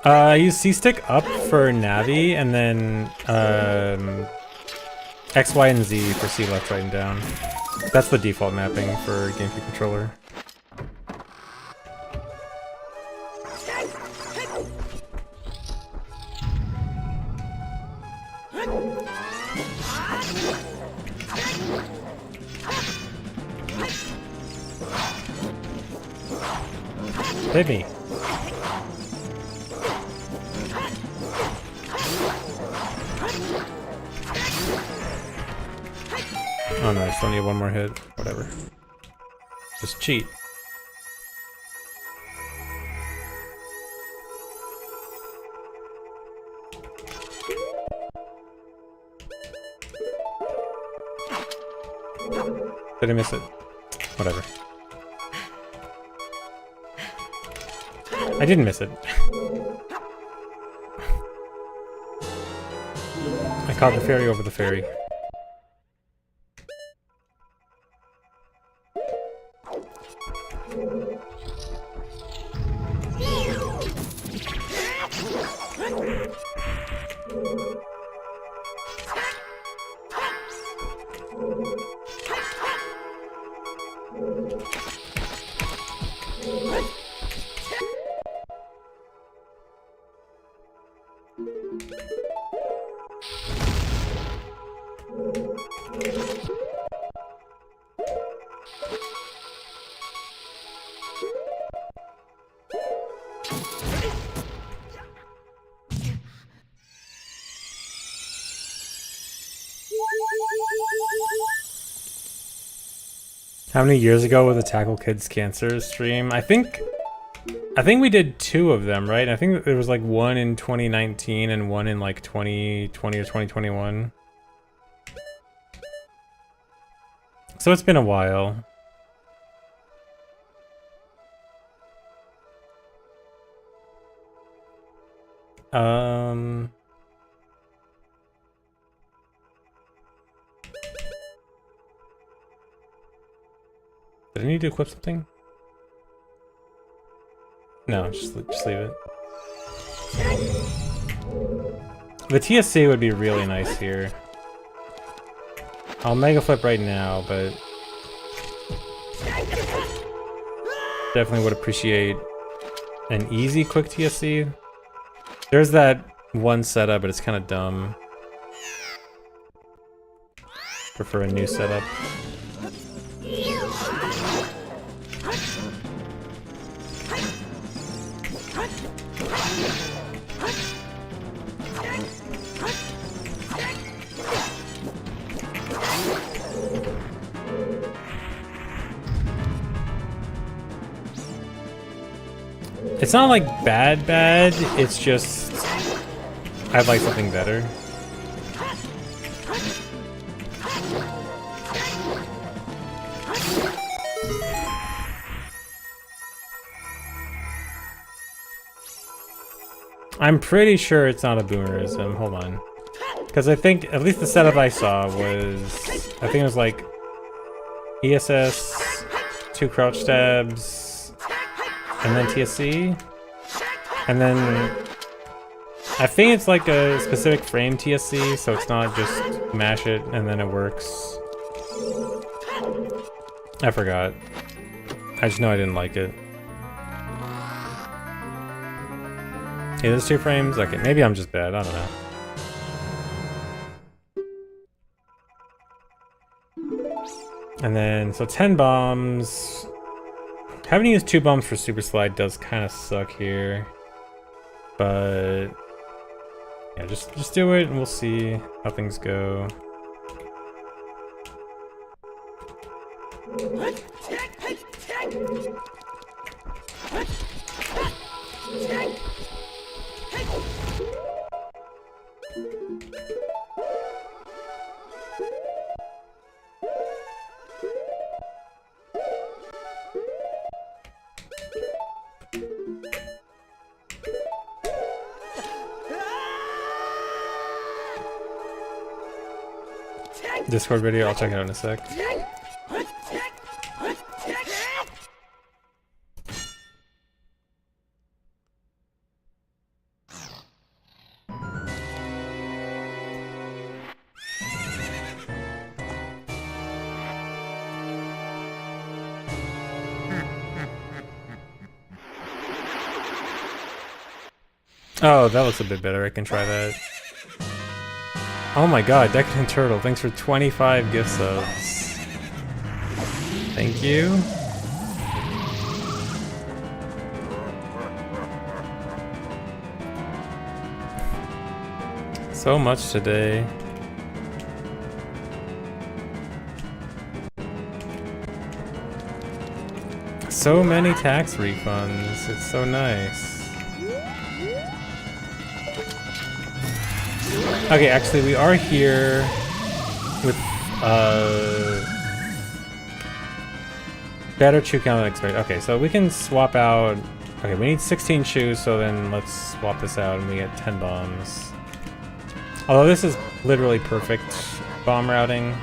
I use C-stick up for Navi, and then X, Y, and Z for C left, right, and down. That's the default mapping for GameCube controller. Hit me. Oh no, I still need one more hit. Whatever. Just cheat. Did I miss it? Whatever. I didn't miss it. I caught the fairy over the fairy. How many years ago was the Tackle Kids Cancer stream? I think we did 2 of them, right? I think there was like one in 2019 and one in like 2020 or 2021. So it's been a while. Did I need to equip something? No, just leave it. The TSC would be really nice here. I'll Mega Flip right now, but definitely would appreciate an easy quick TSC. There's that one setup, but it's kind of dumb. Prefer a new setup. It's not like bad, it's just I'd like something better. I'm pretty sure it's not a boomerism. Hold on. Because I think, at least the setup I saw was, I think it was like ESS, 2 crouch stabs, and then TSC. And then I think it's like a specific frame TSC, so it's not just mash it and then it works. I forgot. I just know I didn't like it. Yeah, there's 2 frames? Okay, maybe I'm just bad, I don't know. And then, so 10 bombs. Having to use 2 bombs for Super Slide does kind of suck here. But yeah, just do it and we'll see how things go. Discord video, I'll check it out in a sec. Oh, that looks a bit better. I can try that. Oh my god, Decadent Turtle, thanks for 25 gift subs. Thank you. So much today. So many tax refunds. It's so nice. Okay, actually, we are here with better chew count than expected. Okay, so we can swap out. Okay, we need 16 chews, so then let's swap this out and we get 10 bombs. Although this is literally perfect bomb routing.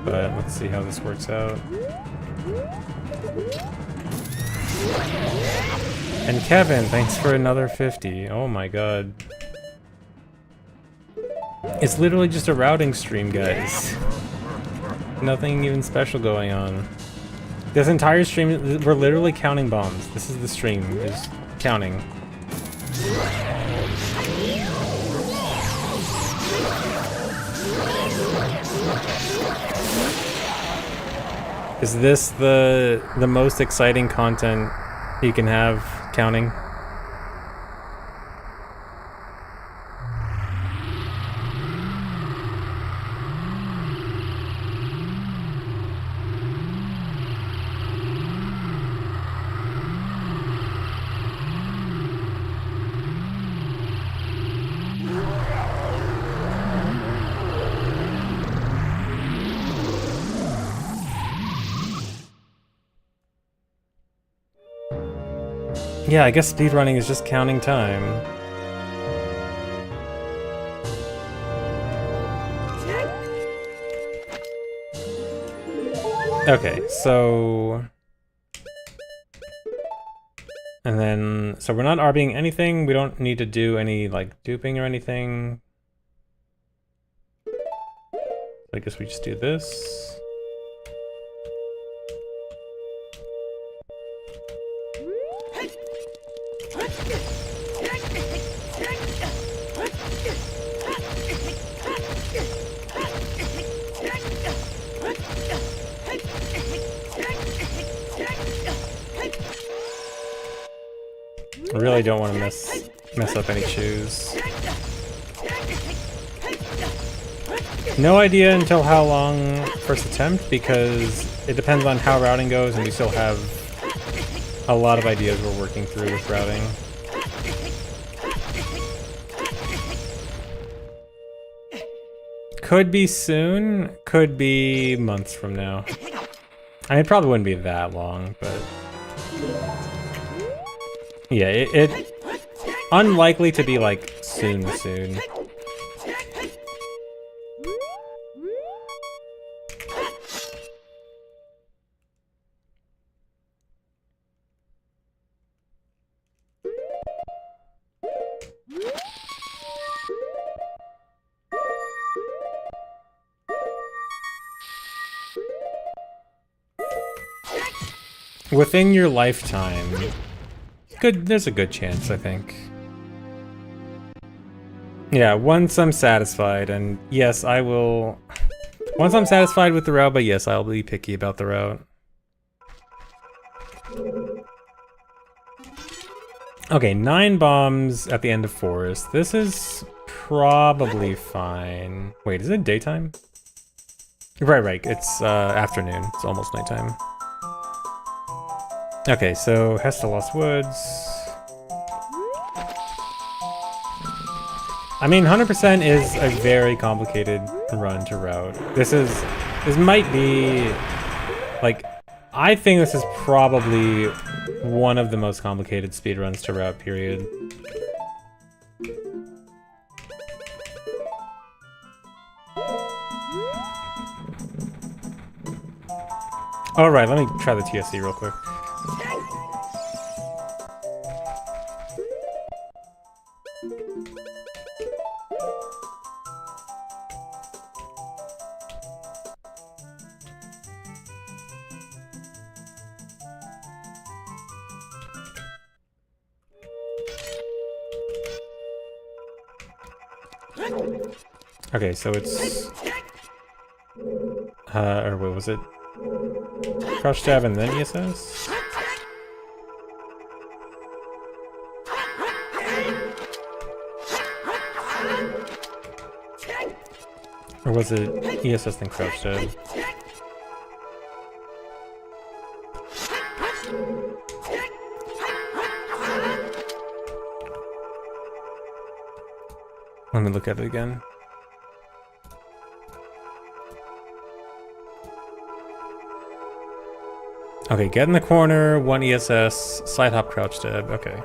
But let's see how this works out. And Kevin, thanks for another 50. Oh my god. It's literally just a routing stream, guys. Nothing even special going on. This entire stream, we're literally counting bombs. This is the stream, is counting. Is this the most exciting content you can have, counting? Yeah, I guess speedrunning is just counting time. Okay, so... And then, so we're not RBing anything, we don't need to do any, like, duping or anything. I guess we just do this. I really don't want to mess up any chews. No idea until how long first attempt, because it depends on how routing goes, and we still have a lot of ideas we're working through with routing. Could be soon, could be months from now. I mean, it probably wouldn't be that long, but... Yeah, it unlikely to be like soon. Within your lifetime. Good, there's a good chance, I think. Yeah, once I'm satisfied, and yes, I will... Once I'm satisfied with the route, but yes, I'll be picky about the route. Okay, 9 bombs at the end of forest. This is probably fine. Wait, is it daytime? Right, it's afternoon. It's almost nighttime. Okay, so Hesta Lost Woods. I mean, 100% is a very complicated run to route. This might be, like, I think this is probably one of the most complicated speedruns to route, period. Alright, let me try the TSC real quick. Okay, so it's... or wait, was it? Crouch jab and then ESS? Or was it ESS then crouch jab? Let me look at it again. Okay, get in the corner, 1 ESS, side hop crouch jab, okay.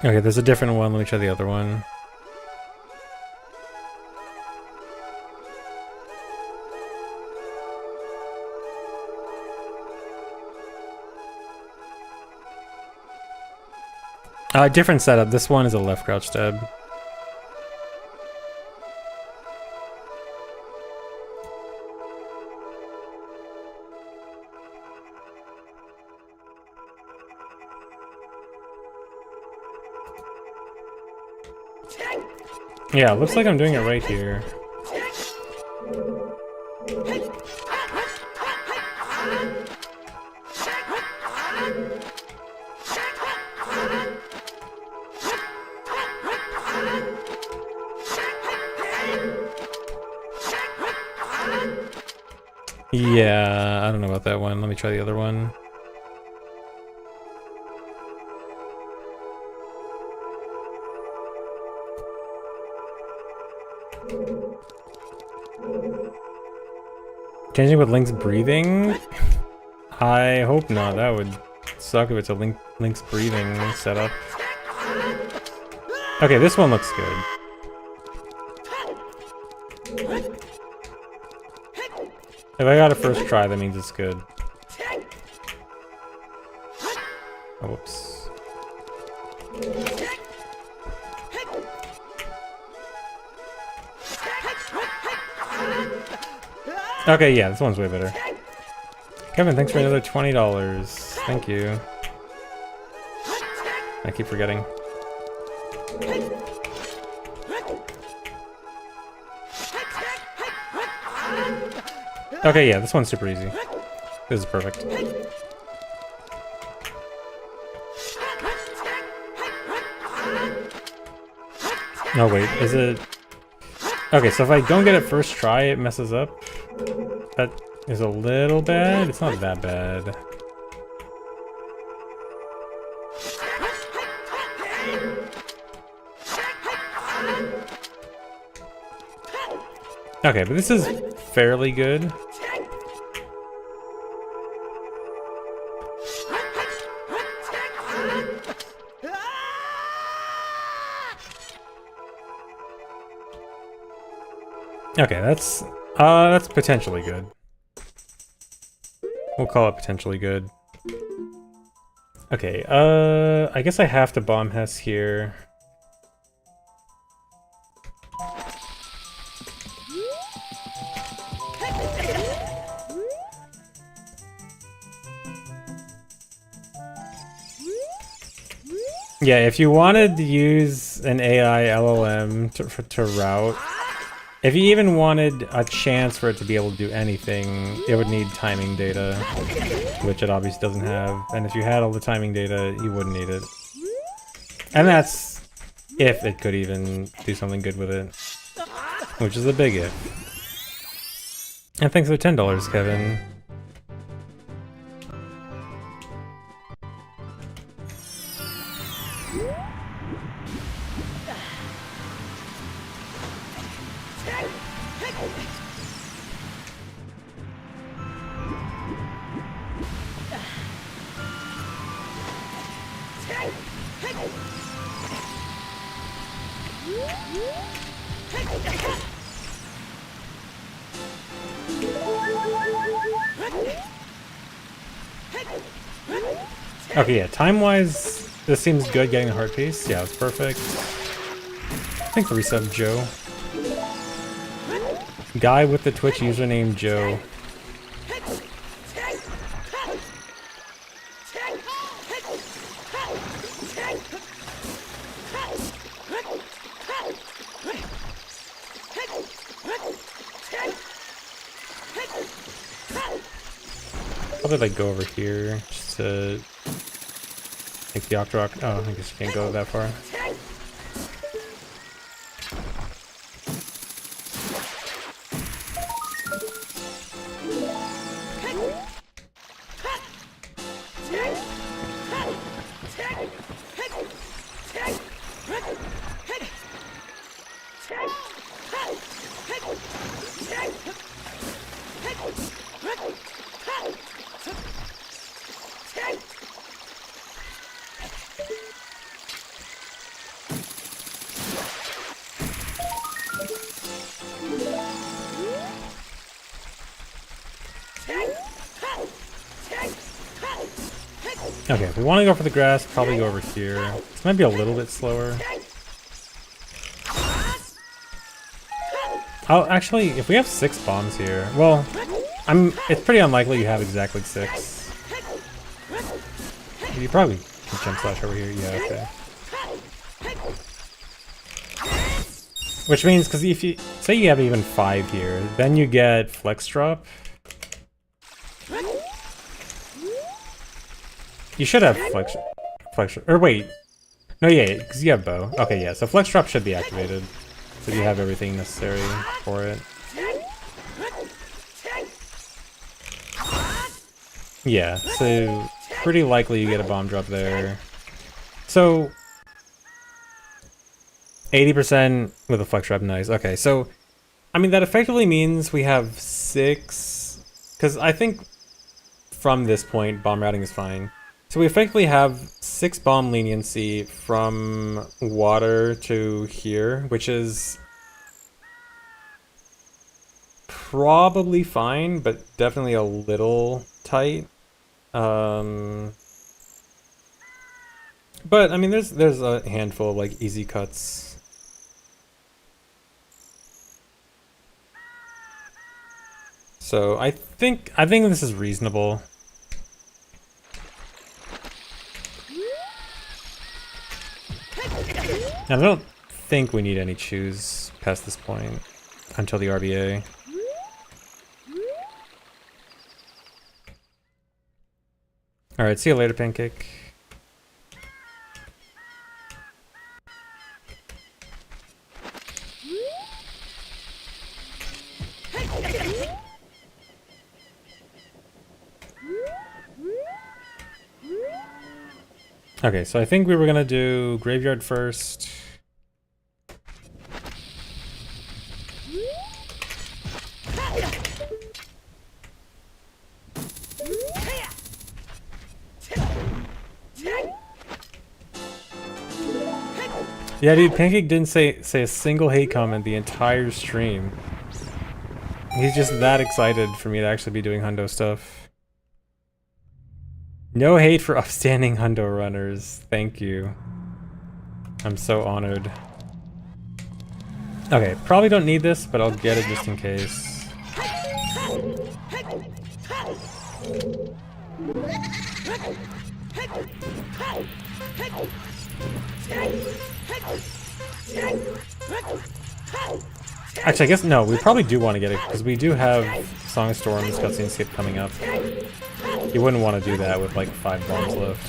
Okay, there's a different one. Let me try the other one. Different setup. This one is a left crouch jab. Yeah, looks like I'm doing it right here. Yeah, I don't know about that one. Let me try the other one. Changing with Link's breathing? I hope not. That would suck if it's a Link's breathing setup. Okay, this one looks good. If I got it first try, that means it's good. Oh, whoops. Okay, yeah, this one's way better. Kevin, thanks for another $20. Thank you. I keep forgetting. Okay, yeah, this one's super easy. This is perfect. Oh wait, is it... Okay, so if I don't get it first try, it messes up. That is a little bad. It's not that bad. Okay, but this is fairly good. Okay, that's potentially good. We'll call it potentially good. Okay, I guess I have to bomb Hess here. Yeah, if you wanted to use an AI LLM to route, if you even wanted a chance for it to be able to do anything, it would need timing data, which it obviously doesn't have. And if you had all the timing data, you wouldn't need it. And that's if it could even do something good with it, which is a big if. And thanks for the $10, Kevin. Okay, yeah, time-wise, this seems good getting the heart piece. Yeah, it's perfect. Thanks for the resub, Joe. Guy with the Twitch username, Joe. Probably like go over here just to make the Octorok. Oh, I guess you can't go that far. Okay, if we want to go for the grass, probably go over here. This might be a little bit slower. Oh, actually, if we have 6 bombs here, well, it's pretty unlikely you have exactly 6. You probably can jump slash over here. Yeah, okay. Which means, because if you say you have even 5 here, then you get flex drop. You should have flex, or wait, no, yeah, because you have bow. Okay, yeah, so flex drop should be activated, so you have everything necessary for it. Yeah, so pretty likely you get a bomb drop there. So 80% with a flex drop, nice. Okay, so I mean that effectively means we have 6, because I think from this point bomb routing is fine. So we effectively have 6 bomb leniency from water to here, which is probably fine, but definitely a little tight. But I mean, there's a handful of like easy cuts. So I think this is reasonable. I don't think we need any chews past this point until the RBA. Alright, see you later, Pancake. Okay, so I think we were gonna do graveyard first. Yeah, dude, Pancake didn't say a single hate comment the entire stream. He's just that excited for me to actually be doing hundo stuff. No hate for upstanding hundo runners. Thank you. I'm so honored. Okay, probably don't need this, but I'll get it just in case. Actually, I guess no, we probably do want to get it, because we do have Song of Storms cutscene skip coming up. You wouldn't want to do that with like 5 bombs left.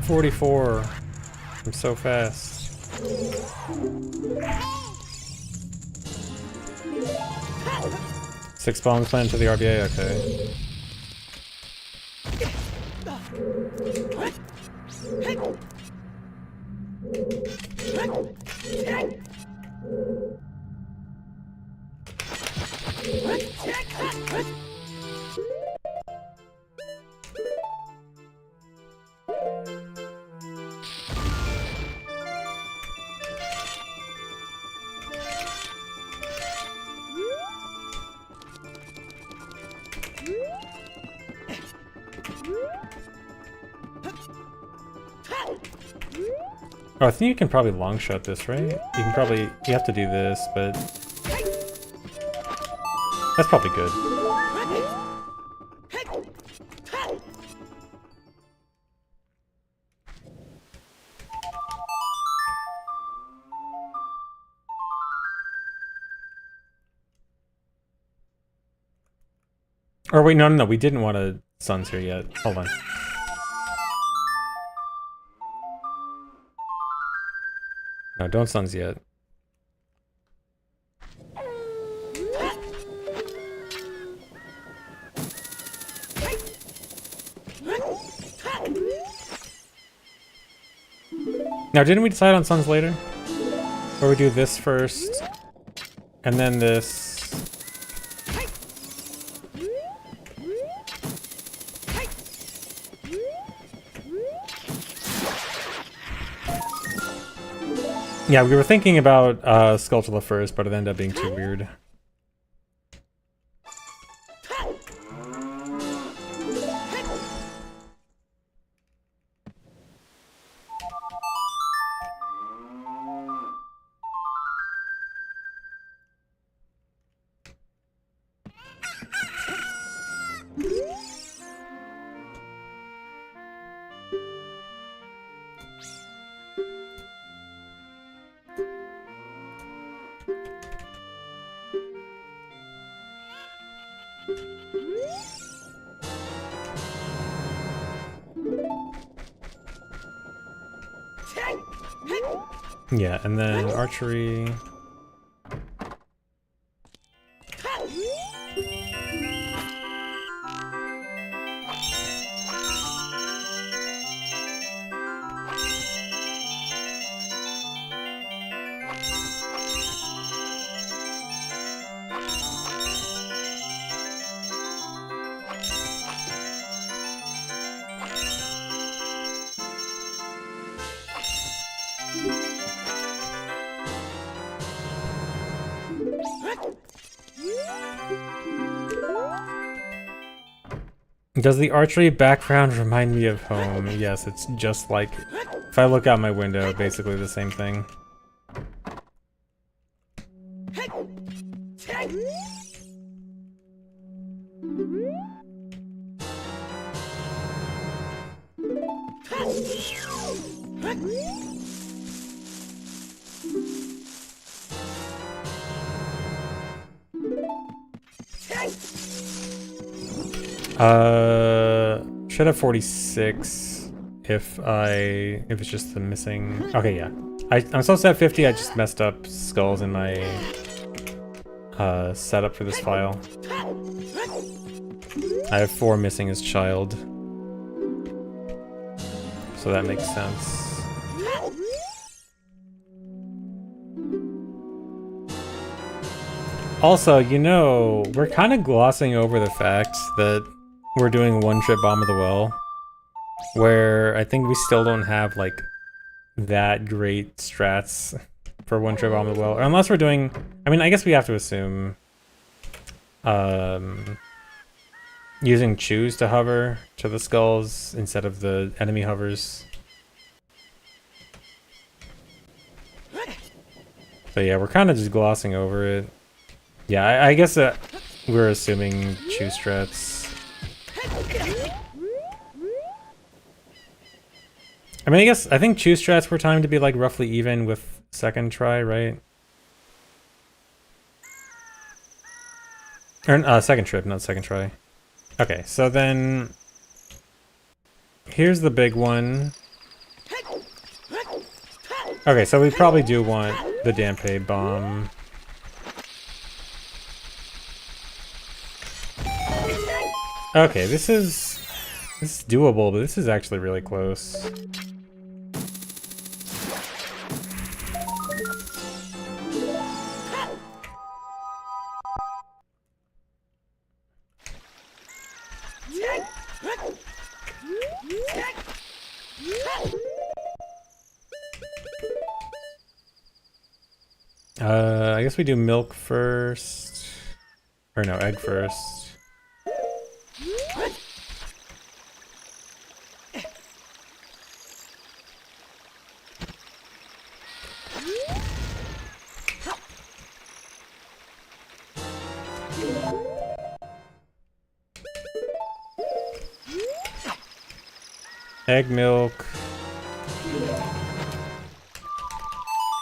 $44. I'm so fast. Six bombs planted to the RBA, okay. Oh, I think you can probably long shot this, right? You can probably, you have to do this, but that's probably good. Or wait, no, we didn't want to suns here yet. Hold on. No, don't suns yet. Now, didn't we decide on suns later? Or we do this first, and then this. Yeah, we were thinking about Skulltula first, but it ended up being too weird. Yeah, and then archery. Does the archery background remind me of home? Yes, it's just like, if I look out my window, basically the same thing. Should have 46 if it's just the missing. Okay, yeah. I'm supposed to have 50. I just messed up skulls in my setup for this file. I have 4 missing as child, so that makes sense. Also, you know, we're kind of glossing over the fact that we're doing one-trip Bomb of the Well, where I think we still don't have, like, that great strats for one-trip Bomb of the Well. Or unless we're doing... I mean, I guess we have to assume... using choose to hover to the skulls instead of the enemy hovers. So yeah, we're kind of just glossing over it. Yeah, I guess we're assuming choose strats. I mean, I think choose strats were timed to be like roughly even with second try, right? Or second trip, not second try. Okay, so then here's the big one. Okay, so we probably do want the Dampe bomb. Okay, this is doable, but this is actually really close. I guess we do milk first. Or no, egg first. Egg milk.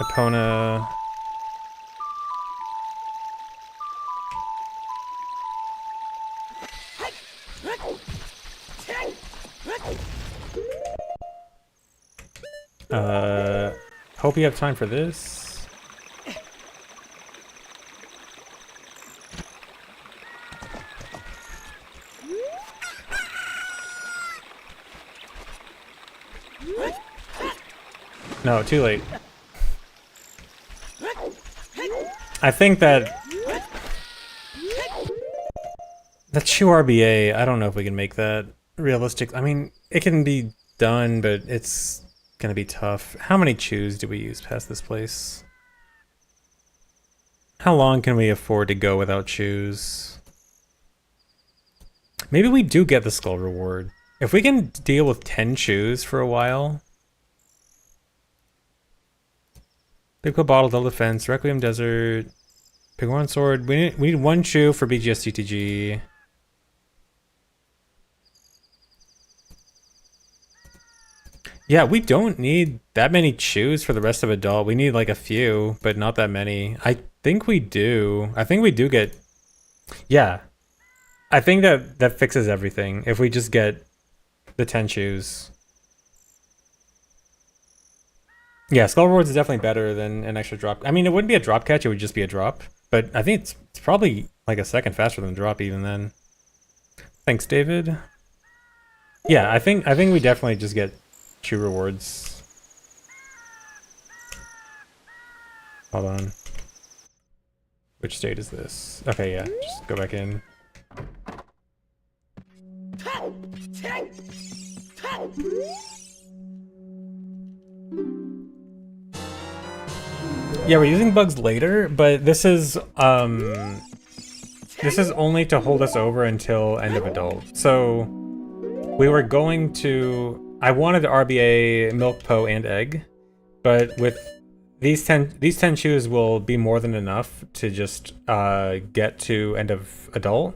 Epona. Hope you have time for this. No, too late. I think that Chew RBA, I don't know if we can make that realistic. I mean, it can be done, but it's gonna be tough. How many chews do we use past this place? How long can we afford to go without chews? Maybe we do get the skull reward. If we can deal with 10 chews for a while. Big Bottle, Double Defense, Requiem Desert, Bighorn Sword. We need 1 chew for BGS CTG. Yeah, we don't need that many chews for the rest of adult. We need like a few, but not that many. I think we do. I think we do get... Yeah. I think that fixes everything if we just get the 10 chews. Yeah, Skull Rewards is definitely better than an extra drop. I mean, it wouldn't be a drop catch, it would just be a drop. But I think it's probably like a second faster than drop even then. Thanks, David. Yeah, I think we definitely just get chew rewards. Hold on. Which state is this? Okay, yeah, just go back in. Yeah, we're using bugs later, but this is only to hold us over until end of adult. So we were going to... I wanted RBA, Milk, Po, and Egg, but with these 10 chews will be more than enough to just get to end of adult,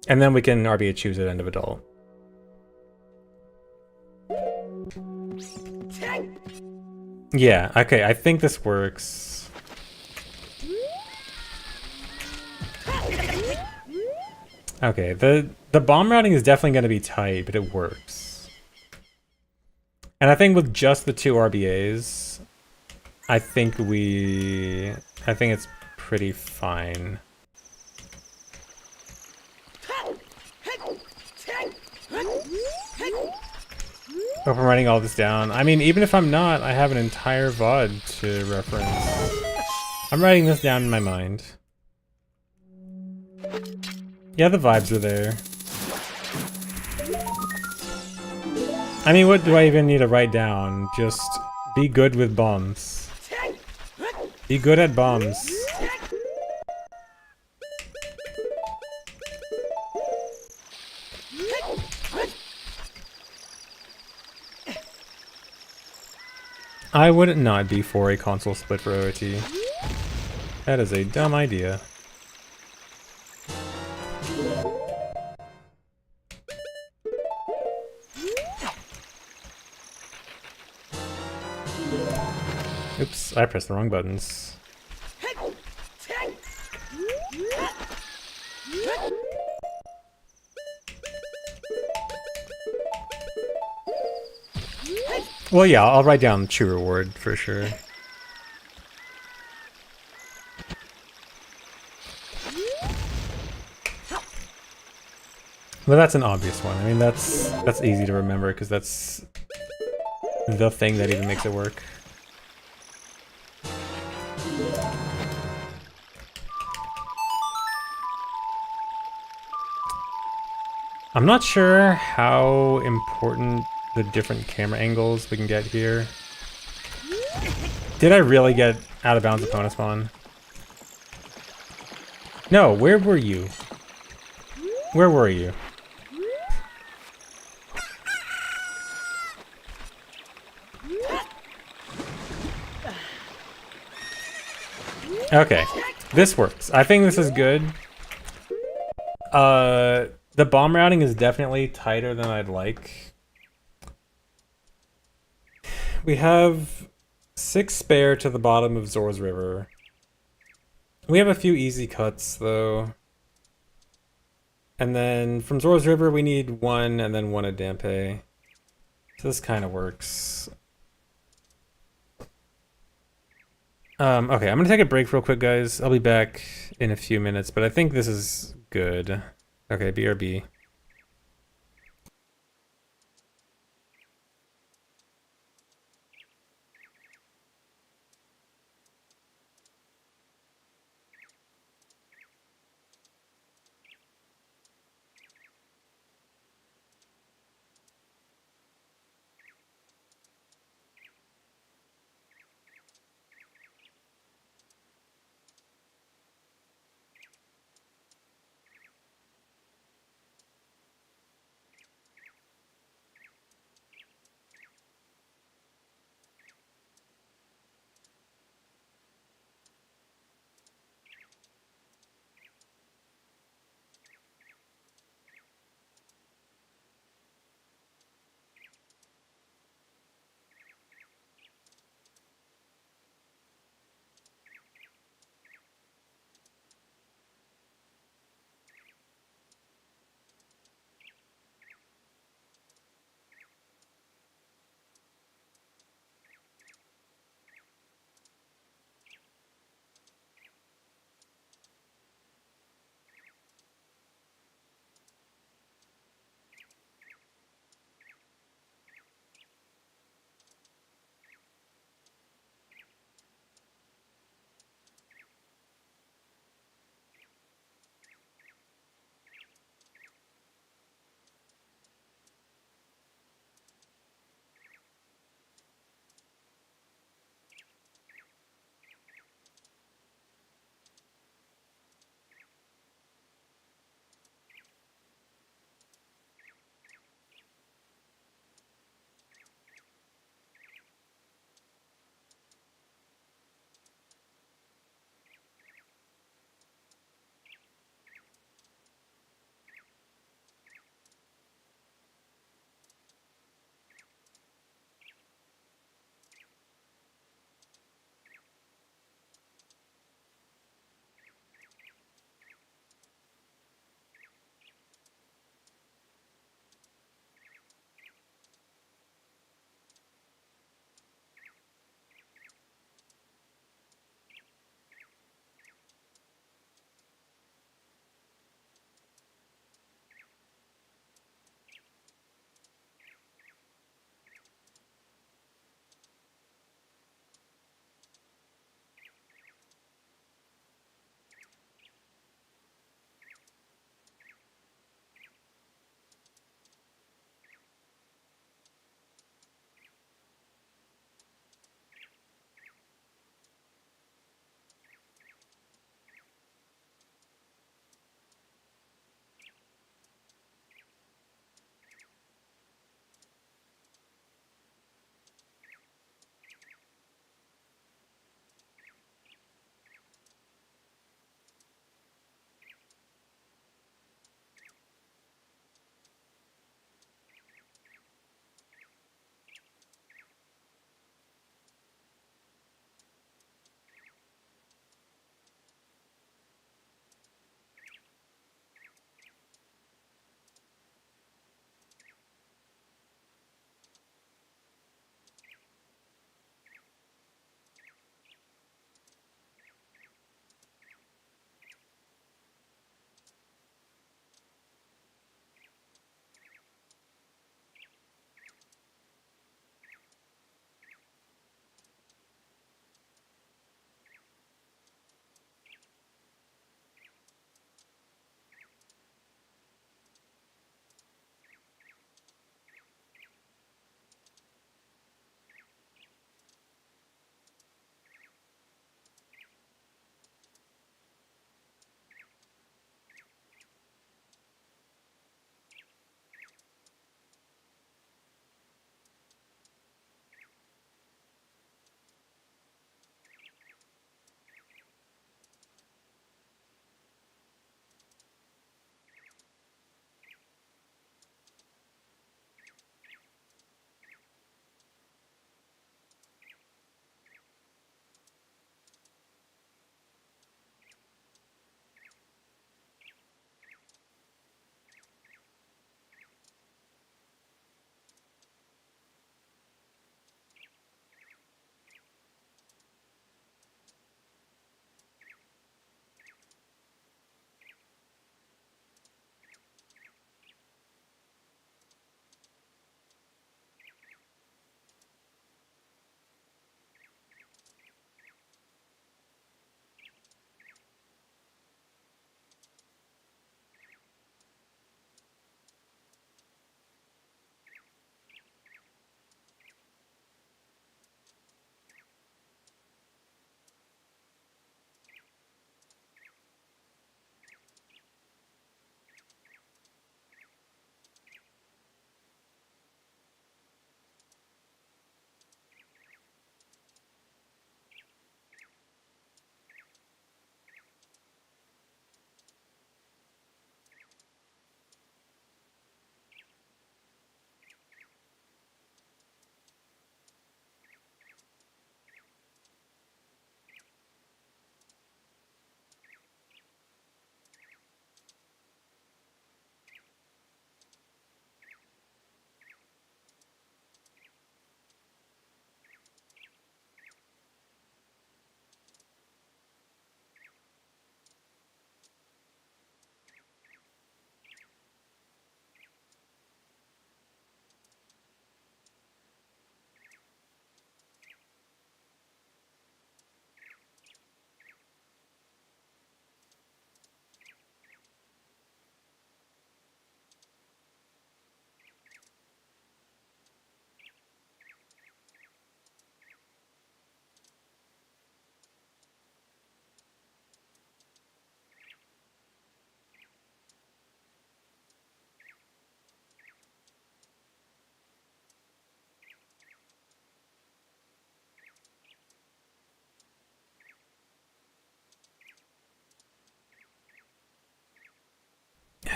and then we can RBA choose at end of adult. Yeah, okay, I think this works. Okay, the bomb routing is definitely going to be tight, but it works. And I think with just the 2 RBAs, I think it's pretty fine. Hope I'm writing all this down. I mean, even if I'm not, I have an entire VOD to reference. I'm writing this down in my mind. Yeah, the vibes are there. I mean, what do I even need to write down? Just be good with bombs. Be good at bombs. I would not be for a console split for OOT. That is a dumb idea. Oops, I pressed the wrong buttons. Well, yeah, I'll write down true reward for sure. But that's an obvious one. I mean, that's easy to remember because that's the thing that even makes it work. I'm not sure how important the different camera angles we can get here. Did I really get out of bounds opponent spawn? No, where were you? Where were you? Okay, this works. I think this is good. The bomb routing is definitely tighter than I'd like. We have 6 spare to the bottom of Zor's River. We have a few easy cuts, though. And then from Zor's River, we need 1 and then 1 at Dampe. So this kind of works. Okay, I'm gonna take a break real quick, guys. I'll be back in a few minutes, but I think this is good. Okay, BRB.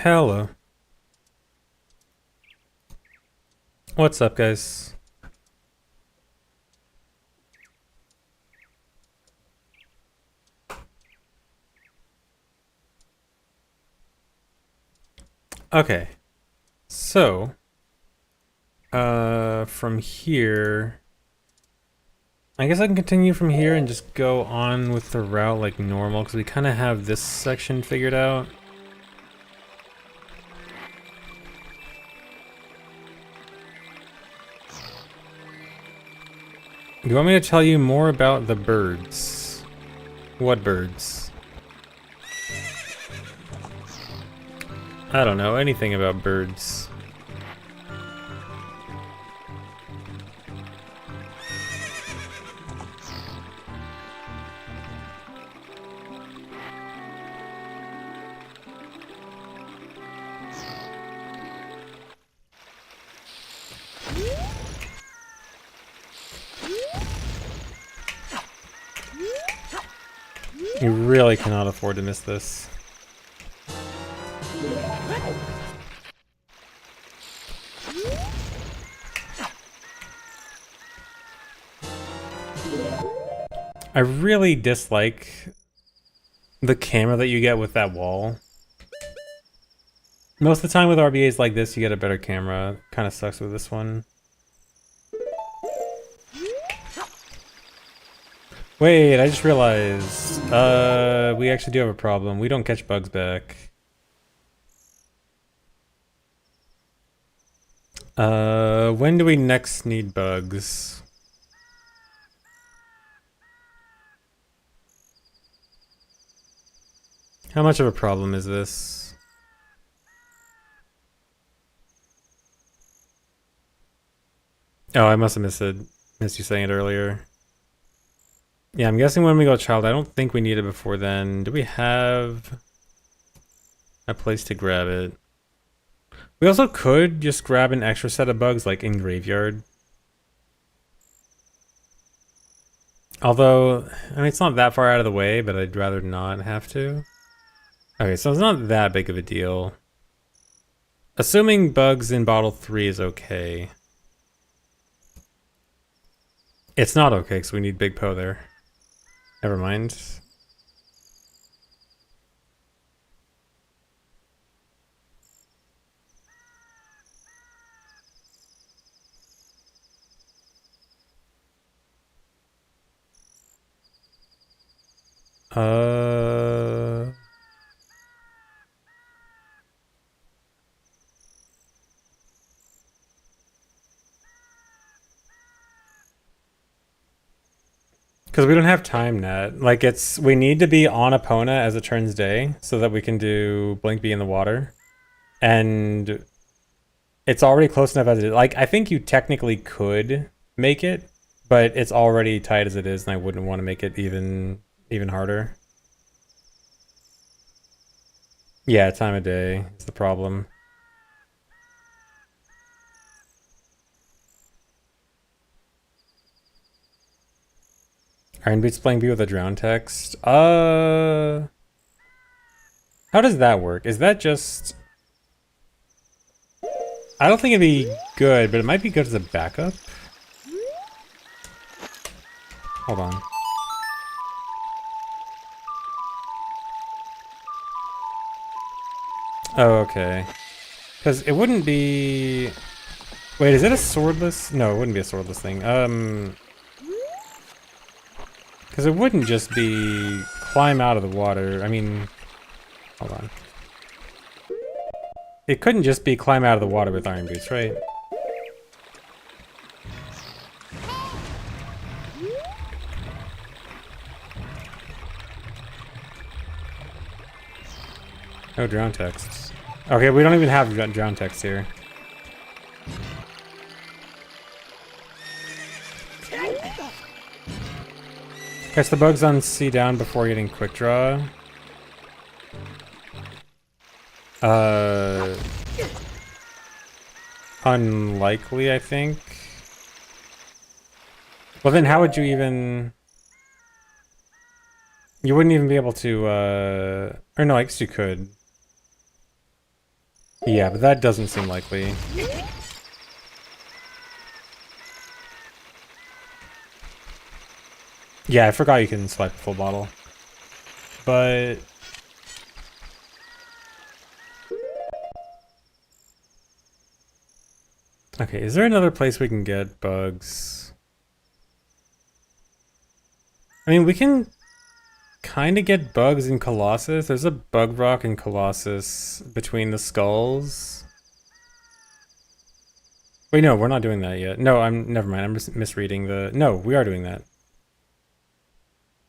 Hello. What's up, guys? Okay. So, from here, I guess I can continue from here and just go on with the route like normal, because we kind of have this section figured out. Do you want me to tell you more about the birds? What birds? I don't know anything about birds. You really cannot afford to miss this. I really dislike the camera that you get with that wall. Most of the time with RBAs like this, you get a better camera. Kind of sucks with this one. Wait, I just realized, we actually do have a problem. We don't catch bugs back. When do we next need bugs? How much of a problem is this? Oh, I must have missed you saying it earlier. Yeah, I'm guessing when we go child, I don't think we need it before then. Do we have a place to grab it? We also could just grab an extra set of bugs like in graveyard. Although, I mean, it's not that far out of the way, but I'd rather not have to. Okay, so it's not that big of a deal. Assuming bugs in bottle 3 is okay. It's not okay, because we need Big Poe there. Never mind. Because we don't have time net. Like, we need to be on Epona as it turns day so that we can do Blink Bee in the water. And it's already close enough as it is. Like, I think you technically could make it, but it's already tight as it is, and I wouldn't want to make it even harder. Yeah, time of day is the problem. Iron Beat's playing B with a drown text. How does that work? Is that just... I don't think it'd be good, but it might be good as a backup. Hold on. Oh, okay. Because it wouldn't be... Wait, is it a swordless? No, it wouldn't be a swordless thing. Because it wouldn't just be climb out of the water. I mean... Hold on. It couldn't just be climb out of the water with iron boots, right? No drown texts. Okay, we don't even have drown text here. Catch the bugs on C down before getting quick draw. Unlikely, I think. Well, then how would you even... You wouldn't even be able to, or no, I guess you could. Yeah, but that doesn't seem likely. Yeah, I forgot you can select the full bottle. But... okay, is there another place we can get bugs? I mean, we can kind of get bugs in Colossus. There's a bug rock in Colossus between the skulls. Wait, no, we're not doing that yet. No, never mind. I'm misreading the... no, we are doing that.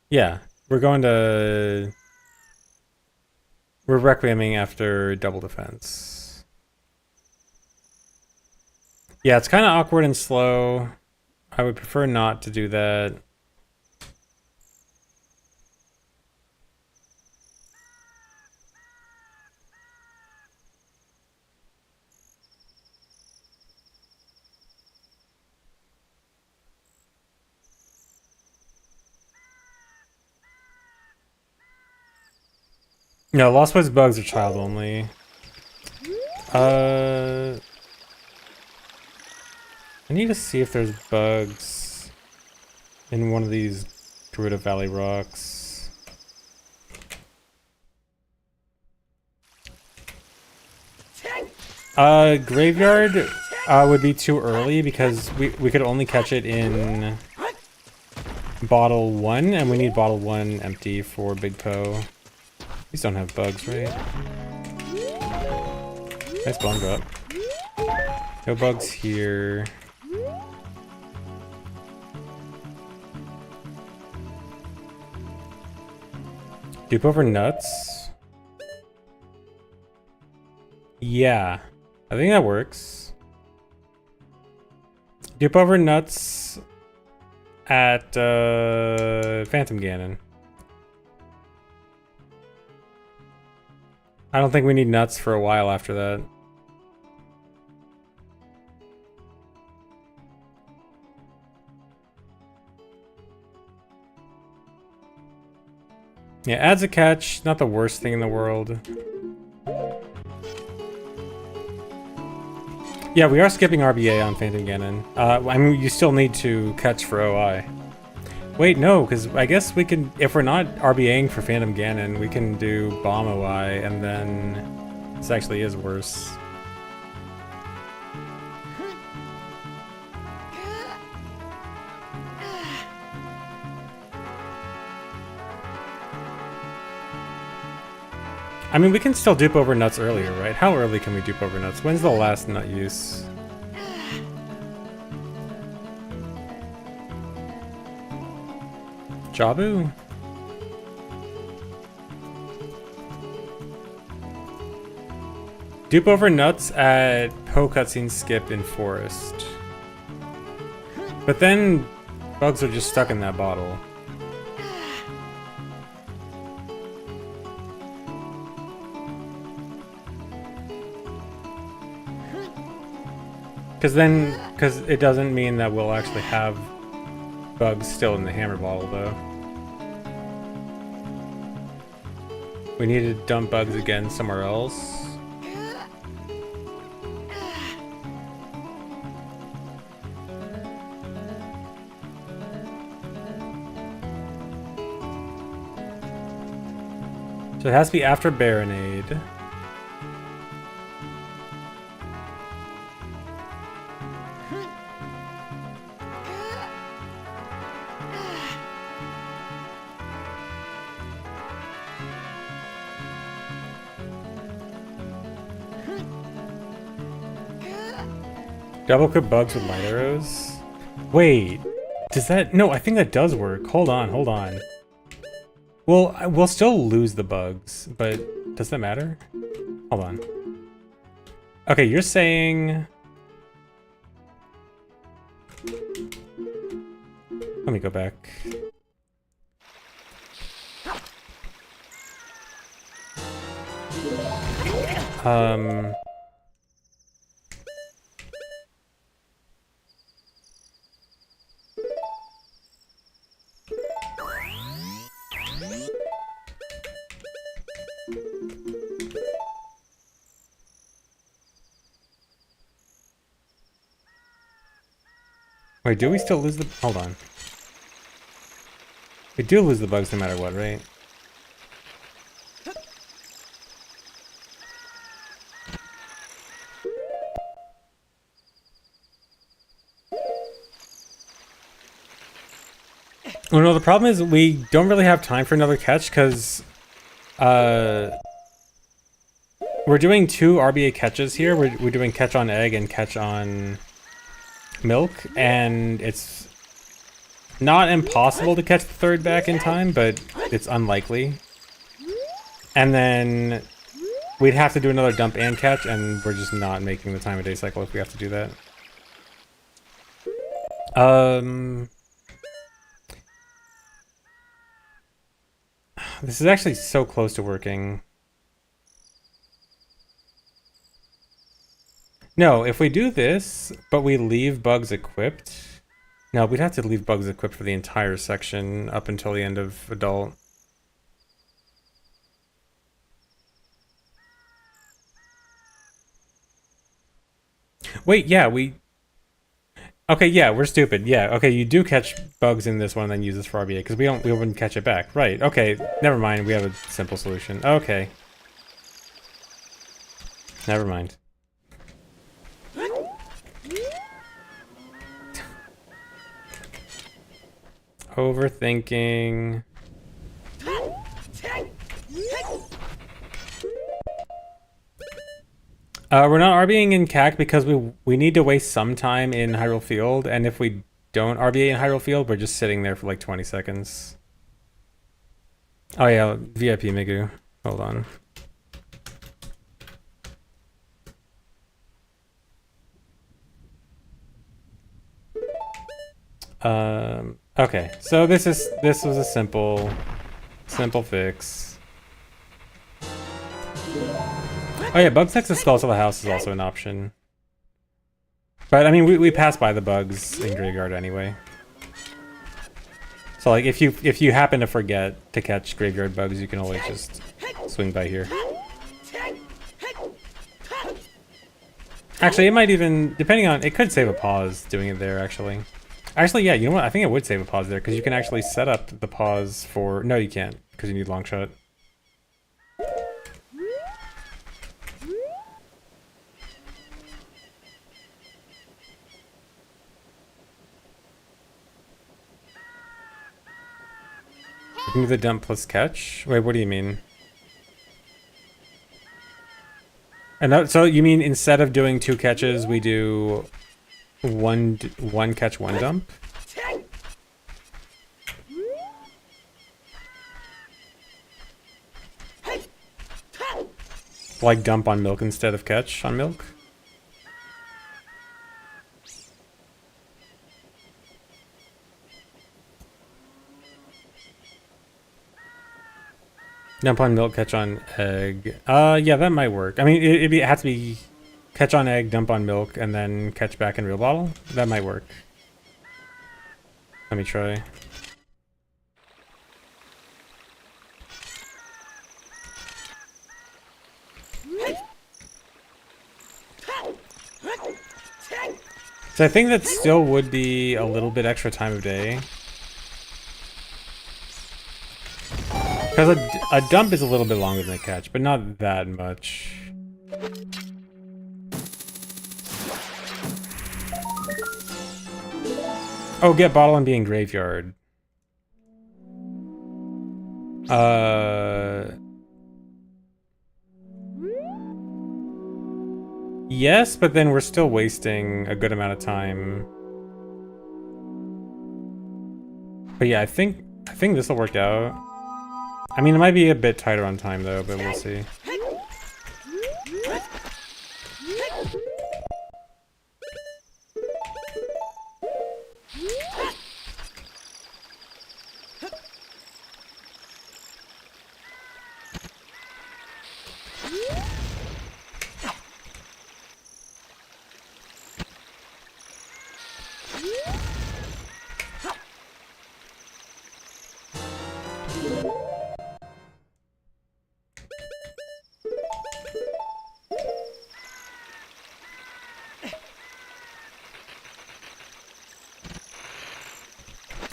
Yeah, we're going to... we're requieming after double defense. Yeah, it's kind of awkward and slow. I would prefer not to do that. No, Lost Boys bugs are child only. I need to see if there's bugs in one of these Gerudo Valley rocks. Graveyard would be too early because we could only catch it in bottle 1, and we need bottle 1 empty for Big Poe. These don't have bugs, right? Nice bomb drop. No bugs here. Dupe over nuts? Yeah, I think that works. Dupe over nuts at Phantom Ganon. I don't think we need nuts for a while after that. Yeah, adds a catch, not the worst thing in the world. Yeah, we are skipping RBA on Phantom Ganon. I mean, you still need to catch for OI. Wait, no, because I guess we can, if we're not RBAing for Phantom Ganon, we can do Bomb OI, and then this actually is worse. I mean, we can still dupe over nuts earlier, right? How early can we dupe over nuts? When's the last nut use? Jabu? Dupe over nuts at Poe cutscene skip in Forest. But then bugs are just stuck in that bottle. Because it doesn't mean that we'll actually have bugs still in the hammer bottle, though. We need to dump bugs again somewhere else. So it has to be after Baronade. Double clip bugs with light arrows? Wait, does that... no, I think that does work. Hold on, hold on. Well, we'll still lose the bugs, but does that matter? Hold on. Okay, you're saying... let me go back. Wait, do we still lose the... Hold on. We do lose the bugs no matter what, right? Oh no, the problem is we don't really have time for another catch because we're doing 2 RBA catches here. We're doing catch on egg and catch on milk, and it's not impossible to catch the 3rd back in time, but it's unlikely. And then we'd have to do another dump and catch, and we're just not making the time of day cycle if we have to do that. This is actually so close to working. No, if we do this, but we leave bugs equipped... No, we'd have to leave bugs equipped for the entire section up until the end of adult. Wait, yeah, we... Okay, yeah, we're stupid. Yeah, okay, you do catch bugs in this one and then use this for RBA, because we wouldn't catch it back. Right, okay, never mind, we have a simple solution. Okay. Never mind. Overthinking. We're not RBing in CAC because we need to waste some time in Hyrule Field, and if we don't RBA in Hyrule Field, we're just sitting there for like 20 seconds. Oh yeah, VIP Migu. Hold on. Okay, so this was a simple fix. Oh yeah, bugs next to Skulls of the House is also an option. But I mean, we pass by the bugs in Graveyard anyway. So like, if you happen to forget to catch Graveyard bugs, you can always just swing by here. Actually, it might even, depending on, it could save a pause doing it there, actually. Actually, yeah, you know what? I think it would save a pause there, because you can actually set up the pause for... No, you can't, because you need long shot. You can do the dump plus catch? Wait, what do you mean? And so you mean instead of doing 2 catches, we do one catch, 1 dump? Like dump on milk instead of catch on milk? Dump on milk, catch on egg. Yeah, that might work. I mean, it has to be catch on egg, dump on milk, and then catch back in real bottle. That might work. Let me try. So I think that still would be a little bit extra time of day. Because a dump is a little bit longer than a catch, but not that much. Oh, get bottle and be in graveyard. Yes, but then we're still wasting a good amount of time. But yeah, I think this will work out. I mean, it might be a bit tighter on time though, but we'll see.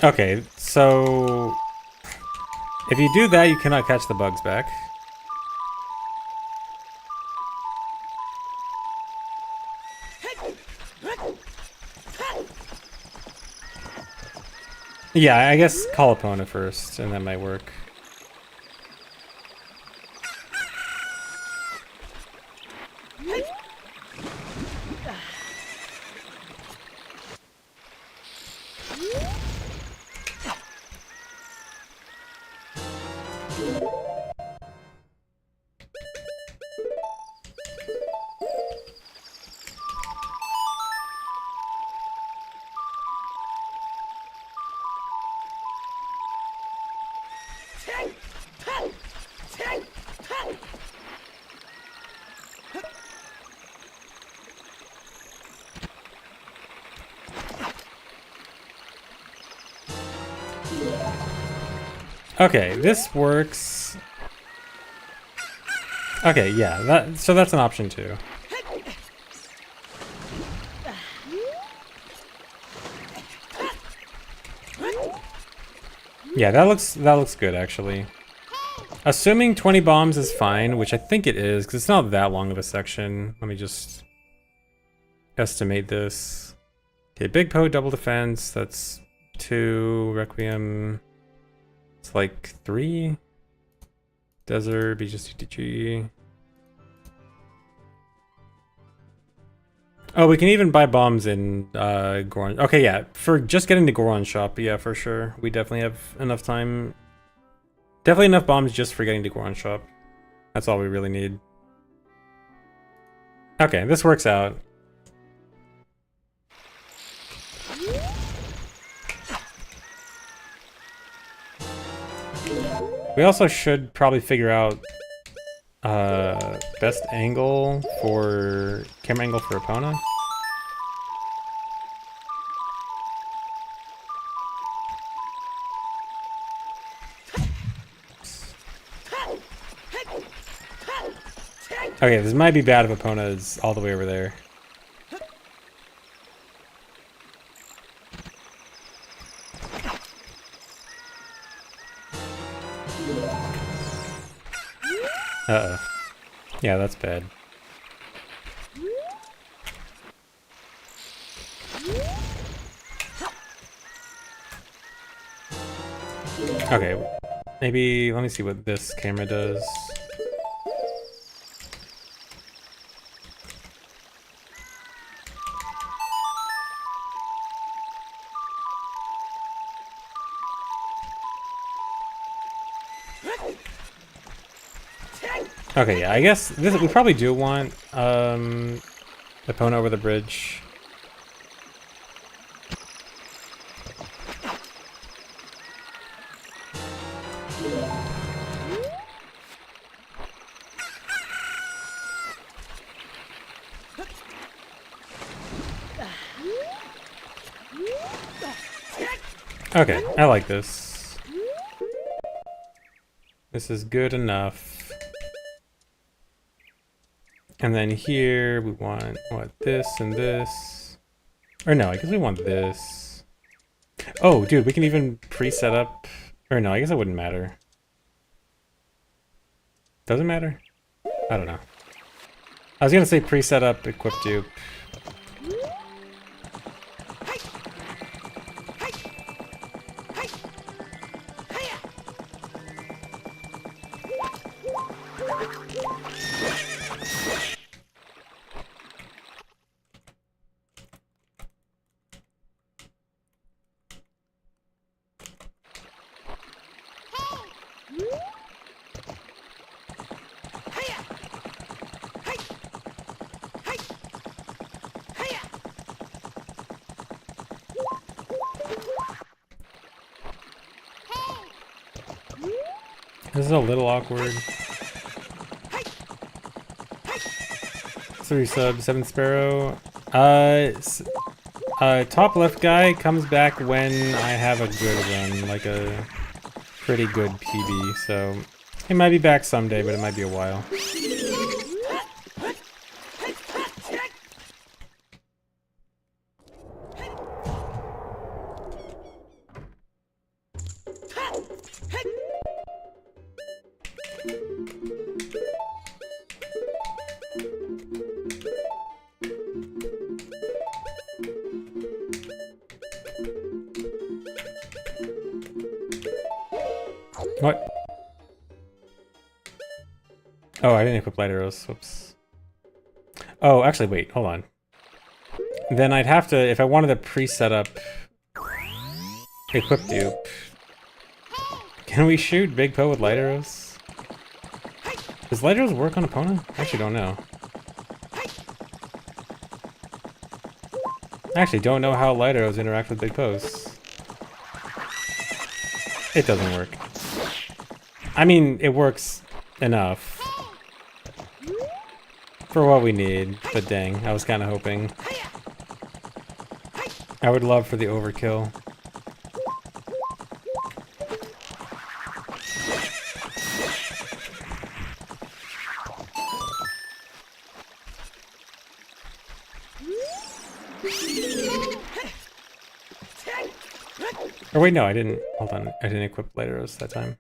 Okay, so if you do that, you cannot catch the bugs back. Yeah, I guess call Epona first, and that might work. Okay, this works. Okay, yeah, so that's an option too. Yeah, that looks good actually. Assuming 20 bombs is fine, which I think it is, because it's not that long of a section. Let me just estimate this. Okay, Big Poe, double defense, that's 2, Requiem, it's like 3. Desert, BGCTG. Oh, we can even buy bombs in Goron. Okay, yeah, for just getting to Goron shop, yeah, for sure. We definitely have enough time. Definitely enough bombs just for getting to Goron shop. That's all we really need. Okay, this works out. We also should probably figure out best angle for camera angle for Epona. Okay, this might be bad if Epona is all the way over there. Uh-oh. Yeah, that's bad. Okay, maybe let me see what this camera does. Okay, yeah, I guess this we probably do want Epona over the bridge. Okay, I like this. This is good enough. And then here we want, what, this and this. Or no, I guess we want this. Oh, dude, we can even pre-set up. Or no, I guess it wouldn't matter. Does it matter? I don't know. I was gonna say pre-set up equip dupe. This is a little awkward. 3 subs, 7 Sparrow. Top left guy comes back when I have a good run, like a pretty good PB, so he might be back someday, but it might be a while. What? Oh, I didn't equip light arrows. Whoops. Oh, actually, wait. Hold on. Then I'd have to, if I wanted to pre-set up equip dupe. Can we shoot Big Poe with light arrows? Does light arrows work on Epona? I actually don't know. I actually don't know how light arrows interact with Big Poes. It doesn't work. I mean, it works enough for what we need, but dang, I was kind of hoping. I would love for the overkill. Or wait, no, I didn't. Hold on, I didn't equip light arrows that time.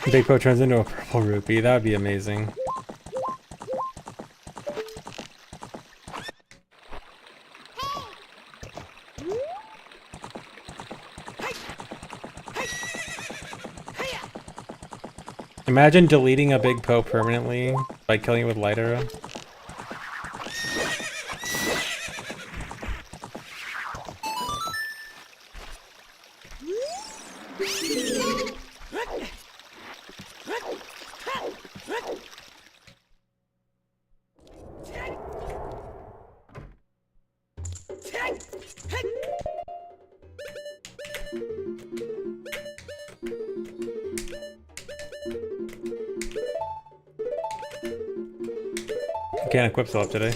Big Poe turns into a purple rupee. That would be amazing. Imagine deleting a Big Poe permanently by killing it with light arrow. Can't equip still up today.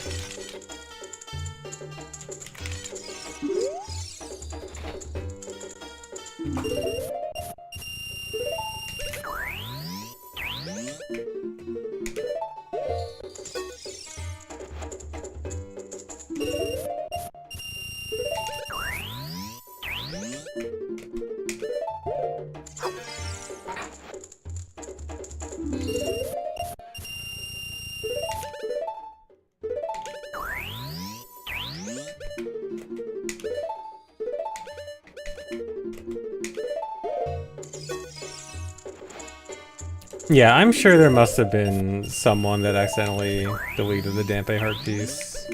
Yeah, I'm sure there must have been someone that accidentally deleted the Dampe heart piece.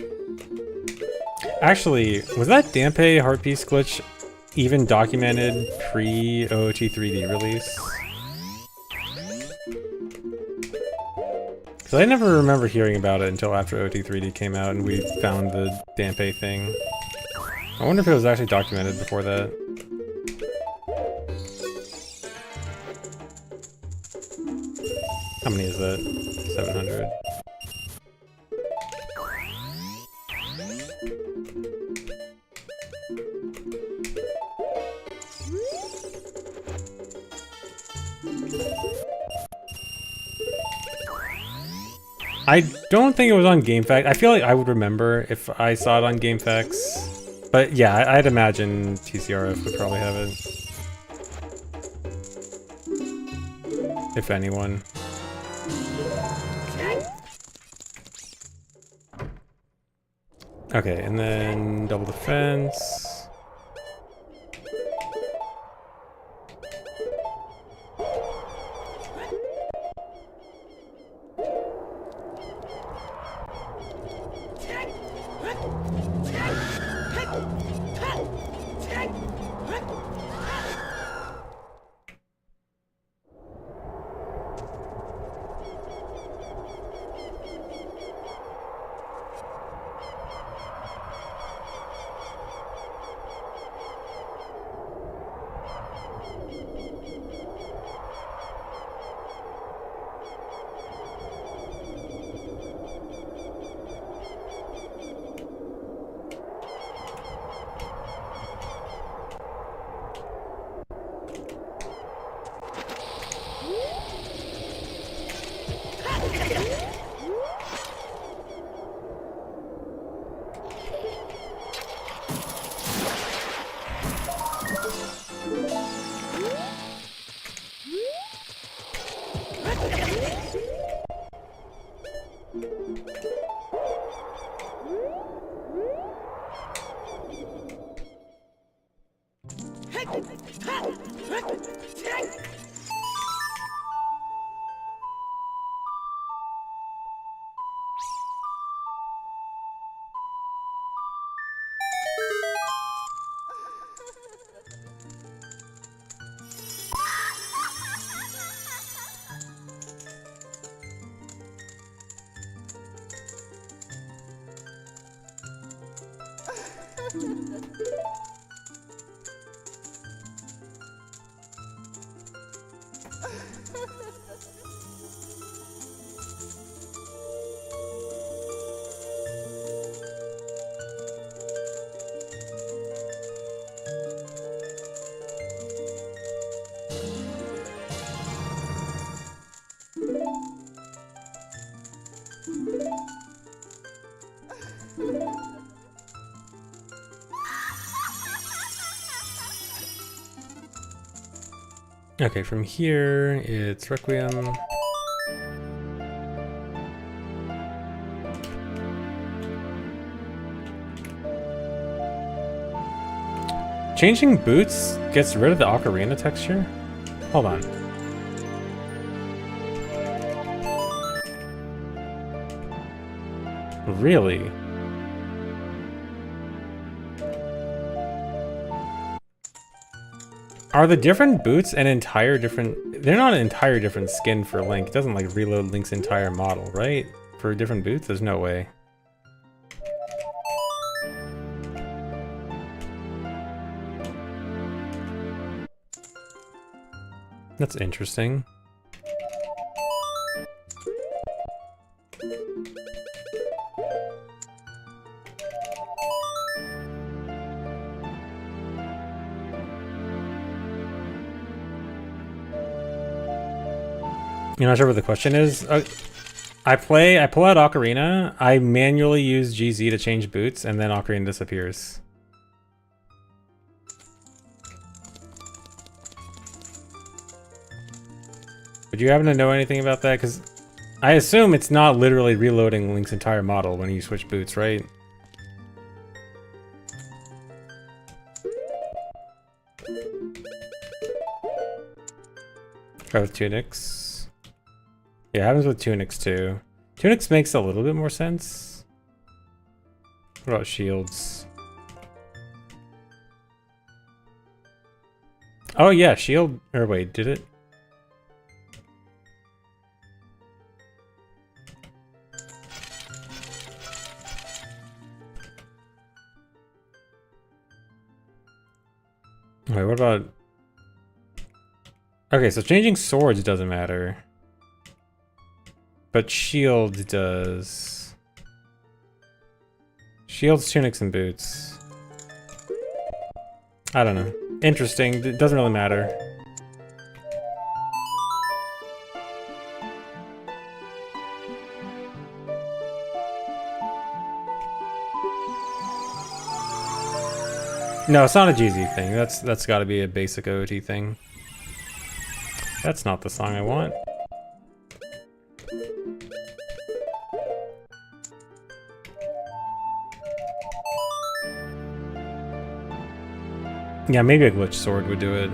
Actually, was that Dampe heart piece glitch even documented pre-OOT 3D release? Because I never remember hearing about it until after OT 3D came out and we found the Dampe thing. I wonder if it was actually documented before that. How many is that? 700. I don't think it was on GameFAQs. I feel like I would remember if I saw it on GameFAQs. But yeah, I'd imagine TCRF would probably have it. If anyone. Okay, and then double defense. Okay, from here, it's Requiem. Changing boots gets rid of the ocarina texture? Hold on. Really? Are the different boots an entire different... They're not an entire different skin for Link. It doesn't like reload Link's entire model, right? For different boots? There's no way. That's interesting. You're not sure what the question is? I pull out Ocarina, I manually use GZ to change boots, and then Ocarina disappears. Would you happen to know anything about that? Because I assume it's not literally reloading Link's entire model when you switch boots, right? Try with tunics. Yeah, it happens with tunics too. Tunics makes a little bit more sense. What about shields? Oh yeah, shield, or wait, did it? Wait, what about... Okay, so changing swords doesn't matter. But shield does. Shields, tunics, and boots. I don't know. Interesting. It doesn't really matter. No, it's not a GZ thing. That's got to be a basic OT thing. That's not the song I want. Yeah, maybe a glitch sword would do it.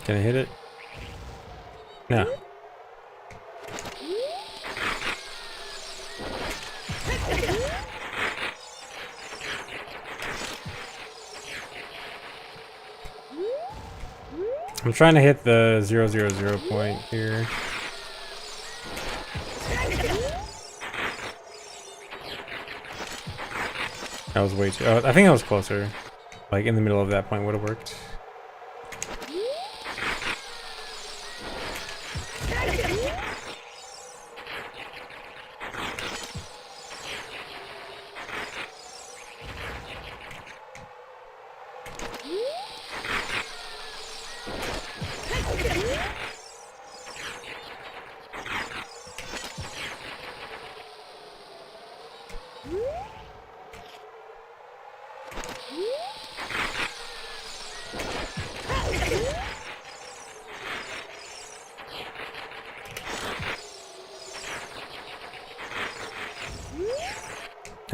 Can I hit it? No. I'm trying to hit the 0, 0, 0 point here. That was way too... I think that was closer. Like, in the middle of that point would have worked.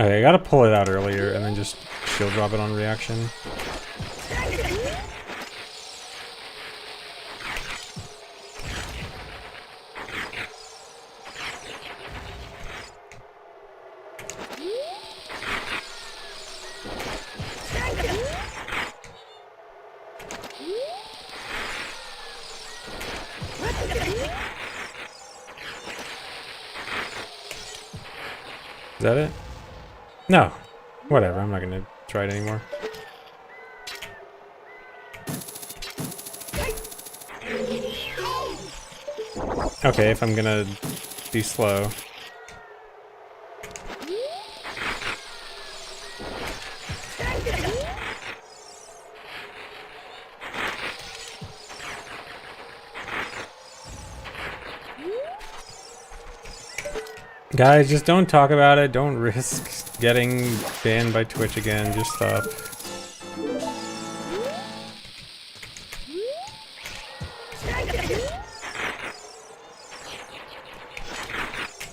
Okay, I gotta pull it out earlier and then just shield drop it on reaction. Is that it? No. Whatever, I'm not gonna try it anymore. Okay, if I'm gonna be slow. Guys, just don't talk about it. Don't risk getting banned by Twitch again. Just stop.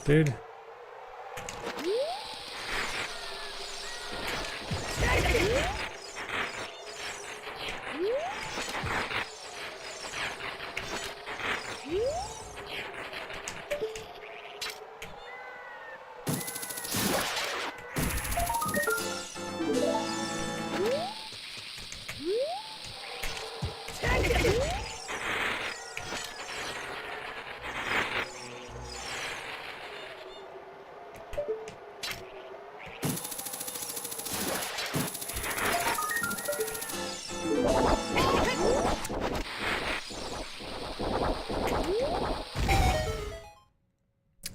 Dude.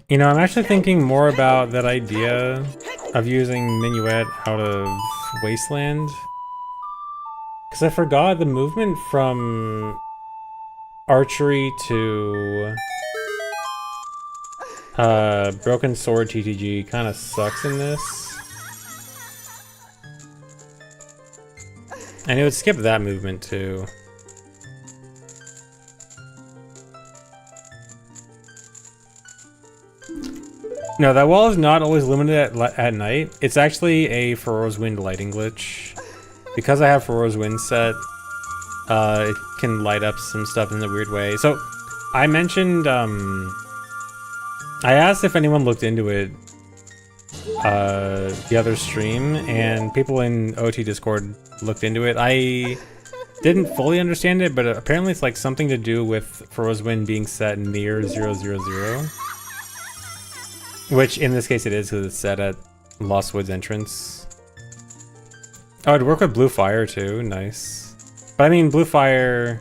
You know, I'm actually thinking more about that idea of using Minuet out of Wasteland. Because I forgot the movement from archery to Broken Sword TTG kind of sucks in this. And it would skip that movement too. No, that wall is not always limited at night. It's actually a Farore's Wind lighting glitch. Because I have Farore's Wind set, it can light up some stuff in a weird way. So, I mentioned, I asked if anyone looked into it, the other stream, and people in OT Discord looked into it. I didn't fully understand it, but apparently it's like something to do with Farore's Wind being set near 000. Which, in this case, it is, because it's set at Lost Woods entrance. Oh, it'd work with Blue Fire, too. Nice. But I mean, Blue Fire...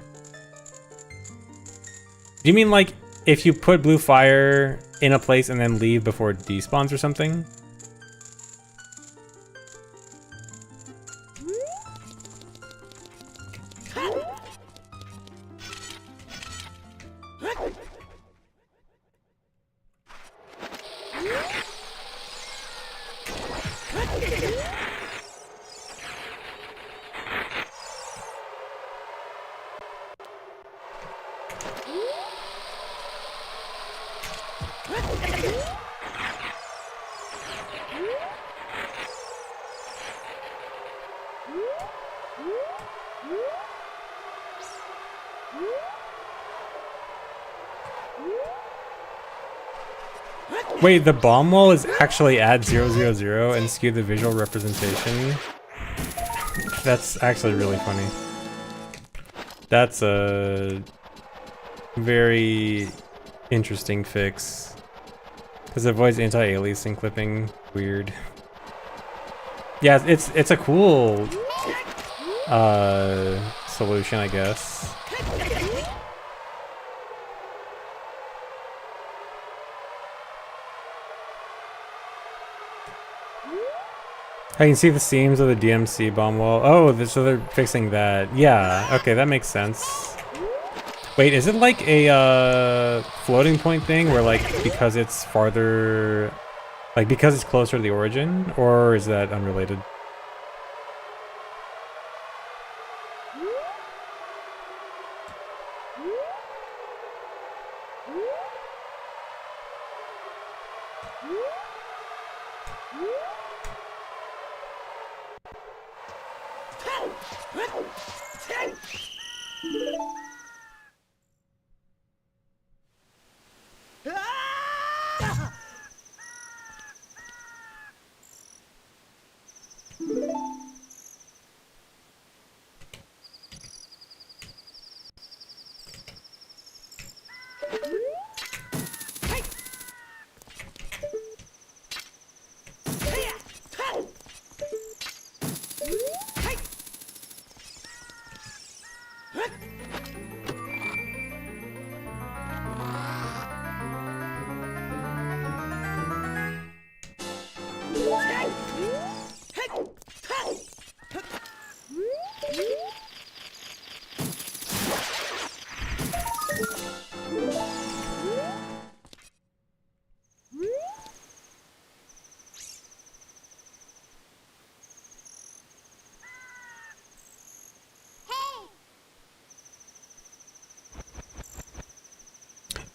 Do you mean, like, if you put Blue Fire in a place and then leave before it despawns or something? Wait, the bomb wall is actually at 000 and skew the visual representation? That's actually really funny. That's a very interesting fix. Because it avoids anti-aliasing clipping. Weird. Yeah, it's a cool solution, I guess. I can see the seams of the DMC bomb wall. Oh, so they're fixing that. Yeah, okay, that makes sense. Wait, is it like a floating point thing where like because it's farther, like because it's closer to the origin, or is that unrelated?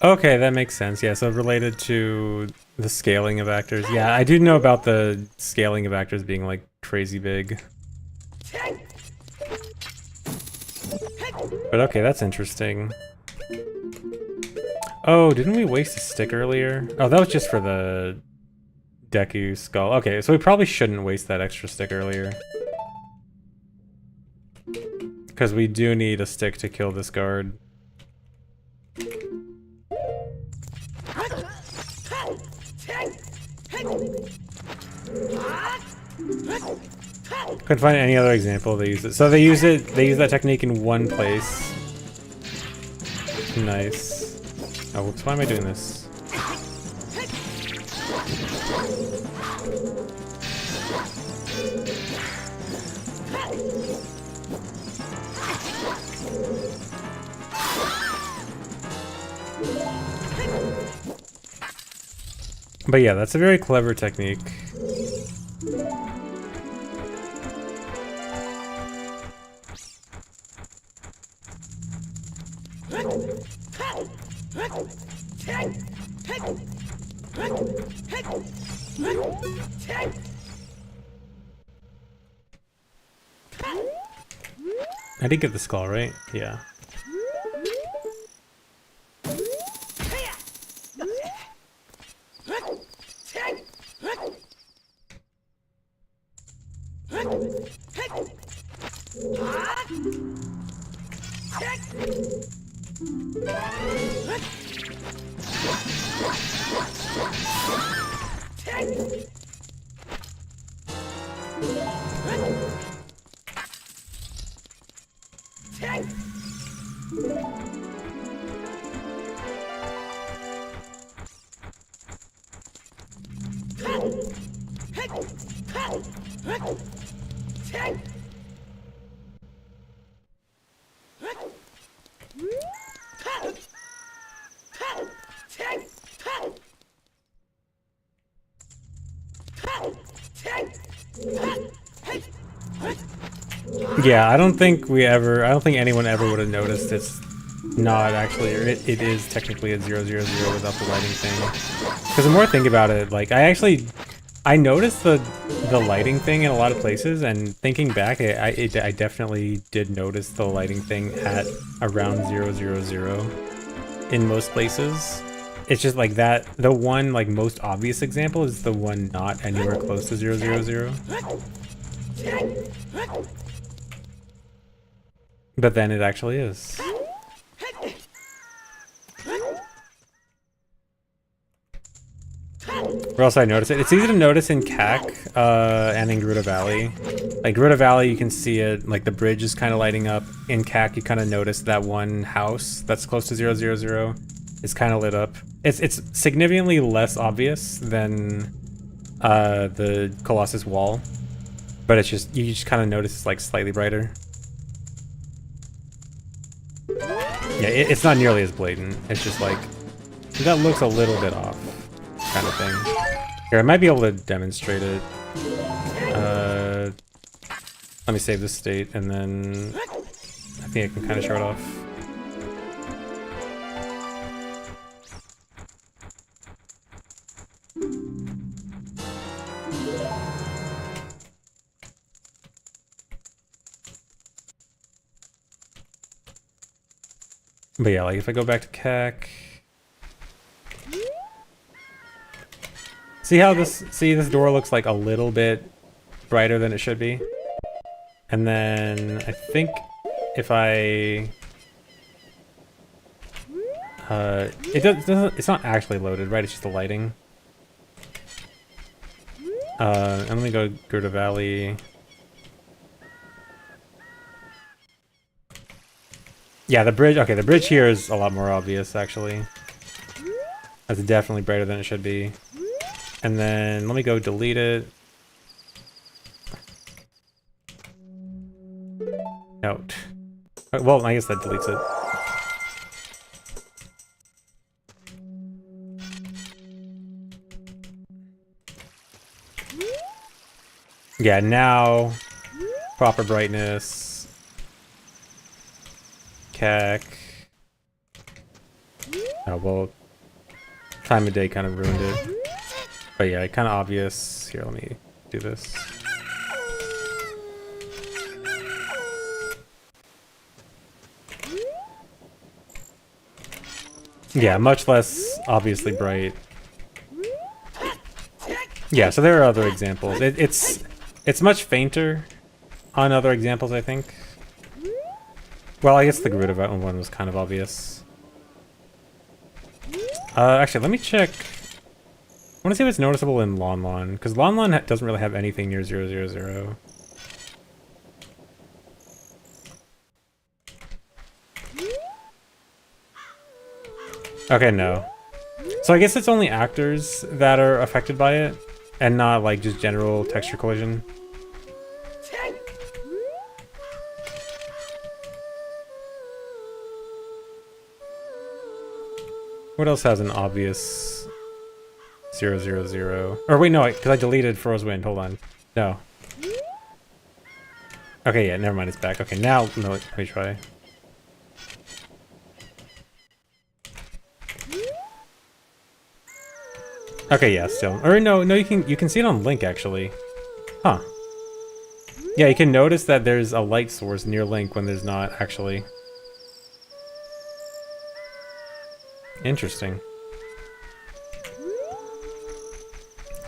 Okay, that makes sense. Yeah, so related to the scaling of actors. Yeah, I do know about the scaling of actors being like crazy big. But okay, that's interesting. Oh, didn't we waste a stick earlier? Oh, that was just for the Deku skull. Okay, so we probably shouldn't waste that extra stick earlier. Because we do need a stick to kill this guard. Couldn't find any other example they use it. So they use that technique in one place. Nice. Oh, whoops, why am I doing this? But yeah, that's a very clever technique. I did get the skull, right? Yeah. Yeah, I don't think anyone ever would have noticed it's not actually, or it is technically a 000 without the lighting thing. Because the more I think about it, like, I noticed the lighting thing in a lot of places, and thinking back, I definitely did notice the lighting thing at around 000 in most places. It's just like that, the one like most obvious example is the one not anywhere close to 000. But then it actually is. Where else I notice it? It's easy to notice in CAC and in Gerudo Valley. Like Gerudo Valley, you can see it, like the bridge is kind of lighting up. In CAC, you kind of notice that one house that's close to 000 is kind of lit up. It's significantly less obvious than the Colossus wall, but it's just, you just kind of notice it's like slightly brighter. Yeah, it's not nearly as blatant. It's just like, that looks a little bit off, kind of thing. Here, I might be able to demonstrate it. Let me save this state, and then I think I can kind of show it off. But yeah, like if I go back to CAC, see how this door looks like a little bit brighter than it should be? And then I think if I it's not actually loaded, right? It's just the lighting. And let me go to Gerudo Valley. Yeah, the bridge, okay, the bridge here is a lot more obvious, actually. That's definitely brighter than it should be. And then, let me go delete it. Note. Well, I guess that deletes it. Yeah, now, proper brightness. CAC. Oh, well, time of day kind of ruined it. But yeah, kind of obvious. Here, let me do this. Yeah, much less obviously bright. Yeah, so there are other examples. It's much fainter on other examples, I think. Well, I guess the Gerudo one was kind of obvious. Actually, let me check. I want to see if it's noticeable in Lon Lon, because Lon Lon doesn't really have anything near 000. Okay, no. So I guess it's only actors that are affected by it, and not like just general texture collision. What else has an obvious 000? Or wait, no, because I deleted Froze Wind. Hold on. No. Okay, yeah, never mind. It's back. Okay, now, no, let me try. Okay, yeah, still. Or no, you can see it on Link actually. Huh. Yeah, you can notice that there's a light source near Link when there's not actually. Interesting.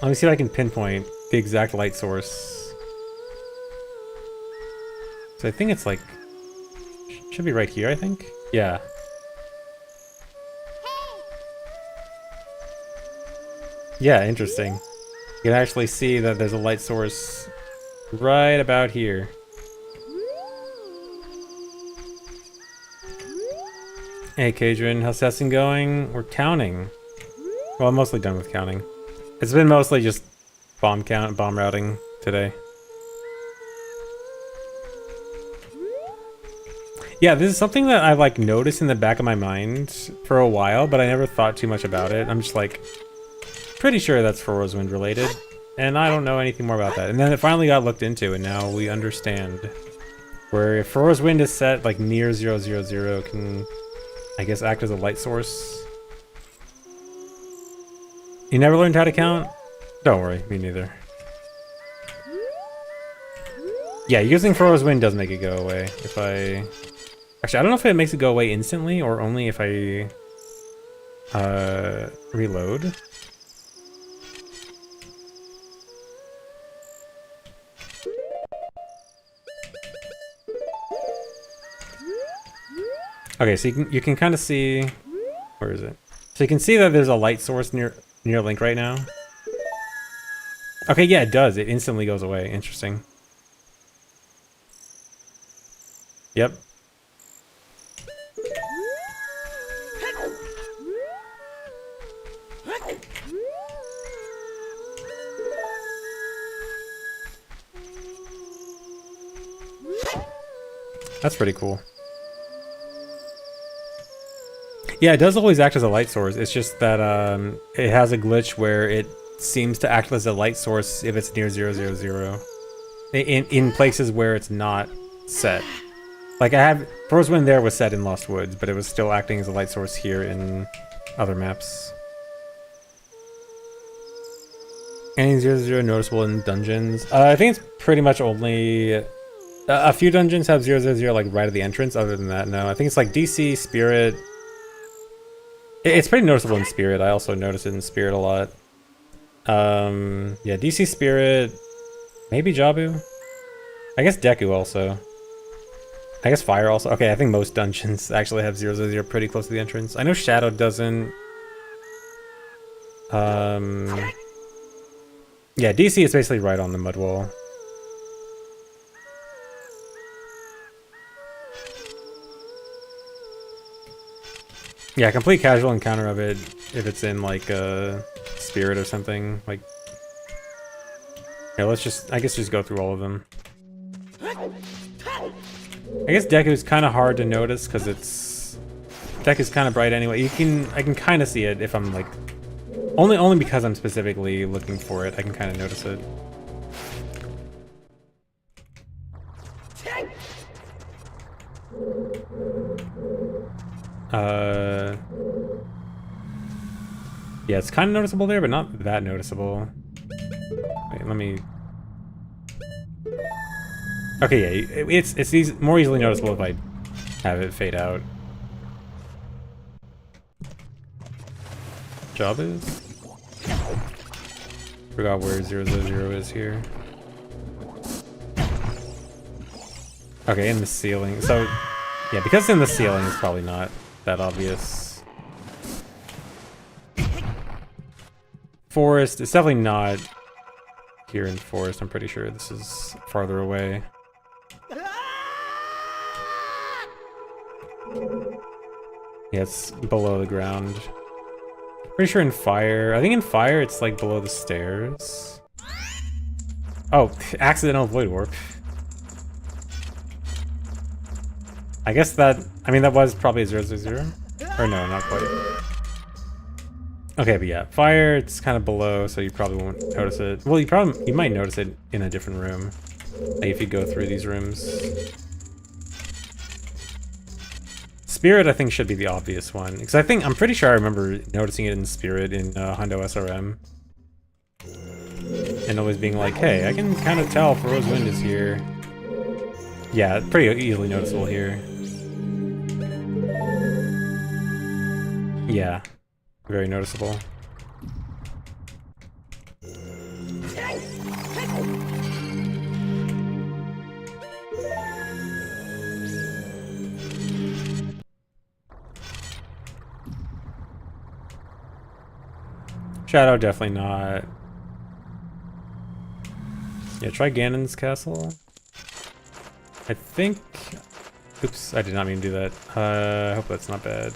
Let me see if I can pinpoint the exact light source. So I think it's like, should be right here, I think. Yeah. Yeah, interesting. You can actually see that there's a light source right about here. Hey, Kadrian, how's testing going? We're counting. Well, I'm mostly done with counting. It's been mostly just bomb routing today. Yeah, this is something that I like noticed in the back of my mind for a while, but I never thought too much about it. I'm just like, pretty sure that's Froze Wind related, and I don't know anything more about that. And then it finally got looked into, and now we understand. Where if Froze Wind is set like near 000, can, I guess, act as a light source. You never learned how to count? Don't worry, me neither. Yeah, using Froze Wind does make it go away. If I... Actually, I don't know if it makes it go away instantly or only if I reload. Okay, so you can kind of see, where is it? So you can see that there's a light source near Link right now. Okay, yeah, it does. It instantly goes away. Interesting. Yep. That's pretty cool. Yeah, it does always act as a light source. It's just that it has a glitch where it seems to act as a light source if it's near 000. In places where it's not set. Like Froze Wind there was set in Lost Woods, but it was still acting as a light source here in other maps. Any 000 noticeable in dungeons? I think it's pretty much only... a few dungeons have 000 like right at the entrance. Other than that, no. I think it's like DC, Spirit. It's pretty noticeable in Spirit. I also notice it in Spirit a lot. Yeah, DC, Spirit, maybe Jabu. I guess Deku also. I guess Fire also. Okay, I think most dungeons actually have 000 pretty close to the entrance. I know Shadow doesn't. Yeah, DC is basically right on the mud wall. Yeah, complete casual encounter of it if it's in like a Spirit or something. Like, yeah, let's just, I guess just go through all of them. I guess Deku's kind of hard to notice because Deku's kind of bright anyway. I can kind of see it if I'm like, only because I'm specifically looking for it. I can kind of notice it. Yeah, it's kind of noticeable there, but not that noticeable. Wait, let me... Okay, yeah, it's more easily noticeable if I have it fade out. Job is? Forgot where 000 is here. Okay, in the ceiling. So, yeah, because it's in the ceiling, it's probably not that obvious. Forest, it's definitely not here in Forest. I'm pretty sure this is farther away. Yeah, it's below the ground. Pretty sure in Fire. I think in Fire it's like below the stairs. Oh, accidental void warp. I guess that, I mean that was probably a 000. Or no, not quite. Okay, but yeah, Fire, it's kind of below, so you probably won't notice it. Well, you might notice it in a different room. Like if you go through these rooms. Spirit, I think, should be the obvious one. Because I'm pretty sure I remember noticing it in Spirit in Hundo SRM. And always being like, hey, I can kind of tell Froze Wind is here. Yeah, pretty easily noticeable here. Yeah. Very noticeable. Shadow, definitely not. Yeah, try Ganon's castle. I think... Oops, I did not mean to do that. I hope that's not bad.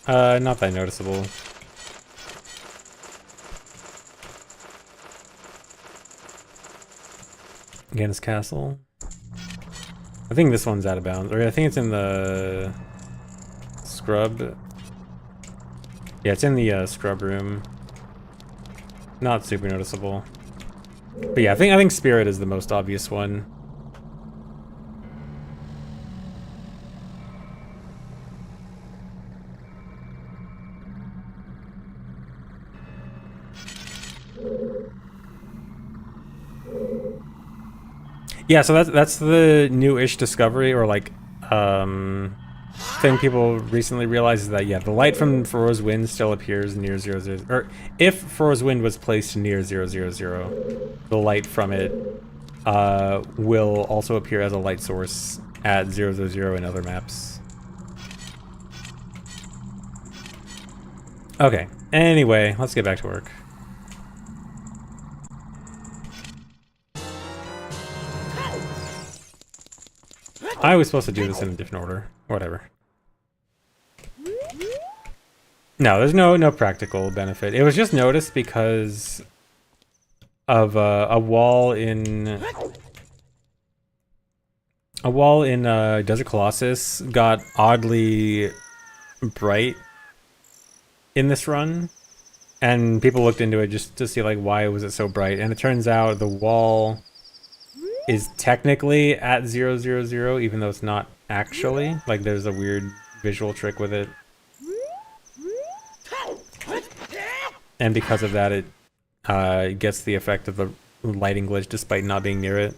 Not that noticeable. Ganon's castle. I think this one's out of bounds. Or I think it's in the... Scrub. Yeah, it's in the scrub room. Not super noticeable. But yeah, I think Spirit is the most obvious one. Yeah, so that's the new-ish discovery, or like thing people recently realized, is that yeah, the light from Froze Wind still appears near 000, or if Froze Wind was placed near 000, the light from it will also appear as a light source at 000 in other maps. Okay, anyway, let's get back to work. I was supposed to do this in a different order. Whatever. No, there's no practical benefit. It was just noticed because of a wall in Desert Colossus got oddly bright in this run, and people looked into it just to see like why was it so bright, and it turns out the wall is technically at 000 even though it's not actually. Like there's a weird visual trick with it, and because of that it gets the effect of the lighting glitch despite not being near it.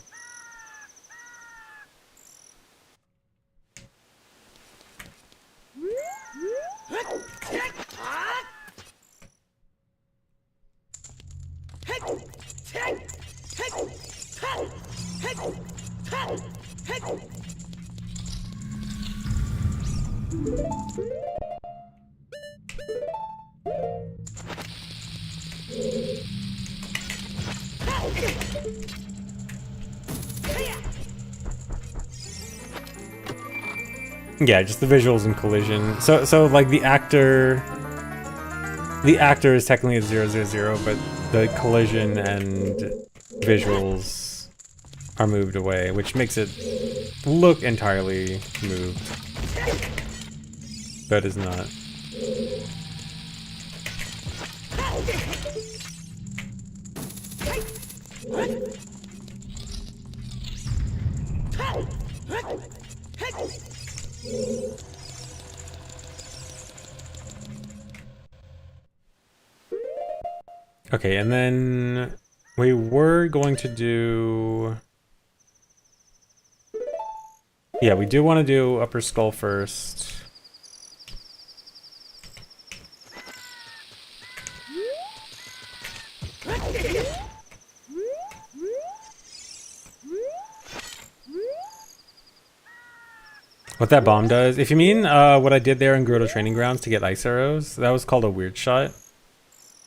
Yeah, just the visuals and collision. So like the actor is technically at 000, but the collision and visuals are moved away, which makes it look entirely moved, but is not. Okay, and then we were going to do... Yeah, we do want to do Upper Skull first. What that bomb does, if you mean what I did there in Grotto Training Grounds to get ice arrows, that was called a weird shot.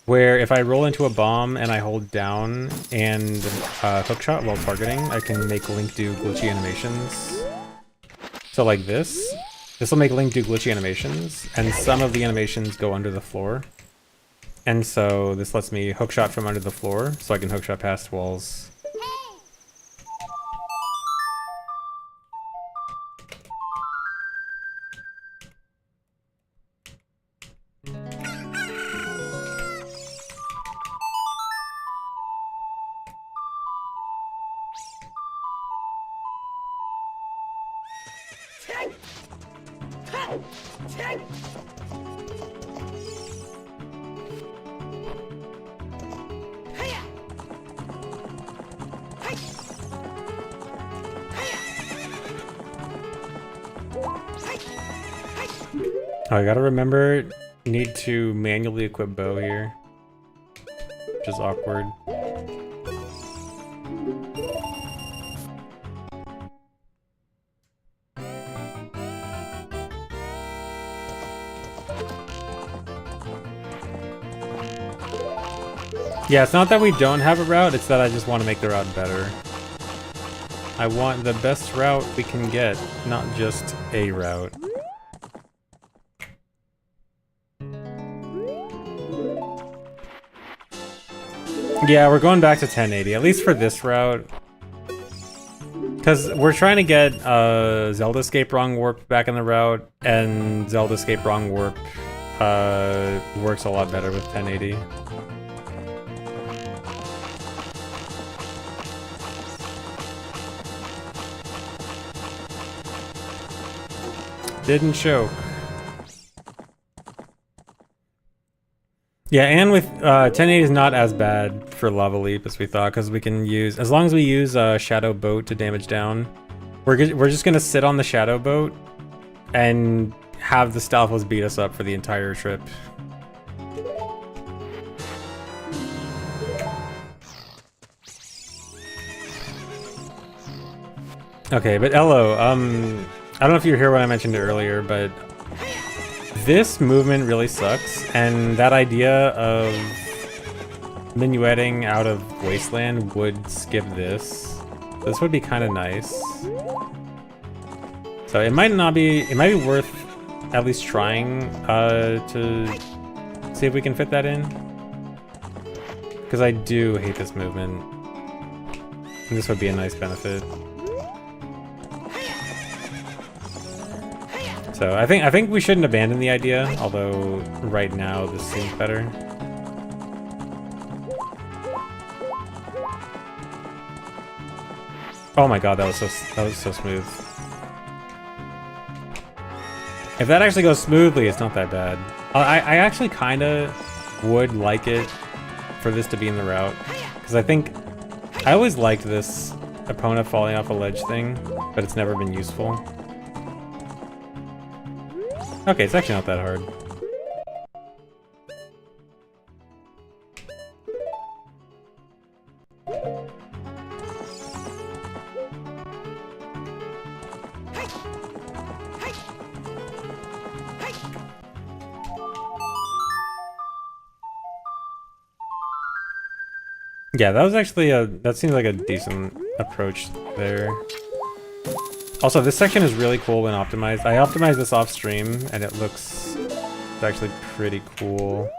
Where if I roll into a bomb and I hold down and hook shot while targeting, I can make Link do glitchy animations. So like this will make Link do glitchy animations, and some of the animations go under the floor. And so this lets me hook shot from under the floor, so I can hook shot past walls. Oh, I gotta remember, need to manually equip bow here, which is awkward. Yeah, it's not that we don't have a route, it's that I just want to make the route better. I want the best route we can get, not just a route. Yeah, we're going back to 1080, at least for this route. Because we're trying to get Zelda Escape Wrong Warp back in the route, and Zelda Escape Wrong Warp works a lot better with 1080. Didn't choke. Yeah, and with 1080 is not as bad for Lava Leap as we thought, because we can use, as long as we use Shadow Boat to damage down, we're just gonna sit on the Shadow Boat and have the Stalfos beat us up for the entire trip. Okay, but Ello, I don't know if you hear what I mentioned earlier, but this movement really sucks, and that idea of minuetting out of Wasteland would skip this. This would be kind of nice. So it might be worth at least trying to see if we can fit that in. Because I do hate this movement. And this would be a nice benefit. So I think we shouldn't abandon the idea, although right now this seems better. Oh my god, that was so smooth. If that actually goes smoothly, it's not that bad. I actually kind of would like it for this to be in the route, because I always liked this opponent falling off a ledge thing, but it's never been useful. Okay, it's actually not that hard. Yeah, that was actually that seems like a decent approach there. Also, this section is really cool when optimized. I optimized this off stream, and it looks actually pretty cool.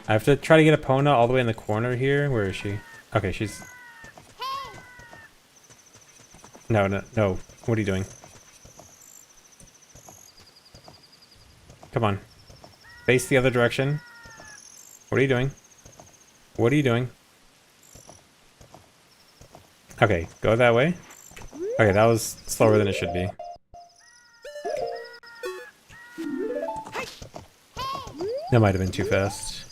I have to try to get Epona all the way in the corner here. Where is she? Okay, she's... No. What are you doing? Come on. Face the other direction. What are you doing? What are you doing? Okay, go that way. Okay, that was slower than it should be. That might have been too fast.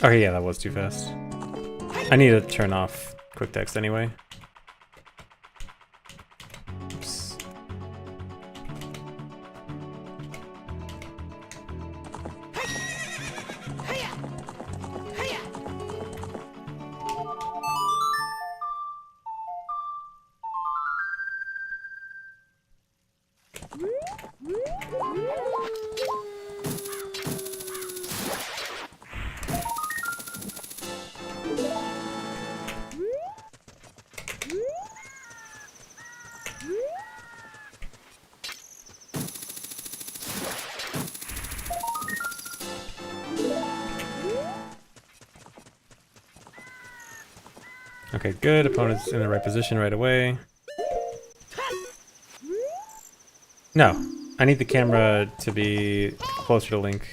Okay, yeah, that was too fast. I need to turn off quick text anyway. Oops. Okay, good. Opponent's in the right position right away. No, I need the camera to be closer to Link.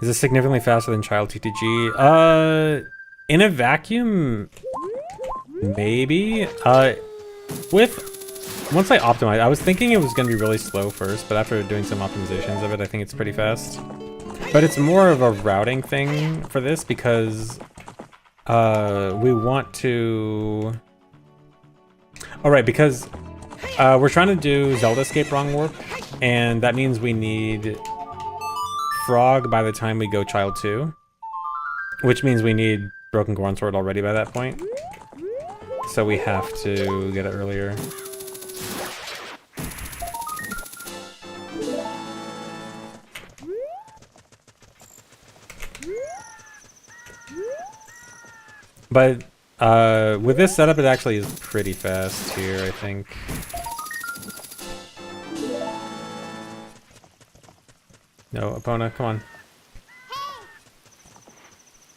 Is this significantly faster than Child TTG? In a vacuum, maybe. Once I optimize, I was thinking it was going to be really slow first, but after doing some optimizations of it, I think it's pretty fast. But it's more of a routing thing for this because we want to... Alright, because we're trying to do Zelda Escape Wrong Warp, and that means we need Frog by the time we go Child 2, which means we need Broken Goron Sword already by that point. So we have to get it earlier. But with this setup, it actually is pretty fast here, I think. No, Epona, come on.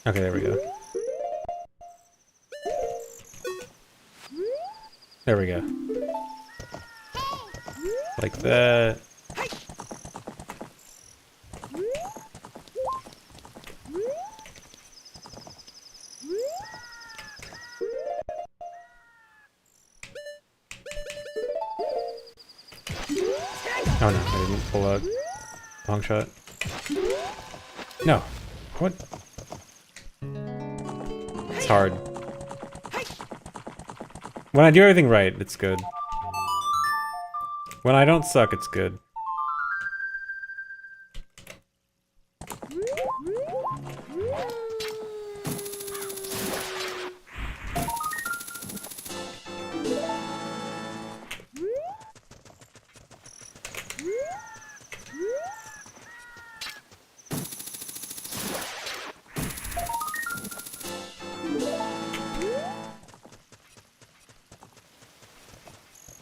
Okay, there we go. There we go. Like that. Oh no, I didn't pull out long shot. No. What? It's hard. When I do everything right, it's good. When I don't suck, it's good.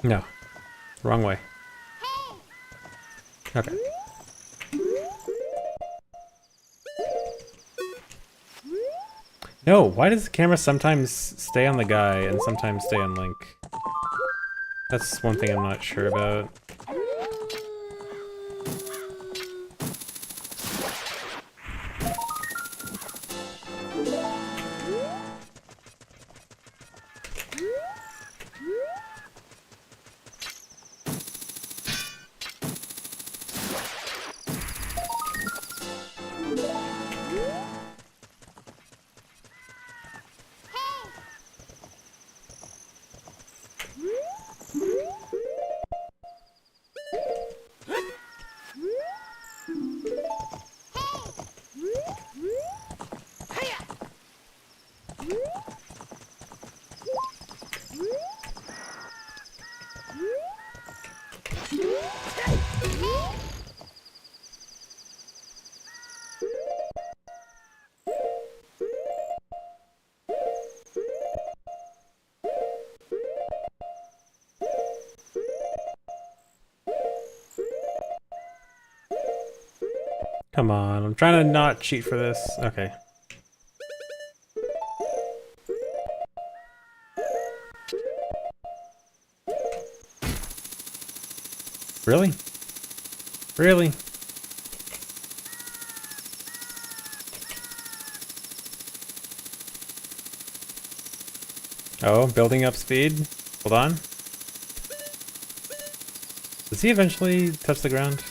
No. Wrong way. Okay. No, why does the camera sometimes stay on the guy and sometimes stay on Link? That's one thing I'm not sure about. Come on, I'm trying to not cheat for this. Okay. Really? Really? Oh, building up speed? Hold on. Does he eventually touch the ground?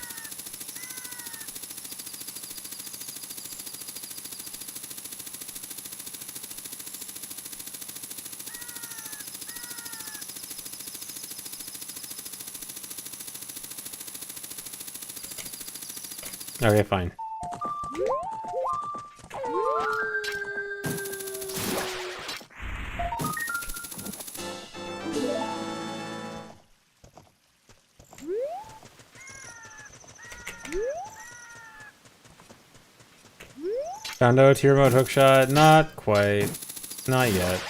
Okay, fine. Found out tier mode hookshot? Not quite. Not yet.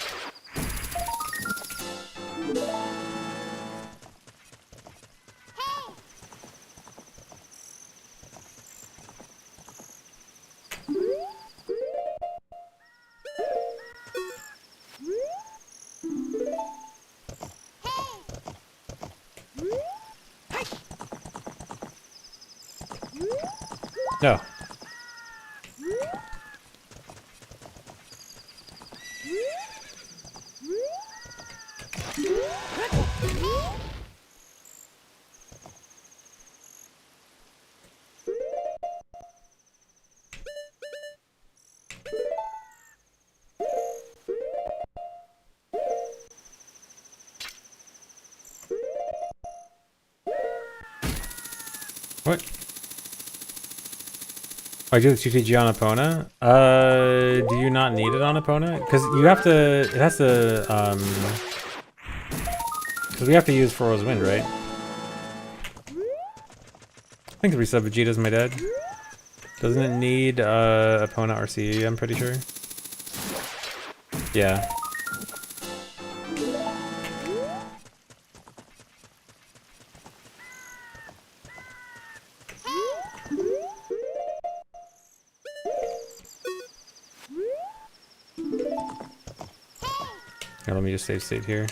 No. What? I do the TTG on Epona? Do you not need it on Epona? Because you have to, it has to, because we have to use Foro's Wind, right? I think Resub Vegeta's my dad. Doesn't it need, Epona RC, I'm pretty sure? Yeah. Here, let me just save state here.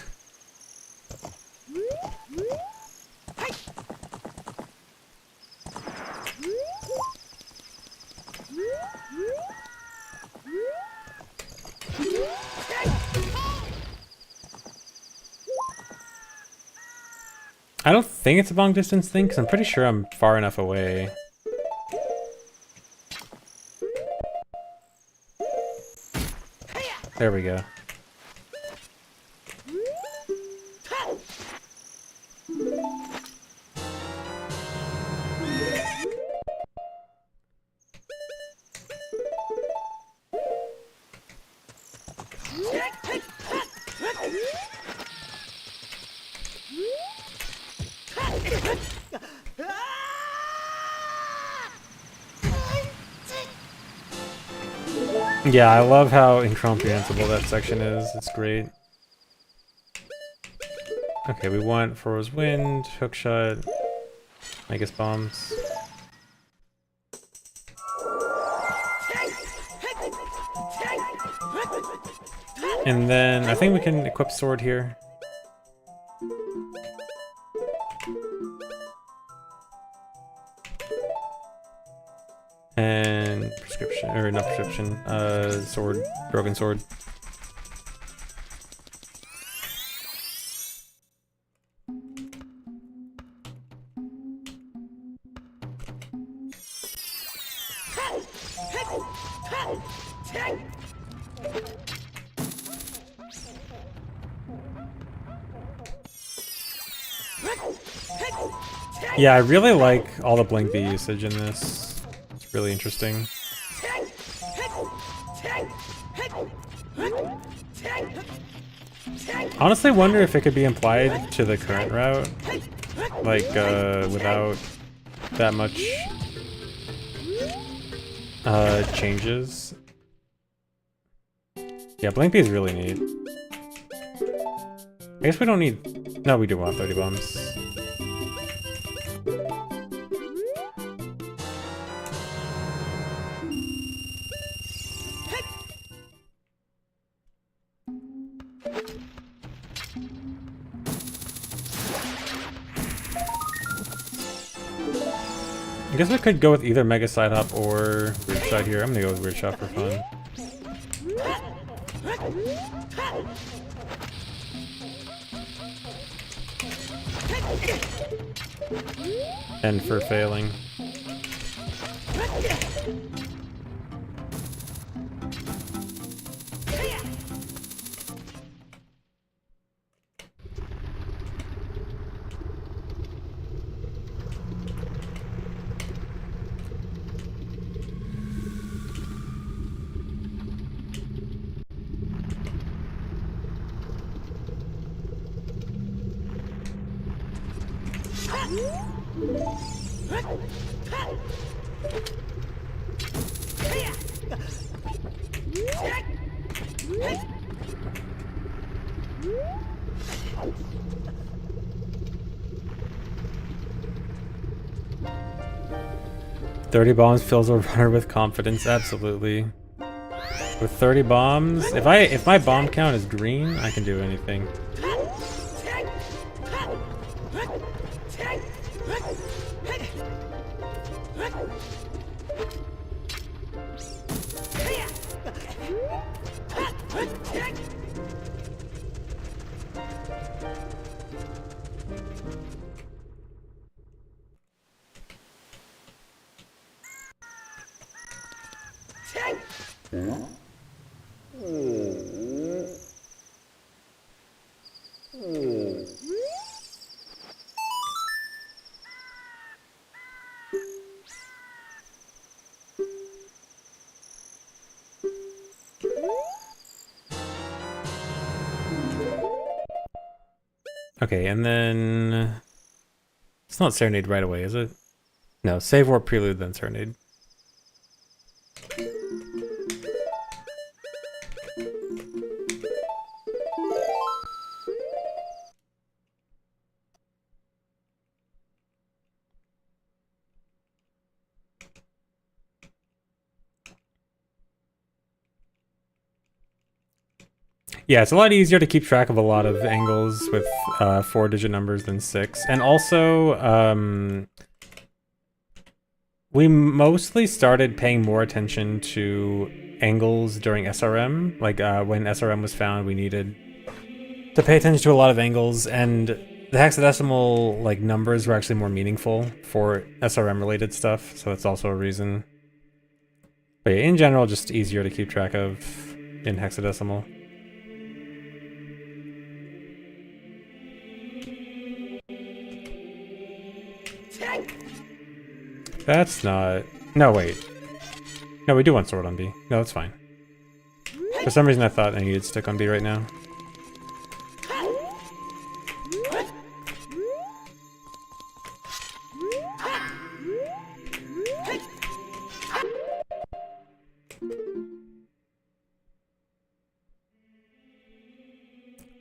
I don't think it's a long distance thing, because I'm pretty sure I'm far enough away. There we go. Yeah, I love how incomprehensible that section is. It's great. Okay, we want Froze Wind, Hookshot, Magus Bombs. And then I think we can equip Sword here. And prescription, or not prescription, sword, broken sword. Yeah, I really like all the Blink B usage in this. It's really interesting. Honestly, wonder if it could be applied to the current route, like without that much changes. Yeah, Blink B is really neat. I guess we don't need. No, we do want 30 bombs. I guess we could go with either Mega Side Hop or Weird Shot here. I'm gonna go with Weird Shot for fun. And for failing. "30 bombs fills a runner with confidence." Absolutely. With 30 bombs, if my bomb count is green, I can do anything. Okay, and then it's not Serenade right away, is it? No, Save Warp Prelude, then Serenade. Yeah, it's a lot easier to keep track of a lot of angles with 4-digit numbers than 6. And also, we mostly started paying more attention to angles during SRM. Like when SRM was found, we needed to pay attention to a lot of angles, and the hexadecimal like numbers were actually more meaningful for SRM related stuff, so that's also a reason. But yeah, in general, just easier to keep track of in hexadecimal. That's not... No, wait. No, we do want sword on B. No, that's fine. For some reason I thought I needed stick on B right now.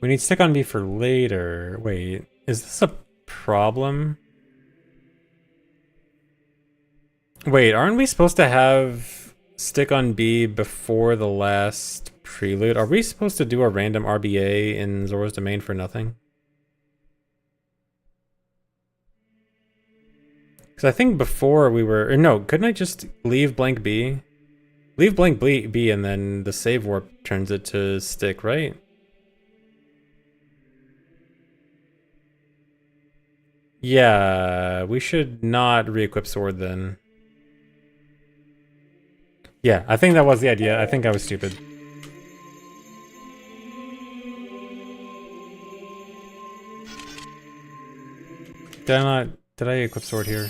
We need stick on B for later. Wait, is this a problem? Wait, aren't we supposed to have stick on B before the last prelude? Are we supposed to do a random RBA in Zora's Domain for nothing? Because I think before we were... Or no, couldn't I just leave blank B? Leave blank B and then the save warp turns it to stick, right? Yeah, we should not re-equip sword then. Yeah, I think that was the idea. I think I was stupid. Did I not... Did I equip sword here?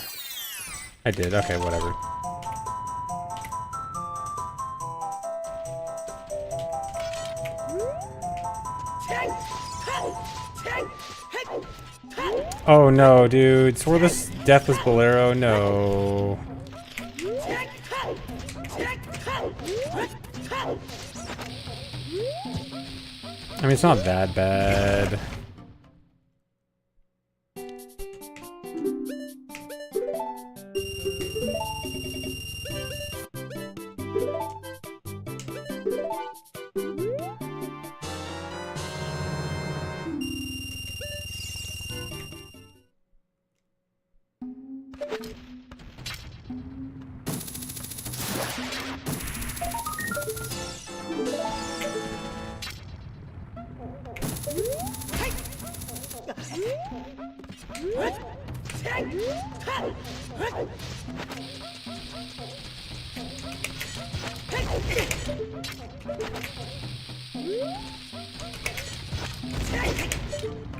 I did. Okay, whatever. Oh no, dude. Swordless Deathless Bolero? No. I mean, it's not that bad.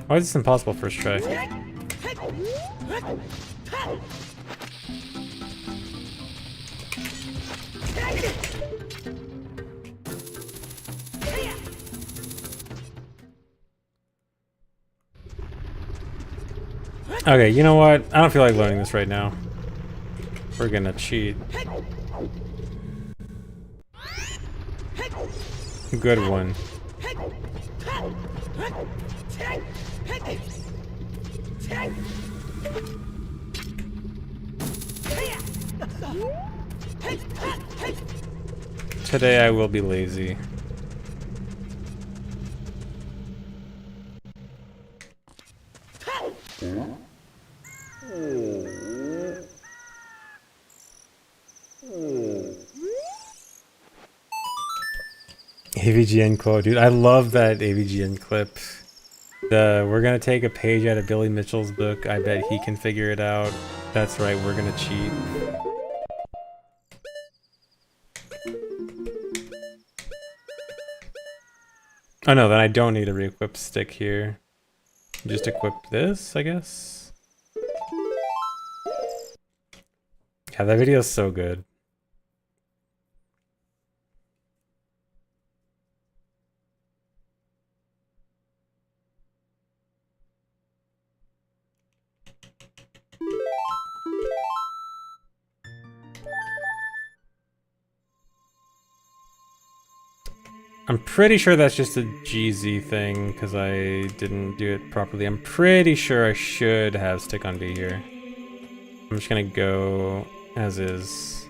Why is this impossible first try? Okay, you know what? I don't feel like learning this right now. We're gonna cheat. Good one. Today I will be lazy. AVGN quote, dude. I love that AVGN clip. We're gonna take a page out of Billy Mitchell's book. I bet he can figure it out. That's right, we're gonna cheat. Oh no, then I don't need a re-equip stick here. Just equip this, I guess? Yeah, that video is so good. I'm pretty sure that's just a GZ thing, because I didn't do it properly. I'm pretty sure I should have stick on B here. I'm just gonna go as is.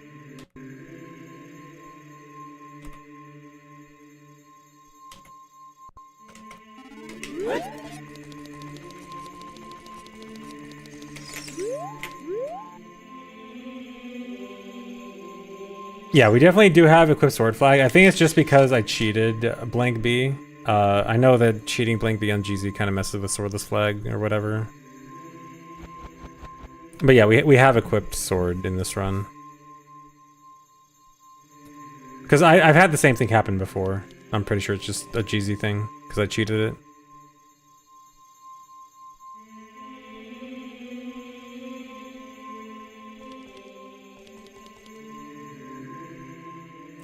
Yeah, we definitely do have equipped sword flag. I think it's just because I cheated blank B. I know that cheating blank B on GZ kind of messes with swordless flag or whatever. But yeah, we have equipped sword in this run. Because I've had the same thing happen before. I'm pretty sure it's just a GZ thing, because I cheated it.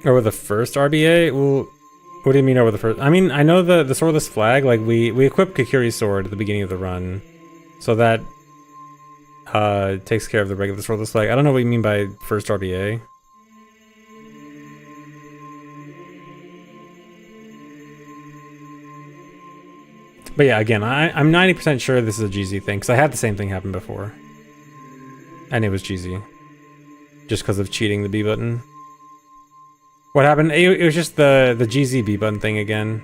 Over the first RBA? Well, what do you mean over the first? I mean, I know the swordless flag, like we equipped Kakiri's sword at the beginning of the run. So that takes care of the regular swordless flag. I don't know what you mean by first RBA. But yeah, again, I'm 90% sure this is a GZ thing, because I had the same thing happen before. And it was GZ. Just because of cheating the B button. What happened? It was just the GZ B button thing again.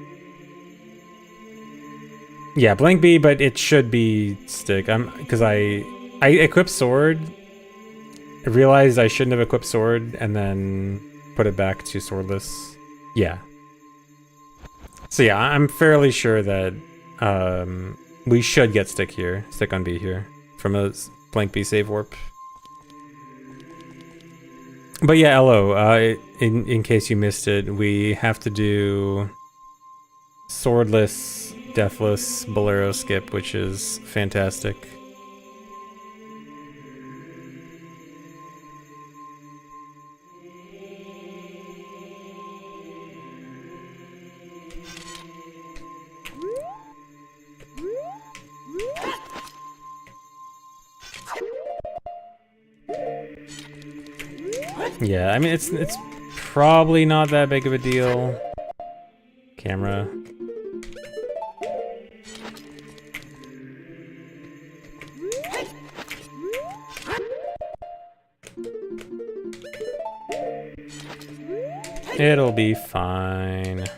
Yeah, blank B, but it should be stick. Because I equipped sword, I realized I shouldn't have equipped sword, and then put it back to swordless. Yeah. So yeah, I'm fairly sure that we should get stick here, stick on B here, from a blank B save warp. But yeah, LO, in case you missed it, we have to do swordless, deathless Bolero skip, which is fantastic. Yeah, I mean, it's probably not that big of a deal. Camera. It'll be fine.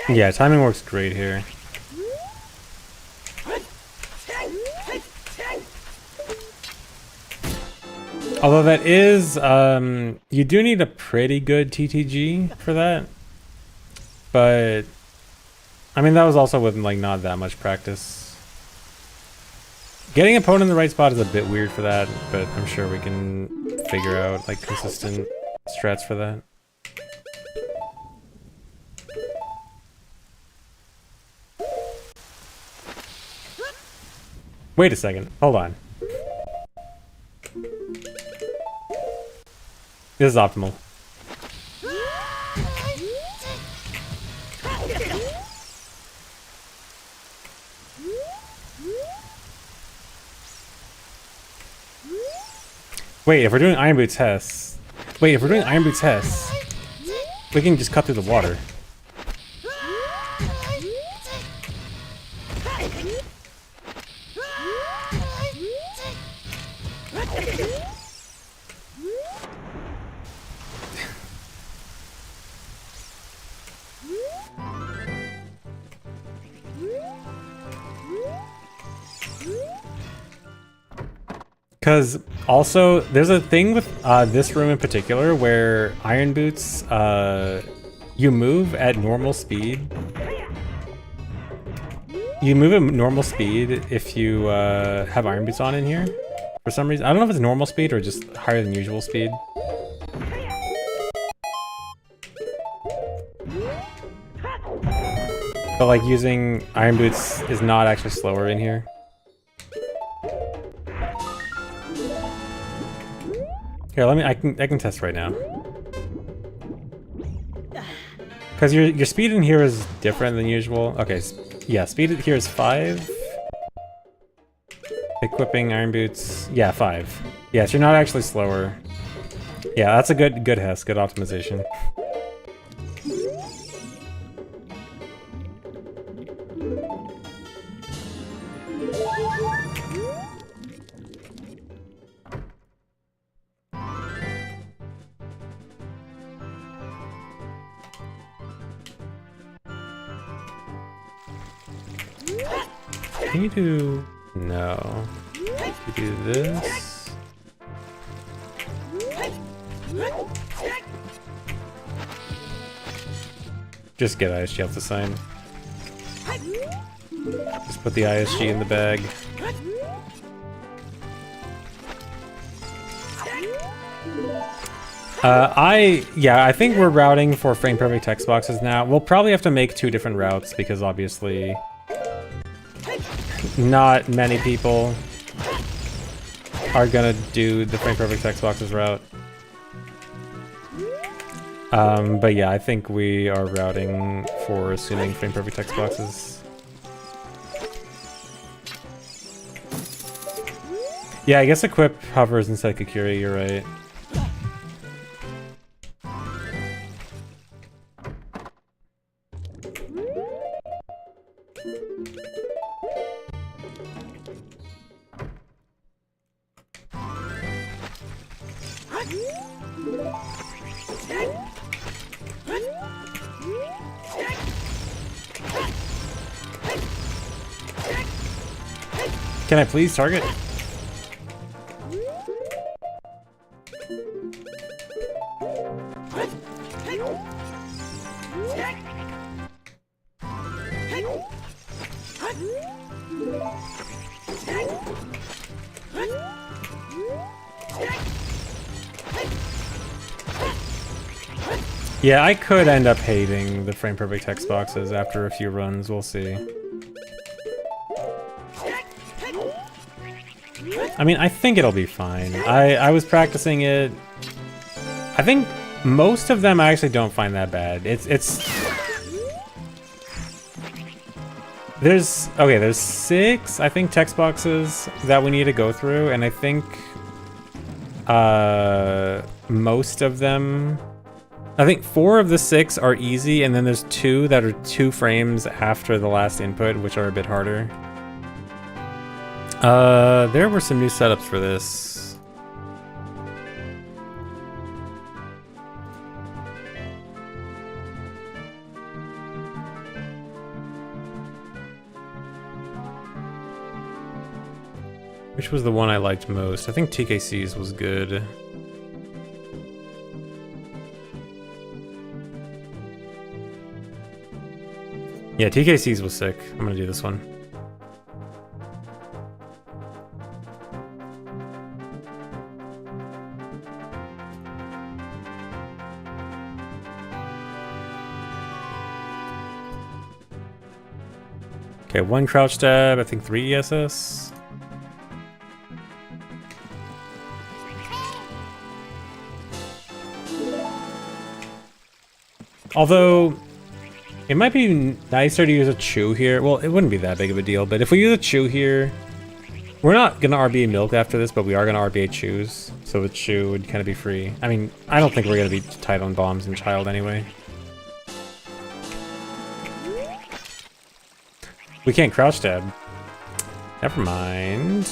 Yeah, timing works great here. Although that is, you do need a pretty good TTG for that. But, I mean, that was also with, like, not that much practice. Getting a opponent in the right spot is a bit weird for that, but I'm sure we can figure out, like, consistent strats for that. Wait a second. Hold on. This is optimal. Wait, if we're doing Iron Boots Hess... Wait, if we're doing Iron Boots Hess... We can just cut through the water. Because also, there's a thing with this room in particular where iron boots, you move at normal speed. You move at normal speed if you have iron boots on in here. For some reason, I don't know if it's normal speed or just higher than usual speed. But like using iron boots is not actually slower in here. Here, I can test right now. Because your speed in here is different than usual. Okay, yeah, speed here is 5. Equipping iron boots, yeah, 5. Yeah, so you're not actually slower. Yeah, that's a good Hess, good optimization. Can you do... No. You do this. Just get ISG off the sign. Just put the ISG in the bag. I think we're routing for frame perfect text boxes now. We'll probably have to make 2 different routes because obviously not many people are gonna do the frame perfect text boxes route. But yeah, I think we are routing for assuming frame perfect text boxes. Yeah, I guess equip hovers instead of Kakiri, you're right. Can I please target? Yeah, I could end up hating the frame perfect text boxes after a few runs, we'll see. I mean, I think it'll be fine. I was practicing it. I think most of them I actually don't find that bad. There's 6, I think, text boxes that we need to go through, and I think most of them, I think 4 of the 6 are easy, and then there's 2 that are 2 frames after the last input, which are a bit harder. There were some new setups for this. Which was the one I liked most? I think TKC's was good. Yeah, TKC's was sick. I'm gonna do this one. Okay, 1 crouch stab, I think 3 ESS. Although, it might be nicer to use a chew here. Well, it wouldn't be that big of a deal, but if we use a chew here, we're not gonna RBA milk after this, but we are gonna RBA chews. So the chew would kind of be free. I mean, I don't think we're gonna be tight on bombs in child anyway. We can't crouch stab. Never mind.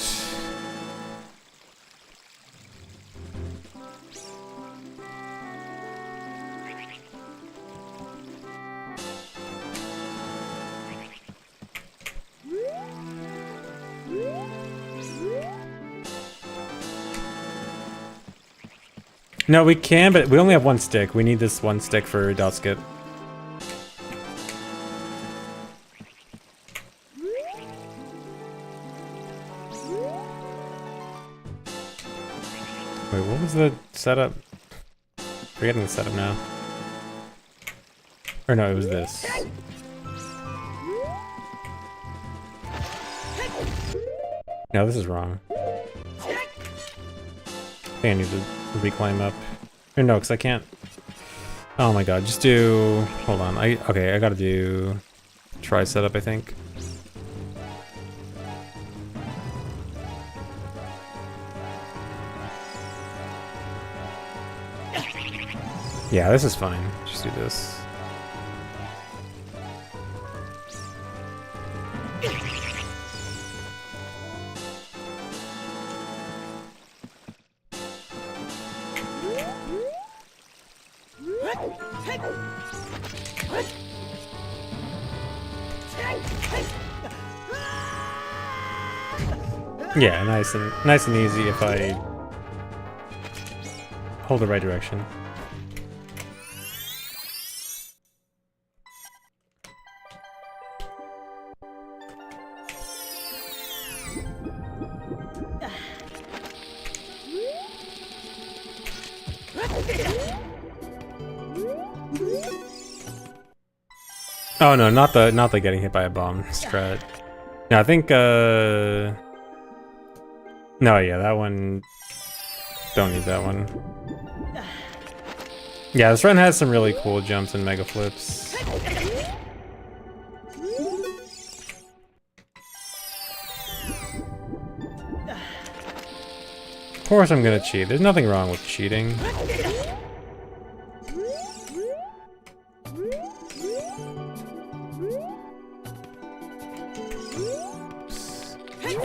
No, we can, but we only have one stick. We need this one stick for dot skip. Wait, what was the setup? Forgetting the setup now. Or no, it was this. No, this is wrong. I think I need to reclimb up. Or no, because I can't. Oh my god, just do... Hold on. Okay, I gotta do... Try setup, I think. Yeah, this is fine. Just do this. Yeah, nice and easy if I hold the right direction. Oh no, not the getting hit by a bomb strat. No, I think no, yeah, that one don't need that one. Yeah, this run has some really cool jumps and mega flips. Of course I'm gonna cheat. There's nothing wrong with cheating.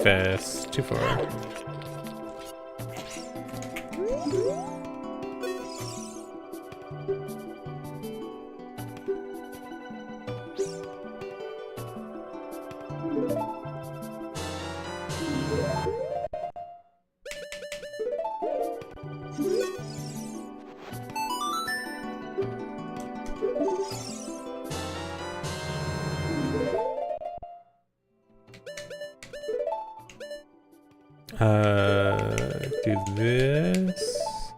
Fast, too far. Do this.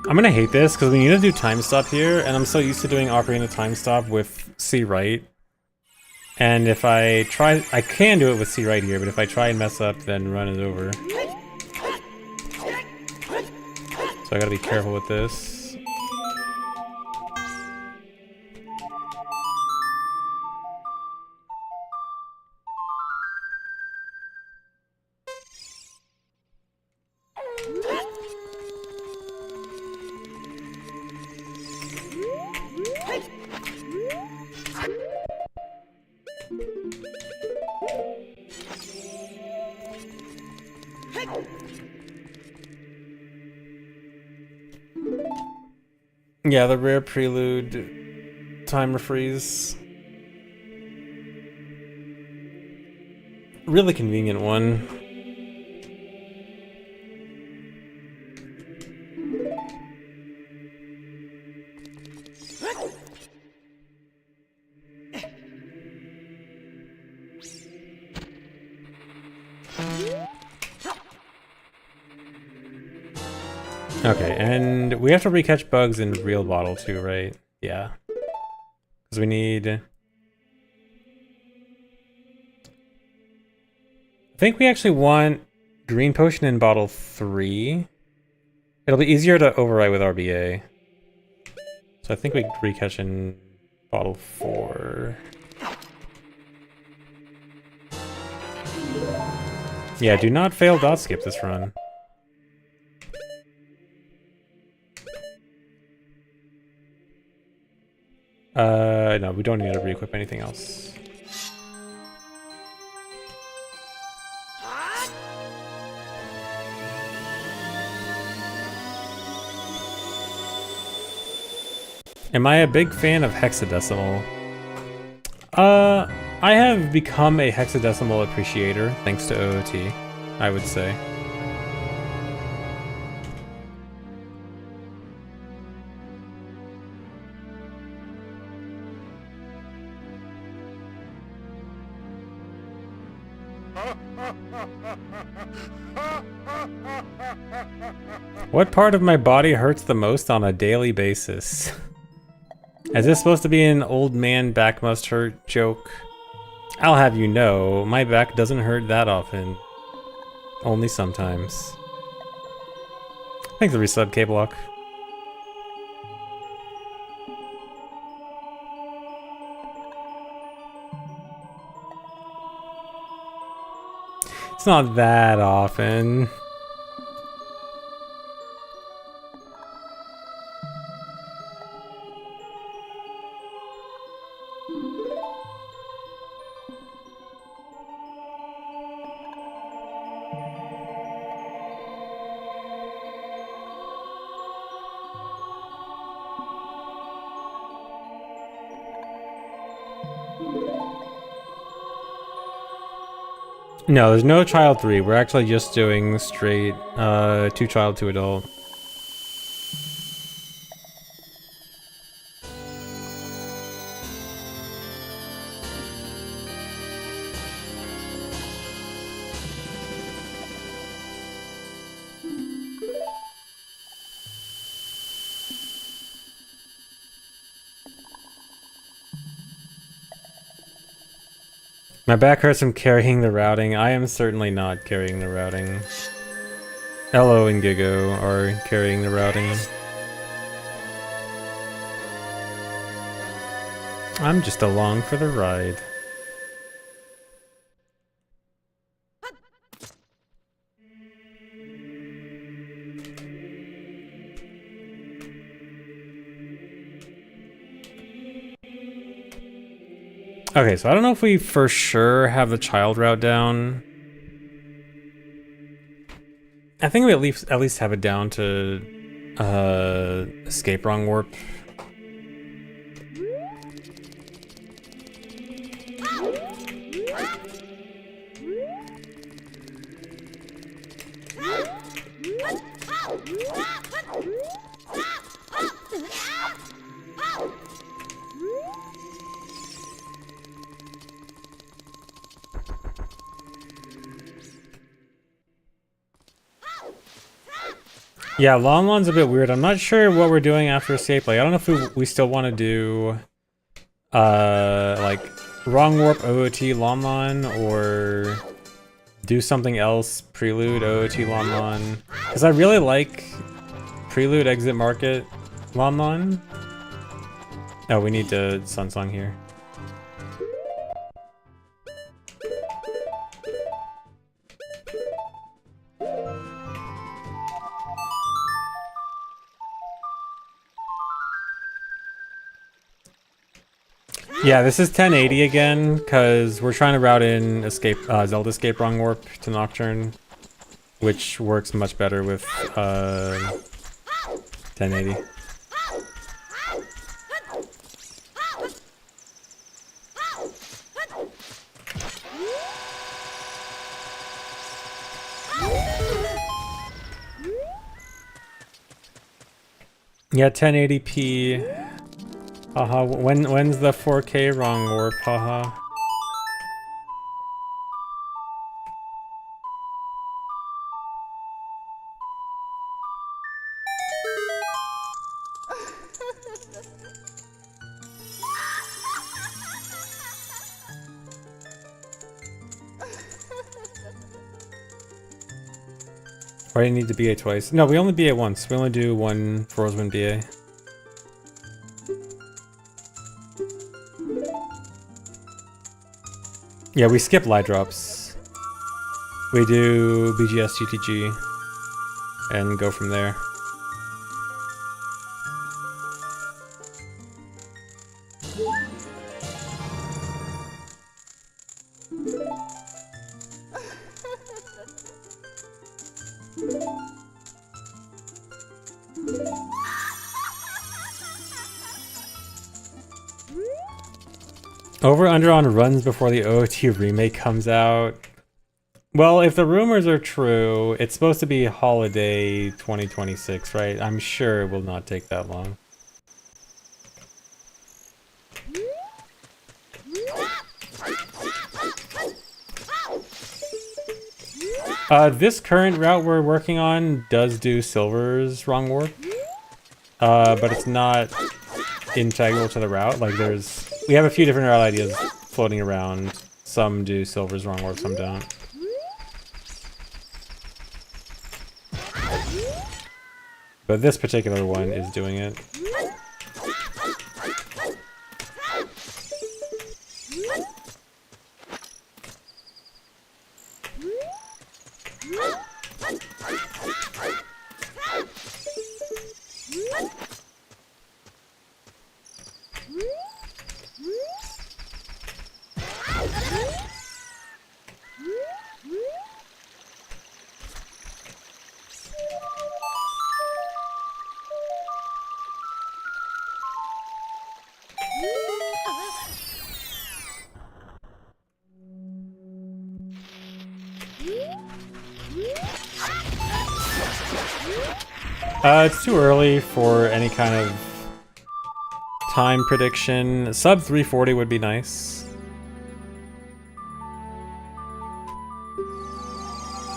I'm gonna hate this because we need to do time stop here, and I'm so used to doing Ocarina of Time stop with C right. And if I try, I can do it with C right here, but if I try and mess up, then run is over. So I gotta be careful with this. Yeah, the rare prelude timer freeze. Really convenient one. Okay, and we have to recatch bugs in real bottle too, right? Yeah. Because we need... I think we actually want green potion in bottle 3. It'll be easier to override with RBA. So I think we recatch in bottle 4. Yeah, do not fail dot skip this run. No, we don't need to re-equip anything else. Am I a big fan of hexadecimal? I have become a hexadecimal appreciator thanks to OOT, I would say. What part of my body hurts the most on a daily basis? Is this supposed to be an old man back must hurt joke? I'll have you know, my back doesn't hurt that often. Only sometimes. Thanks for the resub, K-Block. It's not that often. No, there's no child 3. We're actually just doing straight 2 child, 2 adult. My back hurts from carrying the routing. I am certainly not carrying the routing. Elo and Gigo are carrying the routing. I'm just along for the ride. Okay, so I don't know if we for sure have the child route down. I think we at least have it down to escape wrong warp. Yeah, long one's a bit weird. I'm not sure what we're doing after escape. Like, I don't know if we still want to do like wrong warp OOT Lon Lon or do something else prelude OOT Lon Lon. Because I really like prelude exit market Lon Lon. Oh, we need to Sun Song here. Yeah, this is 1080 again, because we're trying to route in Zelda Escape Wrong Warp to Nocturne, which works much better with 1080. Yeah, 1080p. Haha, when's the 4K wrong warp? Haha. Why do you need to BA twice? No, we only BA once. We only do one Frozen BA. Yeah, we skip light drops. We do BGS GTG and go from there. Over under on runs before the OOT remake comes out. Well, if the rumors are true, it's supposed to be holiday 2026, right? I'm sure it will not take that long. This current route we're working on does do Silver's wrong warp. But it's not integral to the route. Like we have a few different route ideas floating around. Some do Silver's wrong warp, some don't. But this particular one is doing it. It's too early for any kind of time prediction. Sub 340 would be nice.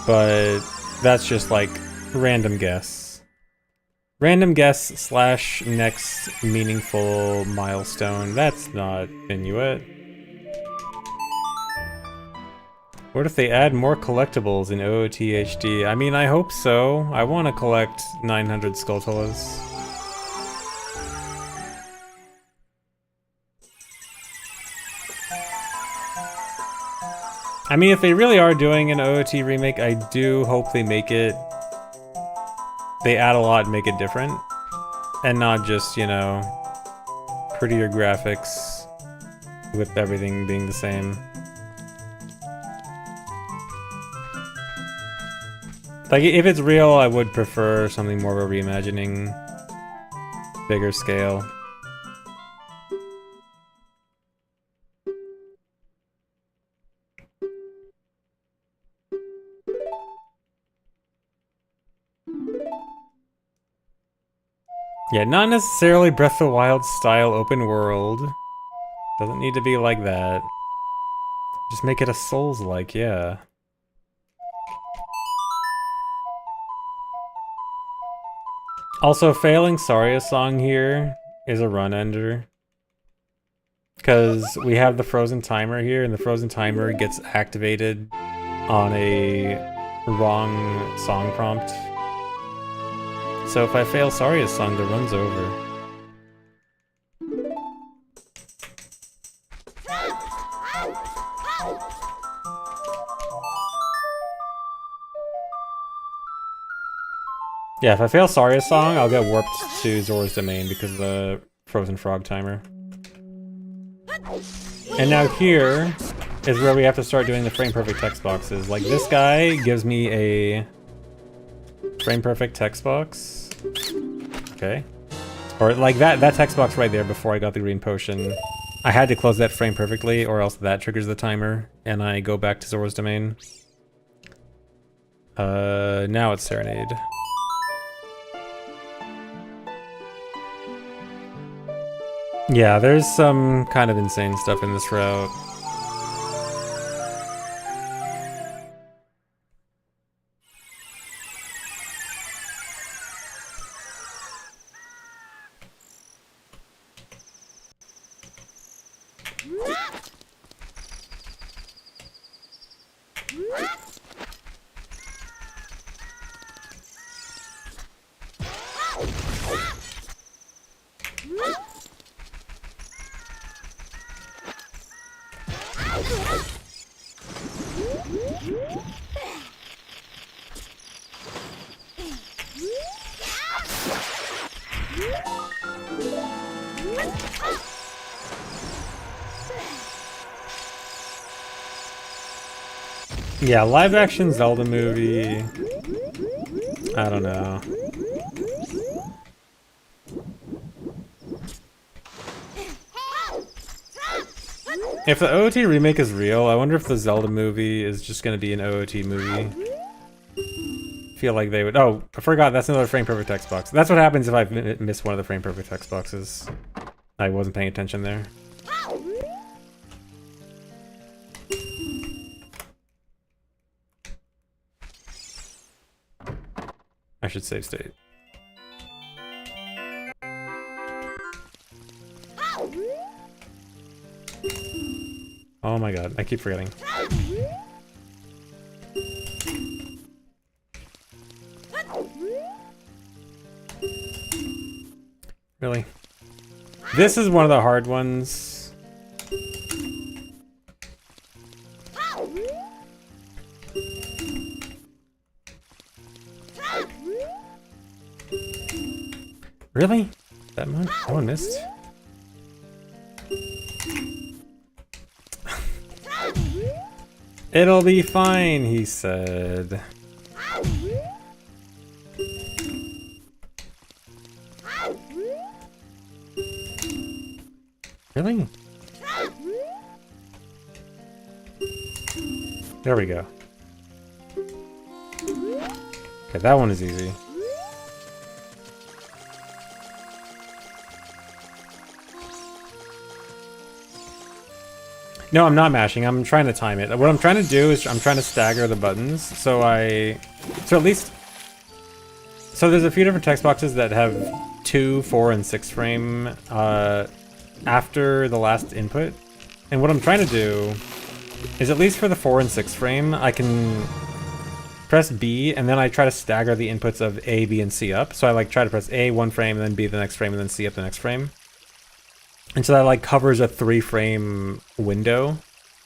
But that's just like random guess. Random guess slash next meaningful milestone. That's not Inuit. What if they add more collectibles in OOTHD? I mean, I hope so. I want to collect 900 Skulltulas. I mean, if they really are doing an OOT remake, I do hope they make it... They add a lot and make it different. And not just, you know, prettier graphics with everything being the same. Like, if it's real, I would prefer something more of a reimagining, bigger scale. Yeah, not necessarily Breath of the Wild style open world. Doesn't need to be like that. Just make it a Souls-like, yeah. Also, failing Saria's song here is a run ender. Because we have the frozen timer here, and the frozen timer gets activated on a wrong song prompt. So if I fail Saria's song, the run's over. Yeah, if I fail Saria's song, I'll get warped to Zora's Domain because of the frozen frog timer. And now here is where we have to start doing the frame perfect text boxes. Like, this guy gives me a frame perfect text box. Okay. Or like that text box right there before I got the green potion. I had to close that frame perfectly or else that triggers the timer and I go back to Zora's Domain. Now it's Serenade. Yeah, there's some kind of insane stuff in this route. Yeah, live action Zelda movie. I don't know. If the OOT remake is real, I wonder if the Zelda movie is just gonna be an OOT movie. I feel like they would. Oh, I forgot. That's another frame perfect text box. That's what happens if I miss one of the frame perfect text boxes. I wasn't paying attention there. I should save state. Oh my god, I keep forgetting. Really? This is one of the hard ones. Really? That much? No one missed? It'll be fine, he said. Really? There we go. Okay, that one is easy. No, I'm not mashing. I'm trying to time it. What I'm trying to do is I'm trying to stagger the buttons. So at least... So there's a few different text boxes that have 2, 4, and 6 frame after the last input. And what I'm trying to do is, at least for the 4 and 6 frame, I can press B and then I try to stagger the inputs of A, B, and C up. So I like try to press A one frame and then B the next frame and then C up the next frame. And so that like covers a 3-frame window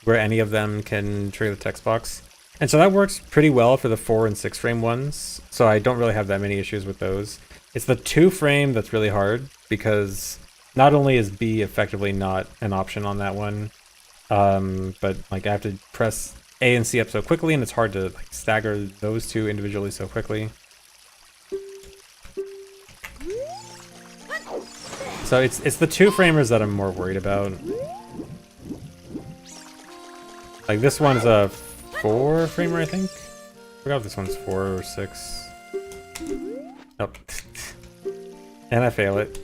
where any of them can trigger the text box. And so that works pretty well for the 4 and 6 frame ones. So I don't really have that many issues with those. It's the 2 frame that's really hard because not only is B effectively not an option on that one, but like I have to press A and C up so quickly and it's hard to like stagger those two individually so quickly. So it's the 2-framers that I'm more worried about. Like this one's a 4-framer, I think. I forgot if this one's 4 or 6. Nope. And I fail it.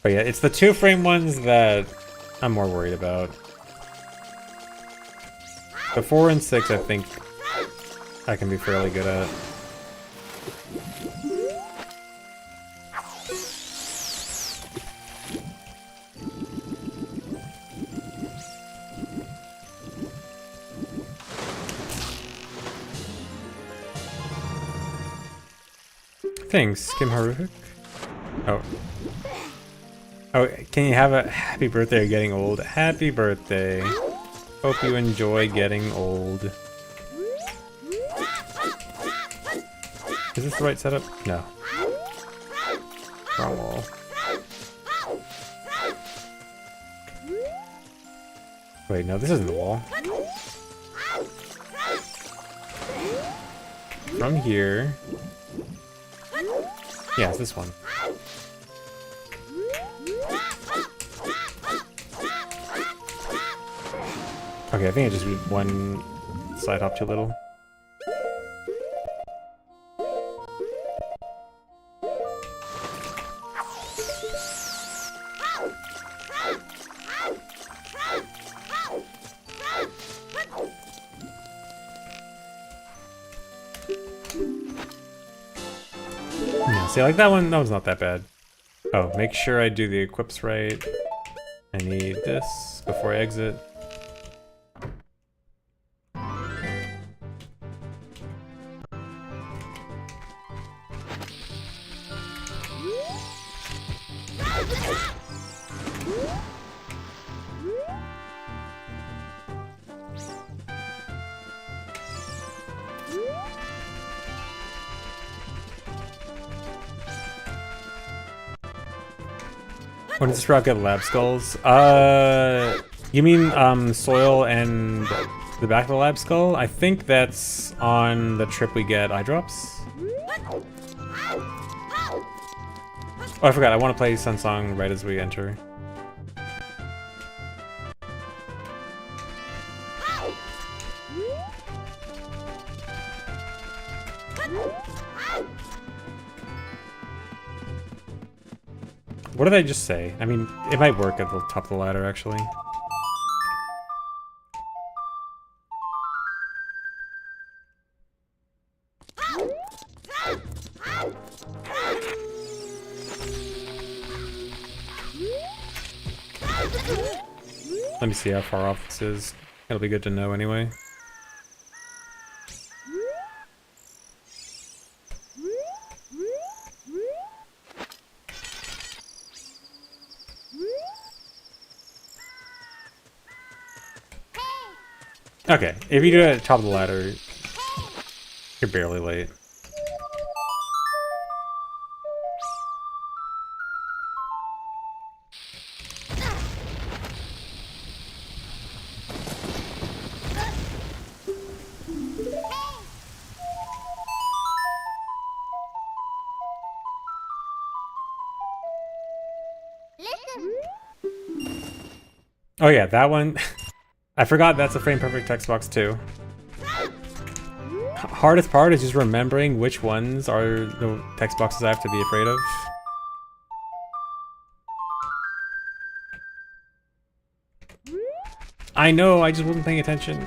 But yeah, it's the 2-frame ones that I'm more worried about. The 4 and 6, I think I can be fairly good at. Thanks, Kim Haruhik. Oh. Oh, can you have a happy birthday or getting old? Happy birthday. Hope you enjoy getting old. Is this the right setup? No. Wrong wall. Wait, no, this isn't the wall. From here. Yeah, it's this one. Okay, I think I just did one side hop too little. Yeah, see, like that one's not that bad. Oh, make sure I do the equips right. I need this before I exit. When does this route get lab skulls? You mean soil and the back of the lab skull? I think that's on the trip we get eye drops. Oh, I forgot. I want to play Sun Song right as we enter. What did I just say? I mean, it might work at the top of the ladder, actually. Let me see how far off this is. It'll be good to know anyway. Okay, if you do it at the top of the ladder, you're barely late. Oh yeah, that one. I forgot that's a frame perfect text box too. Hardest part is just remembering which ones are the text boxes I have to be afraid of. I know, I just wasn't paying attention.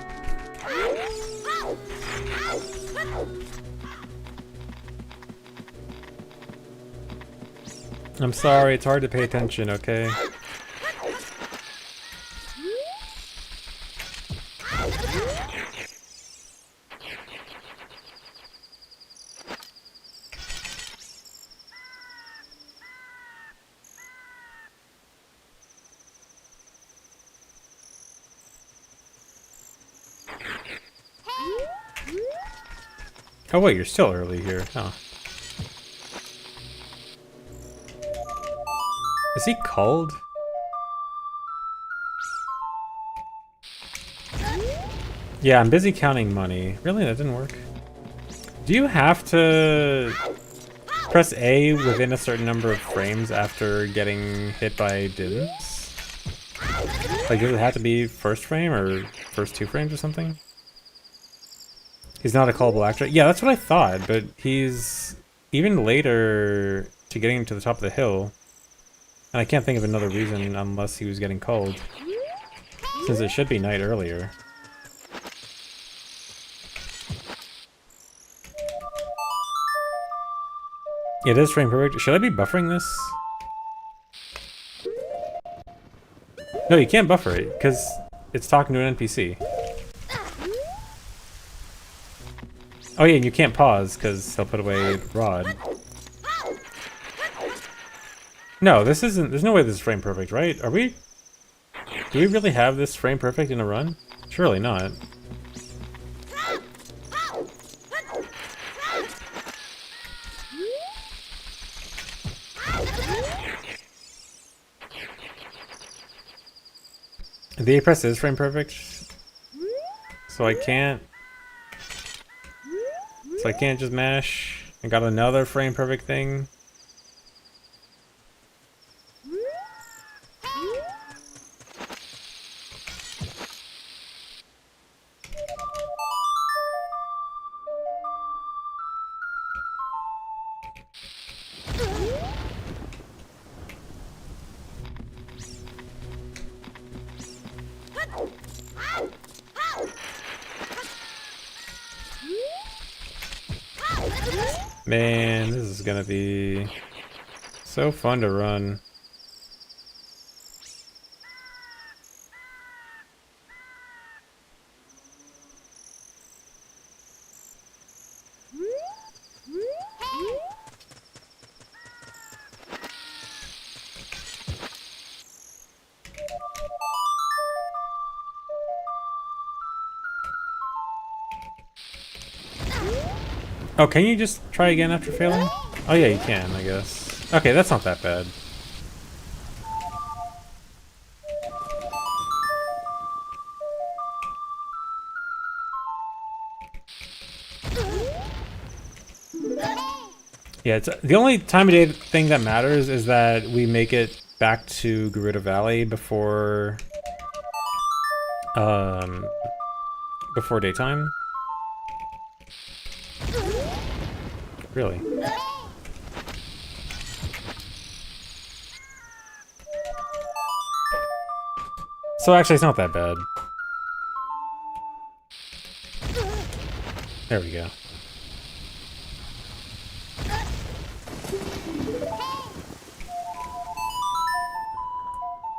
I'm sorry, it's hard to pay attention, okay? Oh wait, you're still early here. Huh. Is he called? Yeah, I'm busy counting money. Really? That didn't work? Do you have to press A within a certain number of frames after getting hit by dims? Like, does it have to be first frame or first 2 frames or something? He's not a callable actor? Yeah, that's what I thought, but he's even later to getting to the top of the hill. And I can't think of another reason unless he was getting called. Since it should be night earlier. It is frame perfect. Should I be buffering this? No, you can't buffer it, because it's talking to an NPC. Oh yeah, and you can't pause, because he'll put away the rod. No, this isn't... There's no way this is frame perfect, right? Are we... Do we really have this frame perfect in a run? Surely not. The A press is frame perfect. So I can't... So I can't just mash. I got another frame perfect thing. Man, this is gonna be so fun to run. Oh, can you just try again after failing? Oh yeah, you can, I guess. Okay, that's not that bad. Yeah, it's the only time of day thing that matters is that we make it back to Gerudo Valley um, before daytime. Really? So actually, it's not that bad. There we go.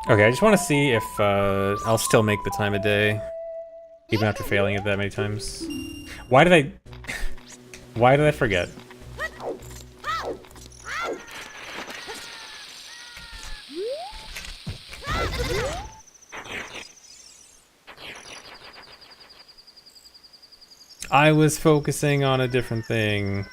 Okay, I just want to see if I'll still make the time of day, even after failing it that many times. Why did I... Why did I forget? I was focusing on a different thing.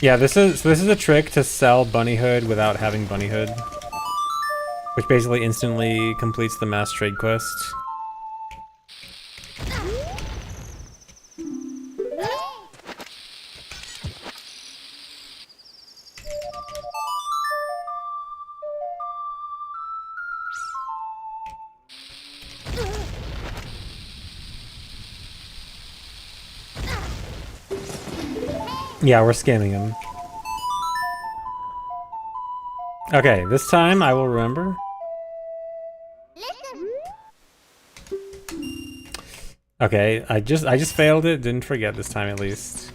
Yeah, this is a trick to sell Bunnyhood without having Bunnyhood, which basically instantly completes the mass trade quest. Yeah, we're scamming him. Okay, this time I will remember. Okay, I just failed it, didn't forget this time at least.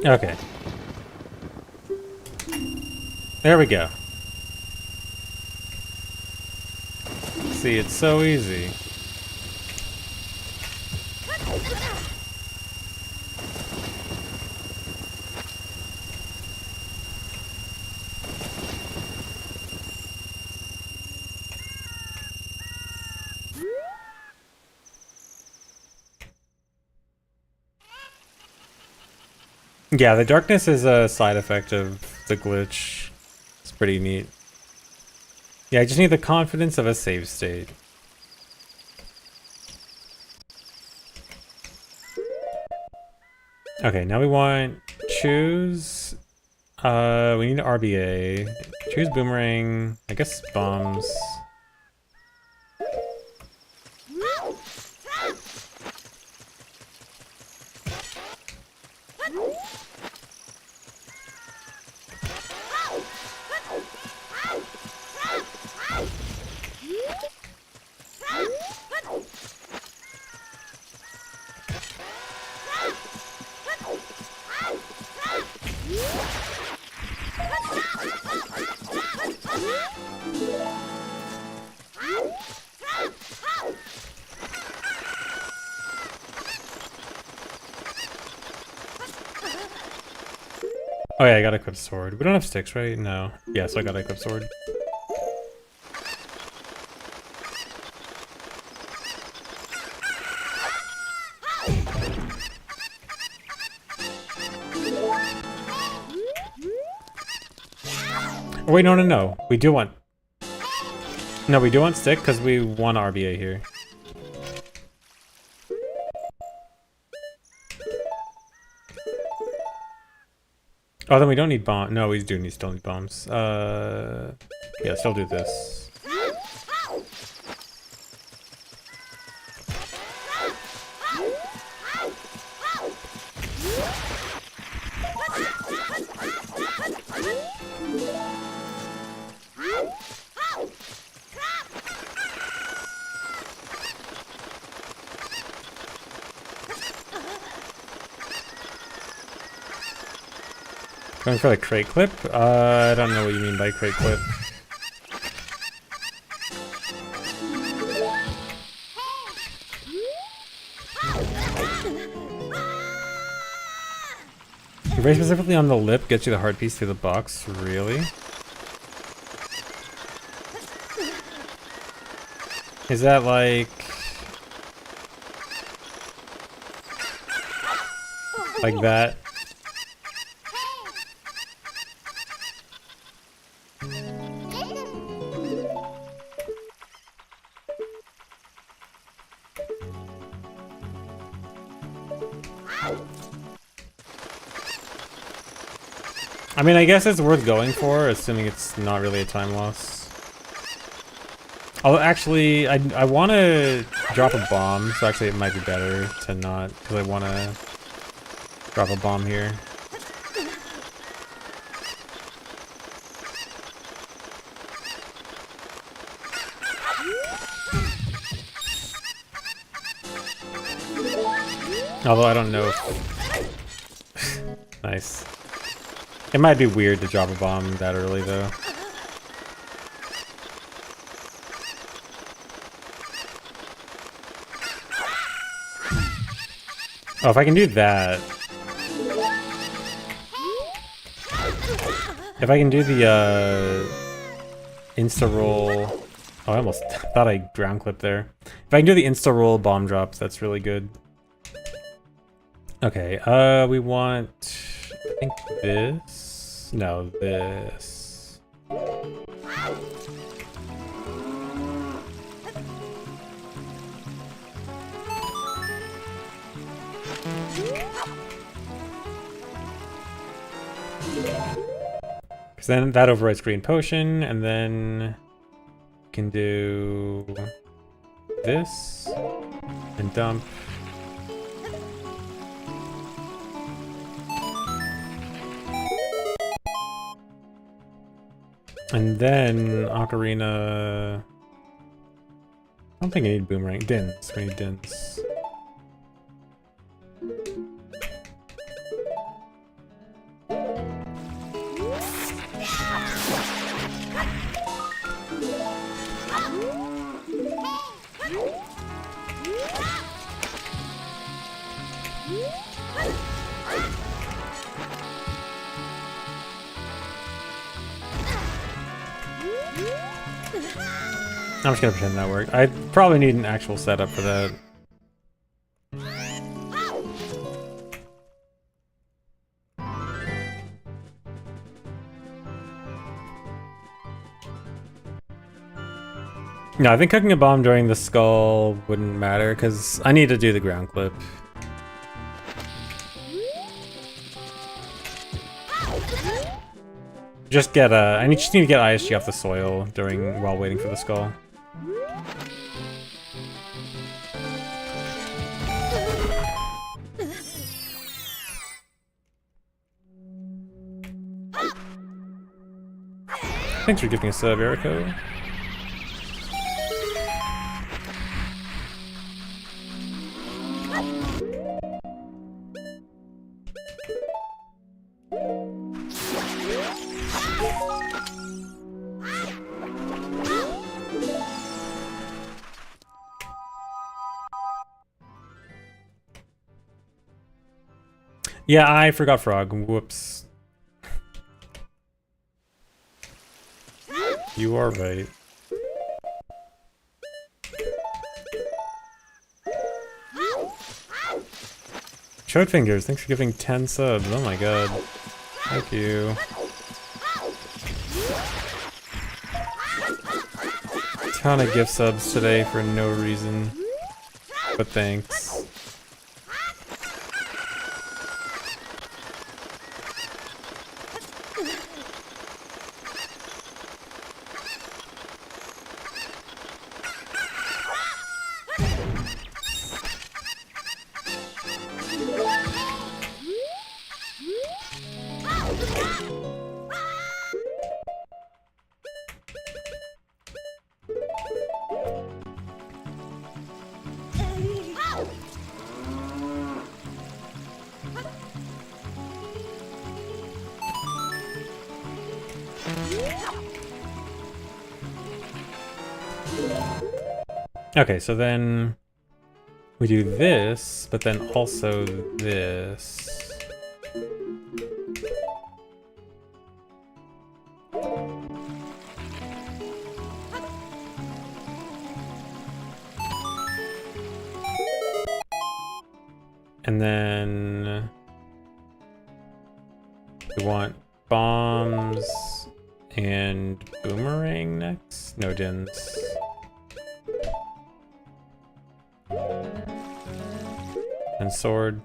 Okay. There we go. See, it's so easy. Yeah, the darkness is a side effect of the glitch. It's pretty neat. Yeah, I just need the confidence of a save state. Okay, now we want choose. We need RBA. Choose boomerang. I guess bombs. Oh yeah, I gotta equip sword. We don't have sticks, right? No. Yeah, so I gotta equip sword. Oh, wait, no. We do want... No, we do want stick because we want RBA here. Oh, then we don't need bomb. No, we do need still need bombs. Yeah, still do this. Going for the crate clip? I don't know what you mean by crate clip. Very specifically on the lip gets you the heart piece through the box, really? Is that like that? I mean, I guess it's worth going for, assuming it's not really a time loss. Oh, actually, I want to drop a bomb, so actually it might be better to not, because I want to drop a bomb here. Although I don't know if... Nice. It might be weird to drop a bomb that early, though. Oh, if I can do that... If I can do the, insta-roll... Oh, I almost thought I ground clipped there. If I can do the insta-roll bomb drops, that's really good. Okay, we want... I think this... No, this... Because then that overrides green potion, and then... we can do... this... and dump... And then Ocarina... I don't think I need Boomerang. Dins. We need Dins. I'm just gonna pretend that worked. I probably need an actual setup for that. No, I think cooking a bomb during the skull wouldn't matter, because I need to do the ground clip. Just get I just need to get ISG off the soil while waiting for the skull. Thanks for giving us a Verico. Yeah, I forgot frog. Whoops. You are right. Chode Fingers, thanks for giving 10 subs. Oh my god. Thank you. Ton of gift subs today for no reason. But thanks. Okay, so then we do this, but then also this. And then we want bombs and boomerang next. No dins. And sword.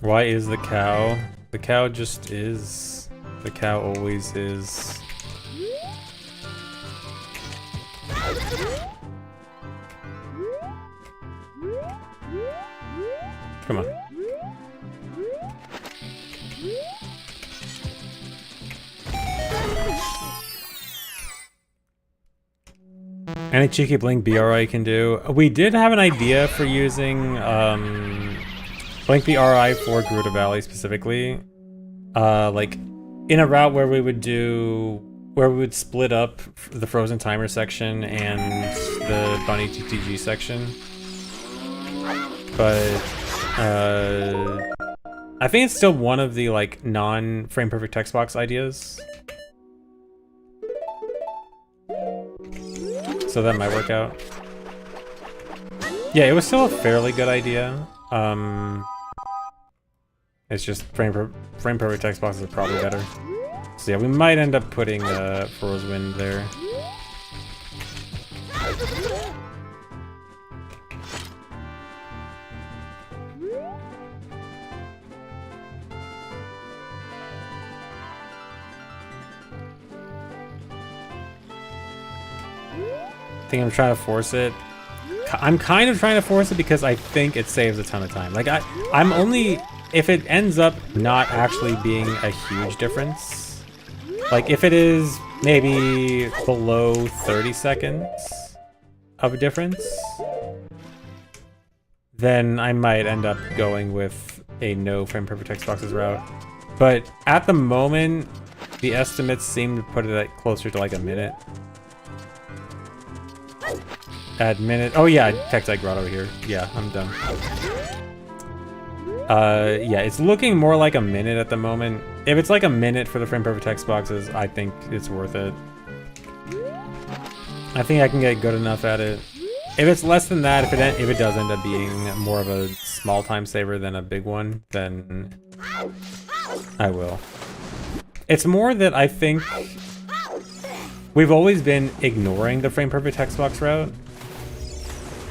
Why is the cow? The cow just is. The cow always is. Come on. Any cheeky blink BRI can do. We did have an idea for using Blink BRI for Gerudo Valley specifically. Like in a route where we would split up the Frozen Timer section and the Bunny TTG section. But I think it's still one of the like non-frame perfect text box ideas. So that might work out. Yeah, it was still a fairly good idea. It's just frame perfect text boxes are probably better. So yeah, we might end up putting Froze Wind there. I think I'm trying to force it. I'm kind of trying to force it because I think it saves a ton of time. Like I'm only, if it ends up not actually being a huge difference, like if it is maybe below 30 seconds of a difference, then I might end up going with a no frame perfect text boxes route. But at the moment, the estimates seem to put it at closer to like a minute. Add minute. Oh yeah, text I grotto here. Yeah, I'm done. Yeah, it's looking more like a minute at the moment. If it's like a minute for the frame perfect text boxes, I think it's worth it. I think I can get good enough at it. If it's less than that, if it does end up being more of a small time saver than a big one, then I will. It's more that I think we've always been ignoring the frame perfect text box route.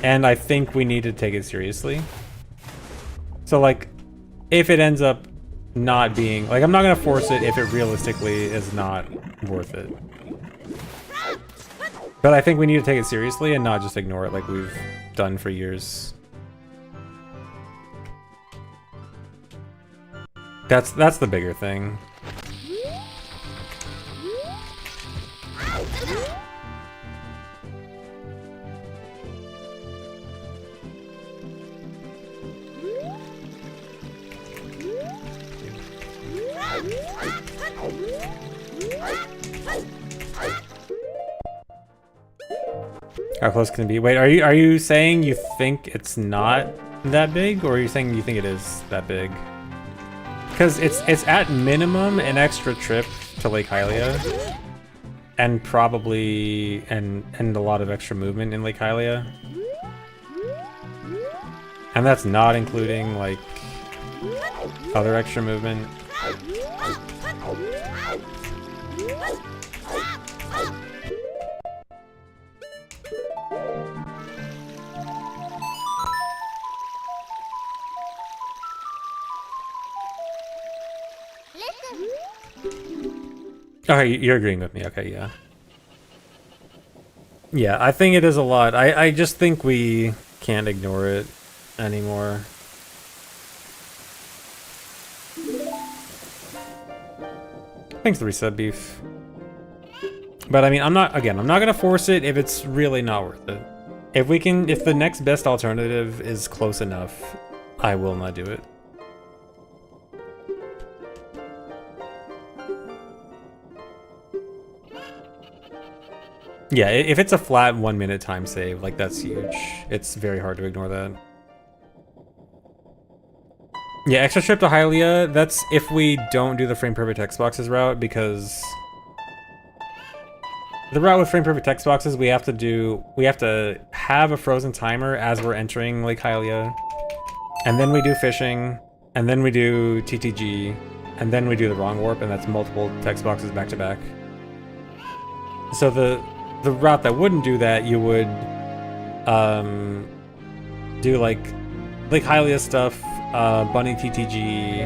And I think we need to take it seriously. So like, if it ends up not being, like I'm not gonna force it if it realistically is not worth it. But I think we need to take it seriously and not just ignore it like we've done for years. That's the bigger thing. How close can it be? Wait, are you saying you think it's not that big, or are you saying you think it is that big? Because it's at minimum an extra trip to Lake Hylia, and probably and a lot of extra movement in Lake Hylia, and that's not including like other extra movement. Okay, you're agreeing with me. Okay, yeah. Yeah, I think it is a lot. I just think we can't ignore it anymore. Thanks for the resub, Beef. But I mean, I'm not gonna force it if it's really not worth it. If the next best alternative is close enough, I will not do it. Yeah, if it's a flat 1 minute time save, like that's huge. It's very hard to ignore that. Yeah, extra trip to Hylia, that's if we don't do the frame perfect text boxes route, because the route with frame perfect text boxes, we have to have a frozen timer as we're entering Lake Hylia, and then we do fishing, and then we do TTG, and then we do the wrong warp, and that's multiple text boxes back to back. So the route that wouldn't do that, you would do like Lake Hylia stuff, Bunny TTG,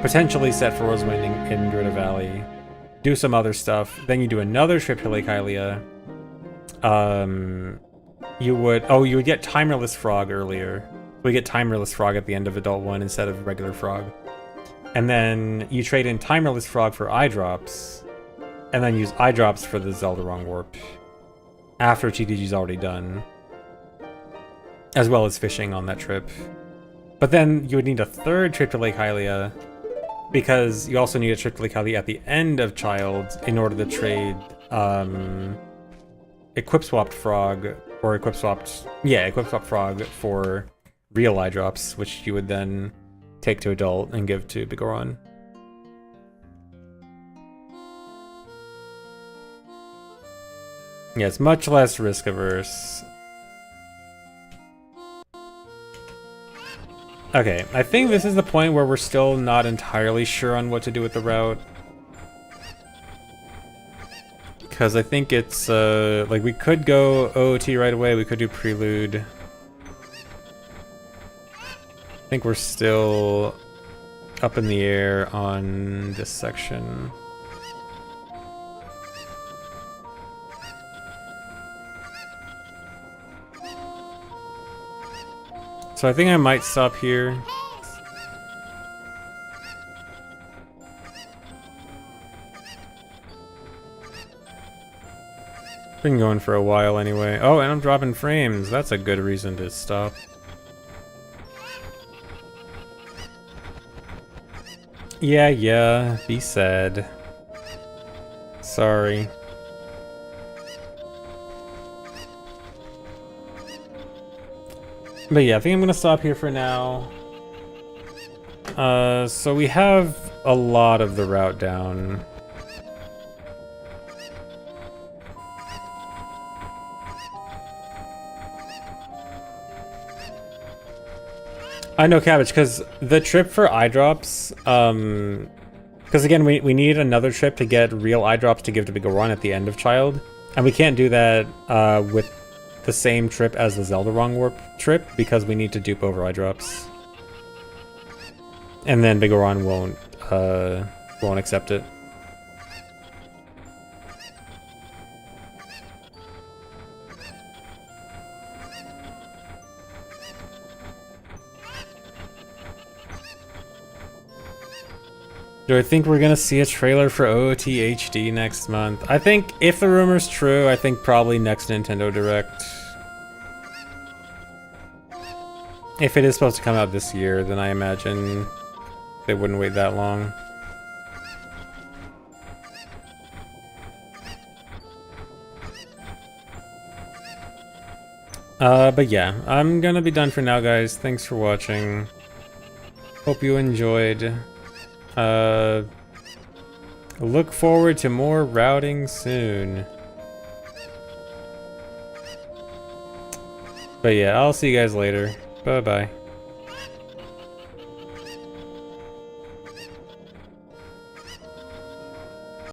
potentially set for Rosewind in Greta Valley, do some other stuff, then you do another trip to Lake Hylia. You would get Timerless Frog earlier. We get Timerless Frog at the end of Adult 1 instead of regular Frog. And then you trade in Timerless Frog for eye drops, and then use eye drops for the Zelda Wrong Warp after TTG's already done, as well as fishing on that trip. But then you would need a third trip to Lake Hylia, because you also need a trip to Lake Hylia at the end of Child in order to trade Equip Swapped Frog, or Equip Swapped Frog for real eye drops, which you would then take to Adult and give to Bigoron. Yeah, it's much less risk averse. Okay, I think this is the point where we're still not entirely sure on what to do with the route. Because I think it's, like we could go OOT right away, we could do Prelude. I think we're still up in the air on this section. So I think I might stop here. Been going for a while anyway. Oh, and I'm dropping frames. That's a good reason to stop. Yeah, be sad. Sorry. But yeah, I think I'm gonna stop here for now. So we have a lot of the route down. I know, Cabbage, because the trip for eye drops, because again, we need another trip to get real eye drops to give to Bigoron at the end of Child, and we can't do that with the same trip as the Zelda Wrong Warp trip, because we need to dupe over eye drops. And then Bigoron won't accept it. Do I think we're gonna see a trailer for OOT HD next month? I think if the rumor's true, I think probably next Nintendo Direct. If it is supposed to come out this year, then I imagine they wouldn't wait that long. But yeah, I'm gonna be done for now, guys. Thanks for watching. Hope you enjoyed. Look forward to more routing soon. But yeah, I'll see you guys later. Bye-bye.